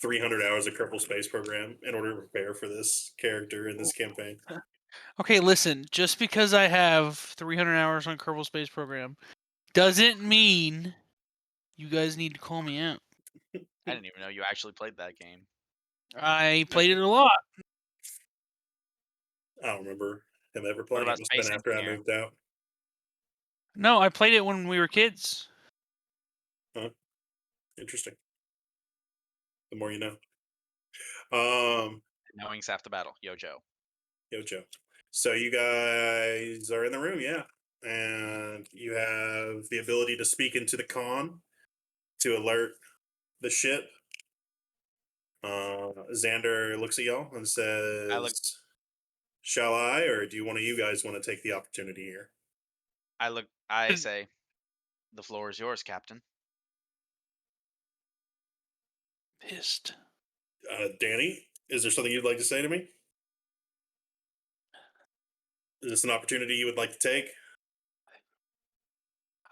300 hours of Kerbal Space Program in order to prepare for this character in this campaign. Okay, listen. Just because I have 300 hours on Kerbal Space Program doesn't mean you guys need to call me out. I didn't even know you actually played that game. I played it a lot. I don't remember him ever playing. about It must have Space been after I Engineer? moved out. No, I played it when we were kids. Interesting. The more you know. Knowing's half the battle. Yo, Joe. Yo, Joe. So you guys are in the room, yeah. And you have the ability to speak into the con to alert the ship. Xander looks at y'all and says, "Shall I, or do one of you guys want to take the opportunity here?" I say, the floor is yours, Captain. Pissed. Danny, is there something you'd like to say to me? Is this an opportunity you would like to take?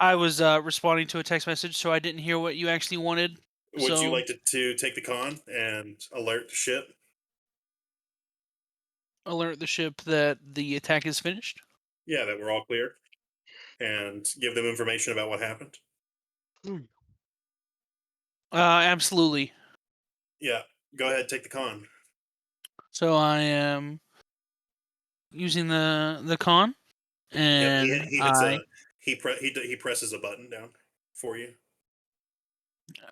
I was responding to a text message, so I didn't hear what you actually wanted. Would you like to take the con and alert the ship? Alert the ship that the attack is finished? Yeah, that we're all clear. And give them information about what happened? Absolutely. Yeah, go ahead, take the con. So I am using the con, and he presses a button down for you.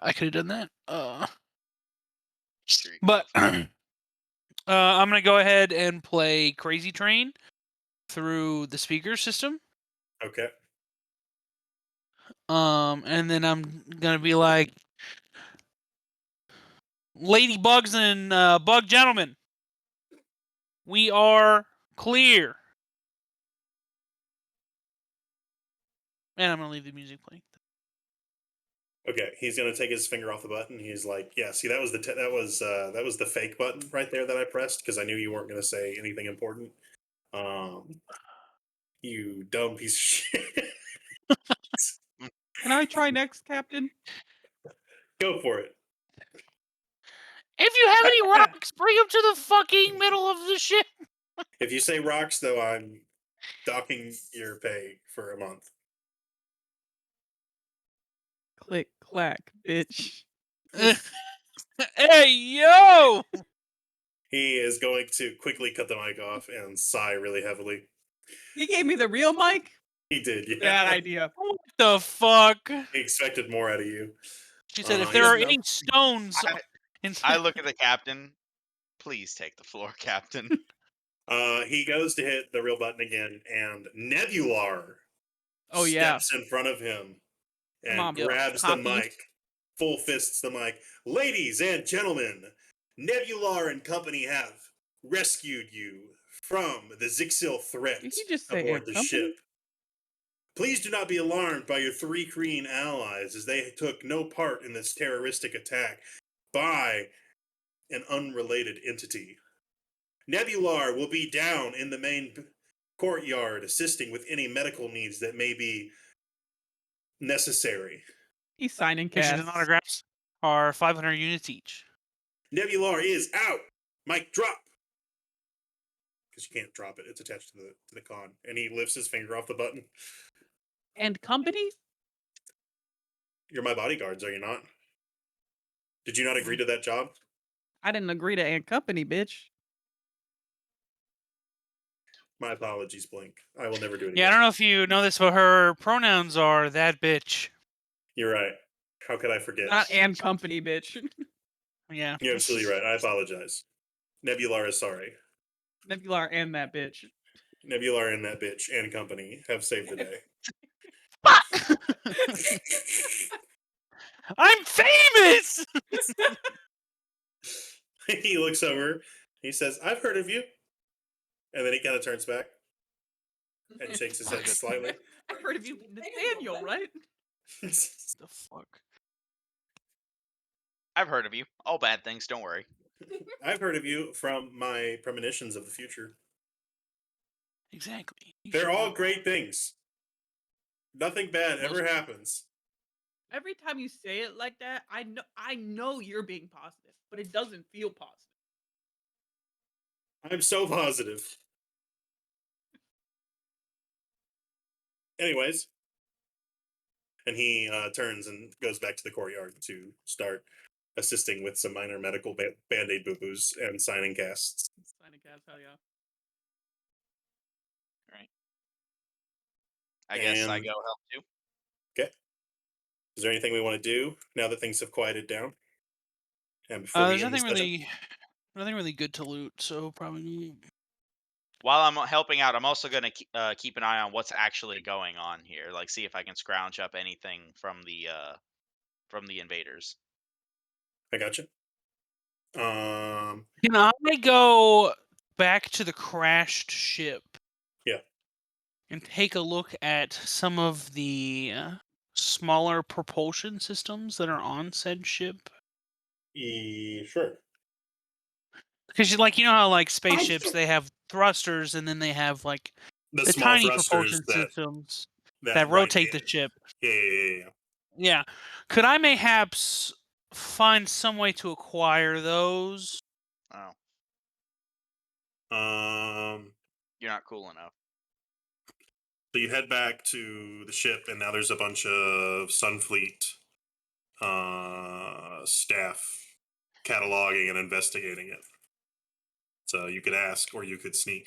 I could have done that. But I'm gonna go ahead and play Crazy Train through the speaker system. Okay. And then I'm gonna be like, ladybugs and bug gentlemen, we are clear. And I'm gonna leave the music playing. Okay, he's gonna take his finger off the button. He's like, "Yeah, see, that was the fake button right there that I pressed because I knew you weren't gonna say anything important. You dumb piece of shit." Can I try next, Captain? Go for it. If you have any rocks, bring them to the fucking middle of the ship. If you say rocks, though, I'm docking your pay for a month. Click, clack, bitch. Hey, yo! He is going to quickly cut the mic off and sigh really heavily. He gave me the real mic. He did, yeah. Bad idea. What the fuck? He expected more out of you. She said, if He there are doesn't any stones... I look at the captain. Please take the floor, Captain. He goes to hit the real button again, and Nebular Oh yeah. steps in front of him and Come on, grabs the Poppy. mic, full fists the mic. Ladies and gentlemen, Nebular and company have rescued you from the Zixil threat Did he just say aboard and the company? ship. Please do not be alarmed by your Thri-Kreen allies, as they took no part in this terroristic attack by an unrelated entity. Nebular will be down in the main courtyard assisting with any medical needs that may be necessary. He's signing Pictures casts. and autographs are 500 units each. Nebular is out. Mic drop. Because you can't drop it; it's attached to the con. And he lifts his finger off the button. And company? You're my bodyguards, are you not? Did you not agree to that job? I didn't agree to and company, bitch. My apologies, Blink. I will never do it Yeah, I again. don't know if you know this, but her pronouns are that bitch. You're right. How could I forget? Not and company, bitch. Yeah. You're absolutely right. I apologize. Nebular is sorry. Nebular and that bitch. Nebular and that bitch and company have saved the day. I'm famous! He looks over. He says, "I've heard of you." And then he kind of turns back and shakes his head slightly. I've heard of you, Nathaniel, right? The fuck? I've heard of you. All bad things, don't worry. I've heard of you from my premonitions of the future. Exactly. You They're should all know. great things. Nothing bad ever happens. Every time you say it like that, I know you're being positive, but it doesn't feel positive. I'm so positive. Anyways. And he turns and goes back to the courtyard to start assisting with some minor medical band-aid boo-boos and signing casts. Signing cast, hell yeah. Right. I guess I And- go help too. Okay. Is there anything we want to do now that things have quieted down? And before we There's end this nothing really good to loot, so probably. While I'm helping out, I'm also going to keep an eye on what's actually going on here. Like, see if I can scrounge up anything from the invaders. I gotcha. Can I go back to the crashed ship? Yeah. And take a look at some of the smaller propulsion systems that are on said ship? Sure. Because you know how like spaceships they have thrusters and then they have like The the small tiny thrusters propulsion that systems that that right, rotate yeah, the ship. Yeah. Yeah. Could I mayhaps find some way to acquire those? Oh, So you're not cool enough. you head back to the ship, and now there's a bunch of Sunfleet staff cataloging and investigating it. So you could ask, or you could sneak.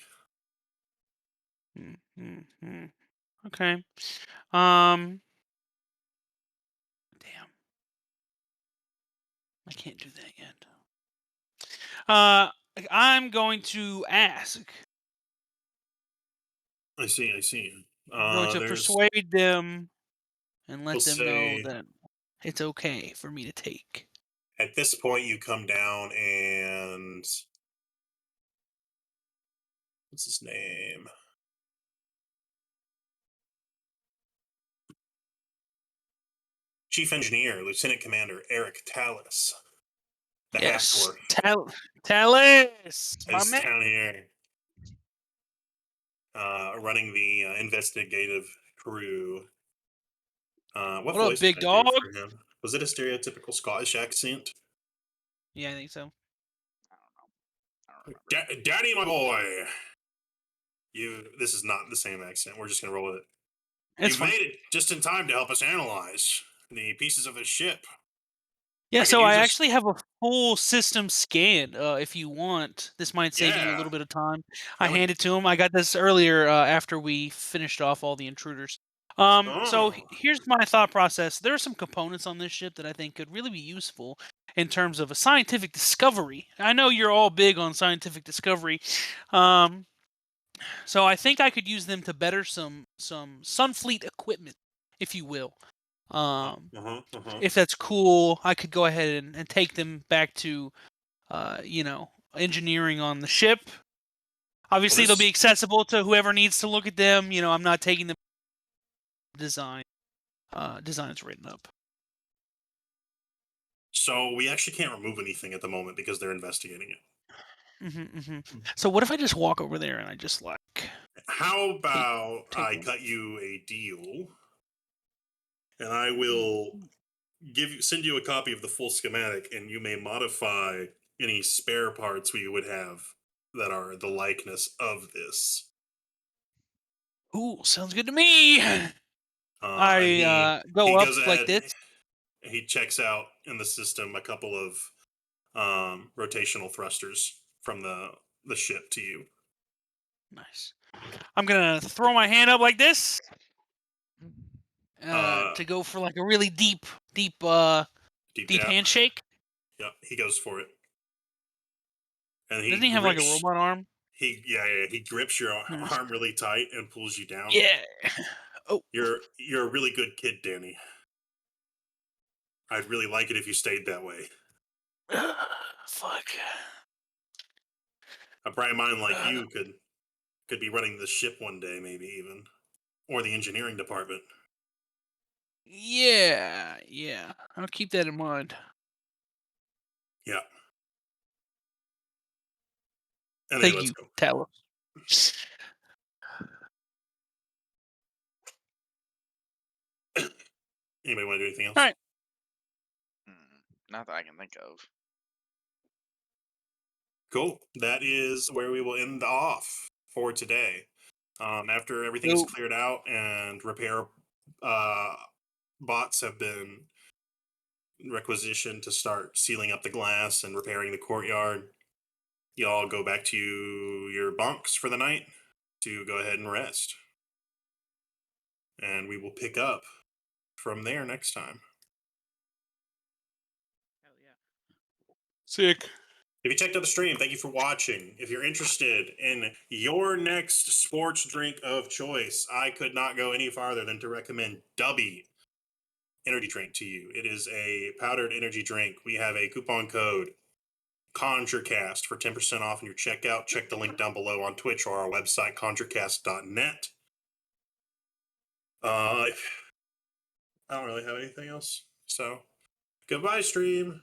Okay. Damn. I can't do that yet. I'm going to ask. I see. I'm going to There's, persuade them and let we'll them know say, that it's okay for me to take. at this point, you come down and what's his name? Chief Engineer, Lieutenant Commander Eric Tallis. The Yes. Half-Dwarf Tallis, my is man. down here running the investigative crew. What What up, voice big did I do dog? for him? Was it a stereotypical Scottish accent? Yeah, I think so. I don't remember. Daddy, my boy. This is not the same accent. We're just gonna roll with it. It's You've fine. made it just in time to help us analyze the pieces of the ship. Yeah, could so I use a s- actually have a full system scan. If you want, this might save you a Yeah, little bit of time. I that would. hand it to him. I got this earlier after we finished off all the intruders. So Oh, here's my thought process. There are some components on this ship that I think could really be useful in terms of a scientific discovery. I know you're all big on scientific discovery, um, so I think I could use them to better some Sunfleet equipment, if you will. Um, uh-huh. if that's cool, I could go ahead and take them back to, engineering on the ship. Well, Obviously, they'll be this. accessible to whoever needs to look at them. I'm not taking the design. Design's written up. So we actually can't remove anything at the moment because they're investigating it. So what if I just walk over there and I just How take about take I one? cut you a deal, and I will send you a copy of the full schematic, and you may modify any spare parts we would have that are the likeness of this. Ooh, sounds good to me. And I go he up goes like ahead. this. He checks out in the system a couple of rotational thrusters from the ship to you. Nice. I'm gonna throw my hand up like this Uh, to go for like a really deep deep dap. handshake. Yeah, he goes for it, and he Doesn't he have like a grips. robot arm? He grips your Nice. arm really tight and pulls you down. Yeah. Oh. You're a really good kid, Danny. I'd really like it if you stayed that way. Fuck. A bright mind like you could be running the ship one day, maybe even, or the engineering department. Yeah. I'll keep that in mind. Yeah. Anyway, Thank let's you, go. Talos. Anybody want to do anything else? All right. Not that I can think of. Cool. That is where we will end off for today. After everything is Yo. cleared out and repair bots have been requisitioned to start sealing up the glass and repairing the courtyard, y'all go back to your bunks for the night to go ahead and rest. And we will pick up from there next time. Hell yeah. Sick. If you checked out the stream, thank you for watching. If you're interested in your next sports drink of choice, I could not go any farther than to recommend Dubby energy drink to you. It is a powdered energy drink. We have a coupon code Conjurecast for 10% off in your checkout. Check the link down below on Twitch or our website, conjurecast.net. I don't really have anything else. So, goodbye, stream.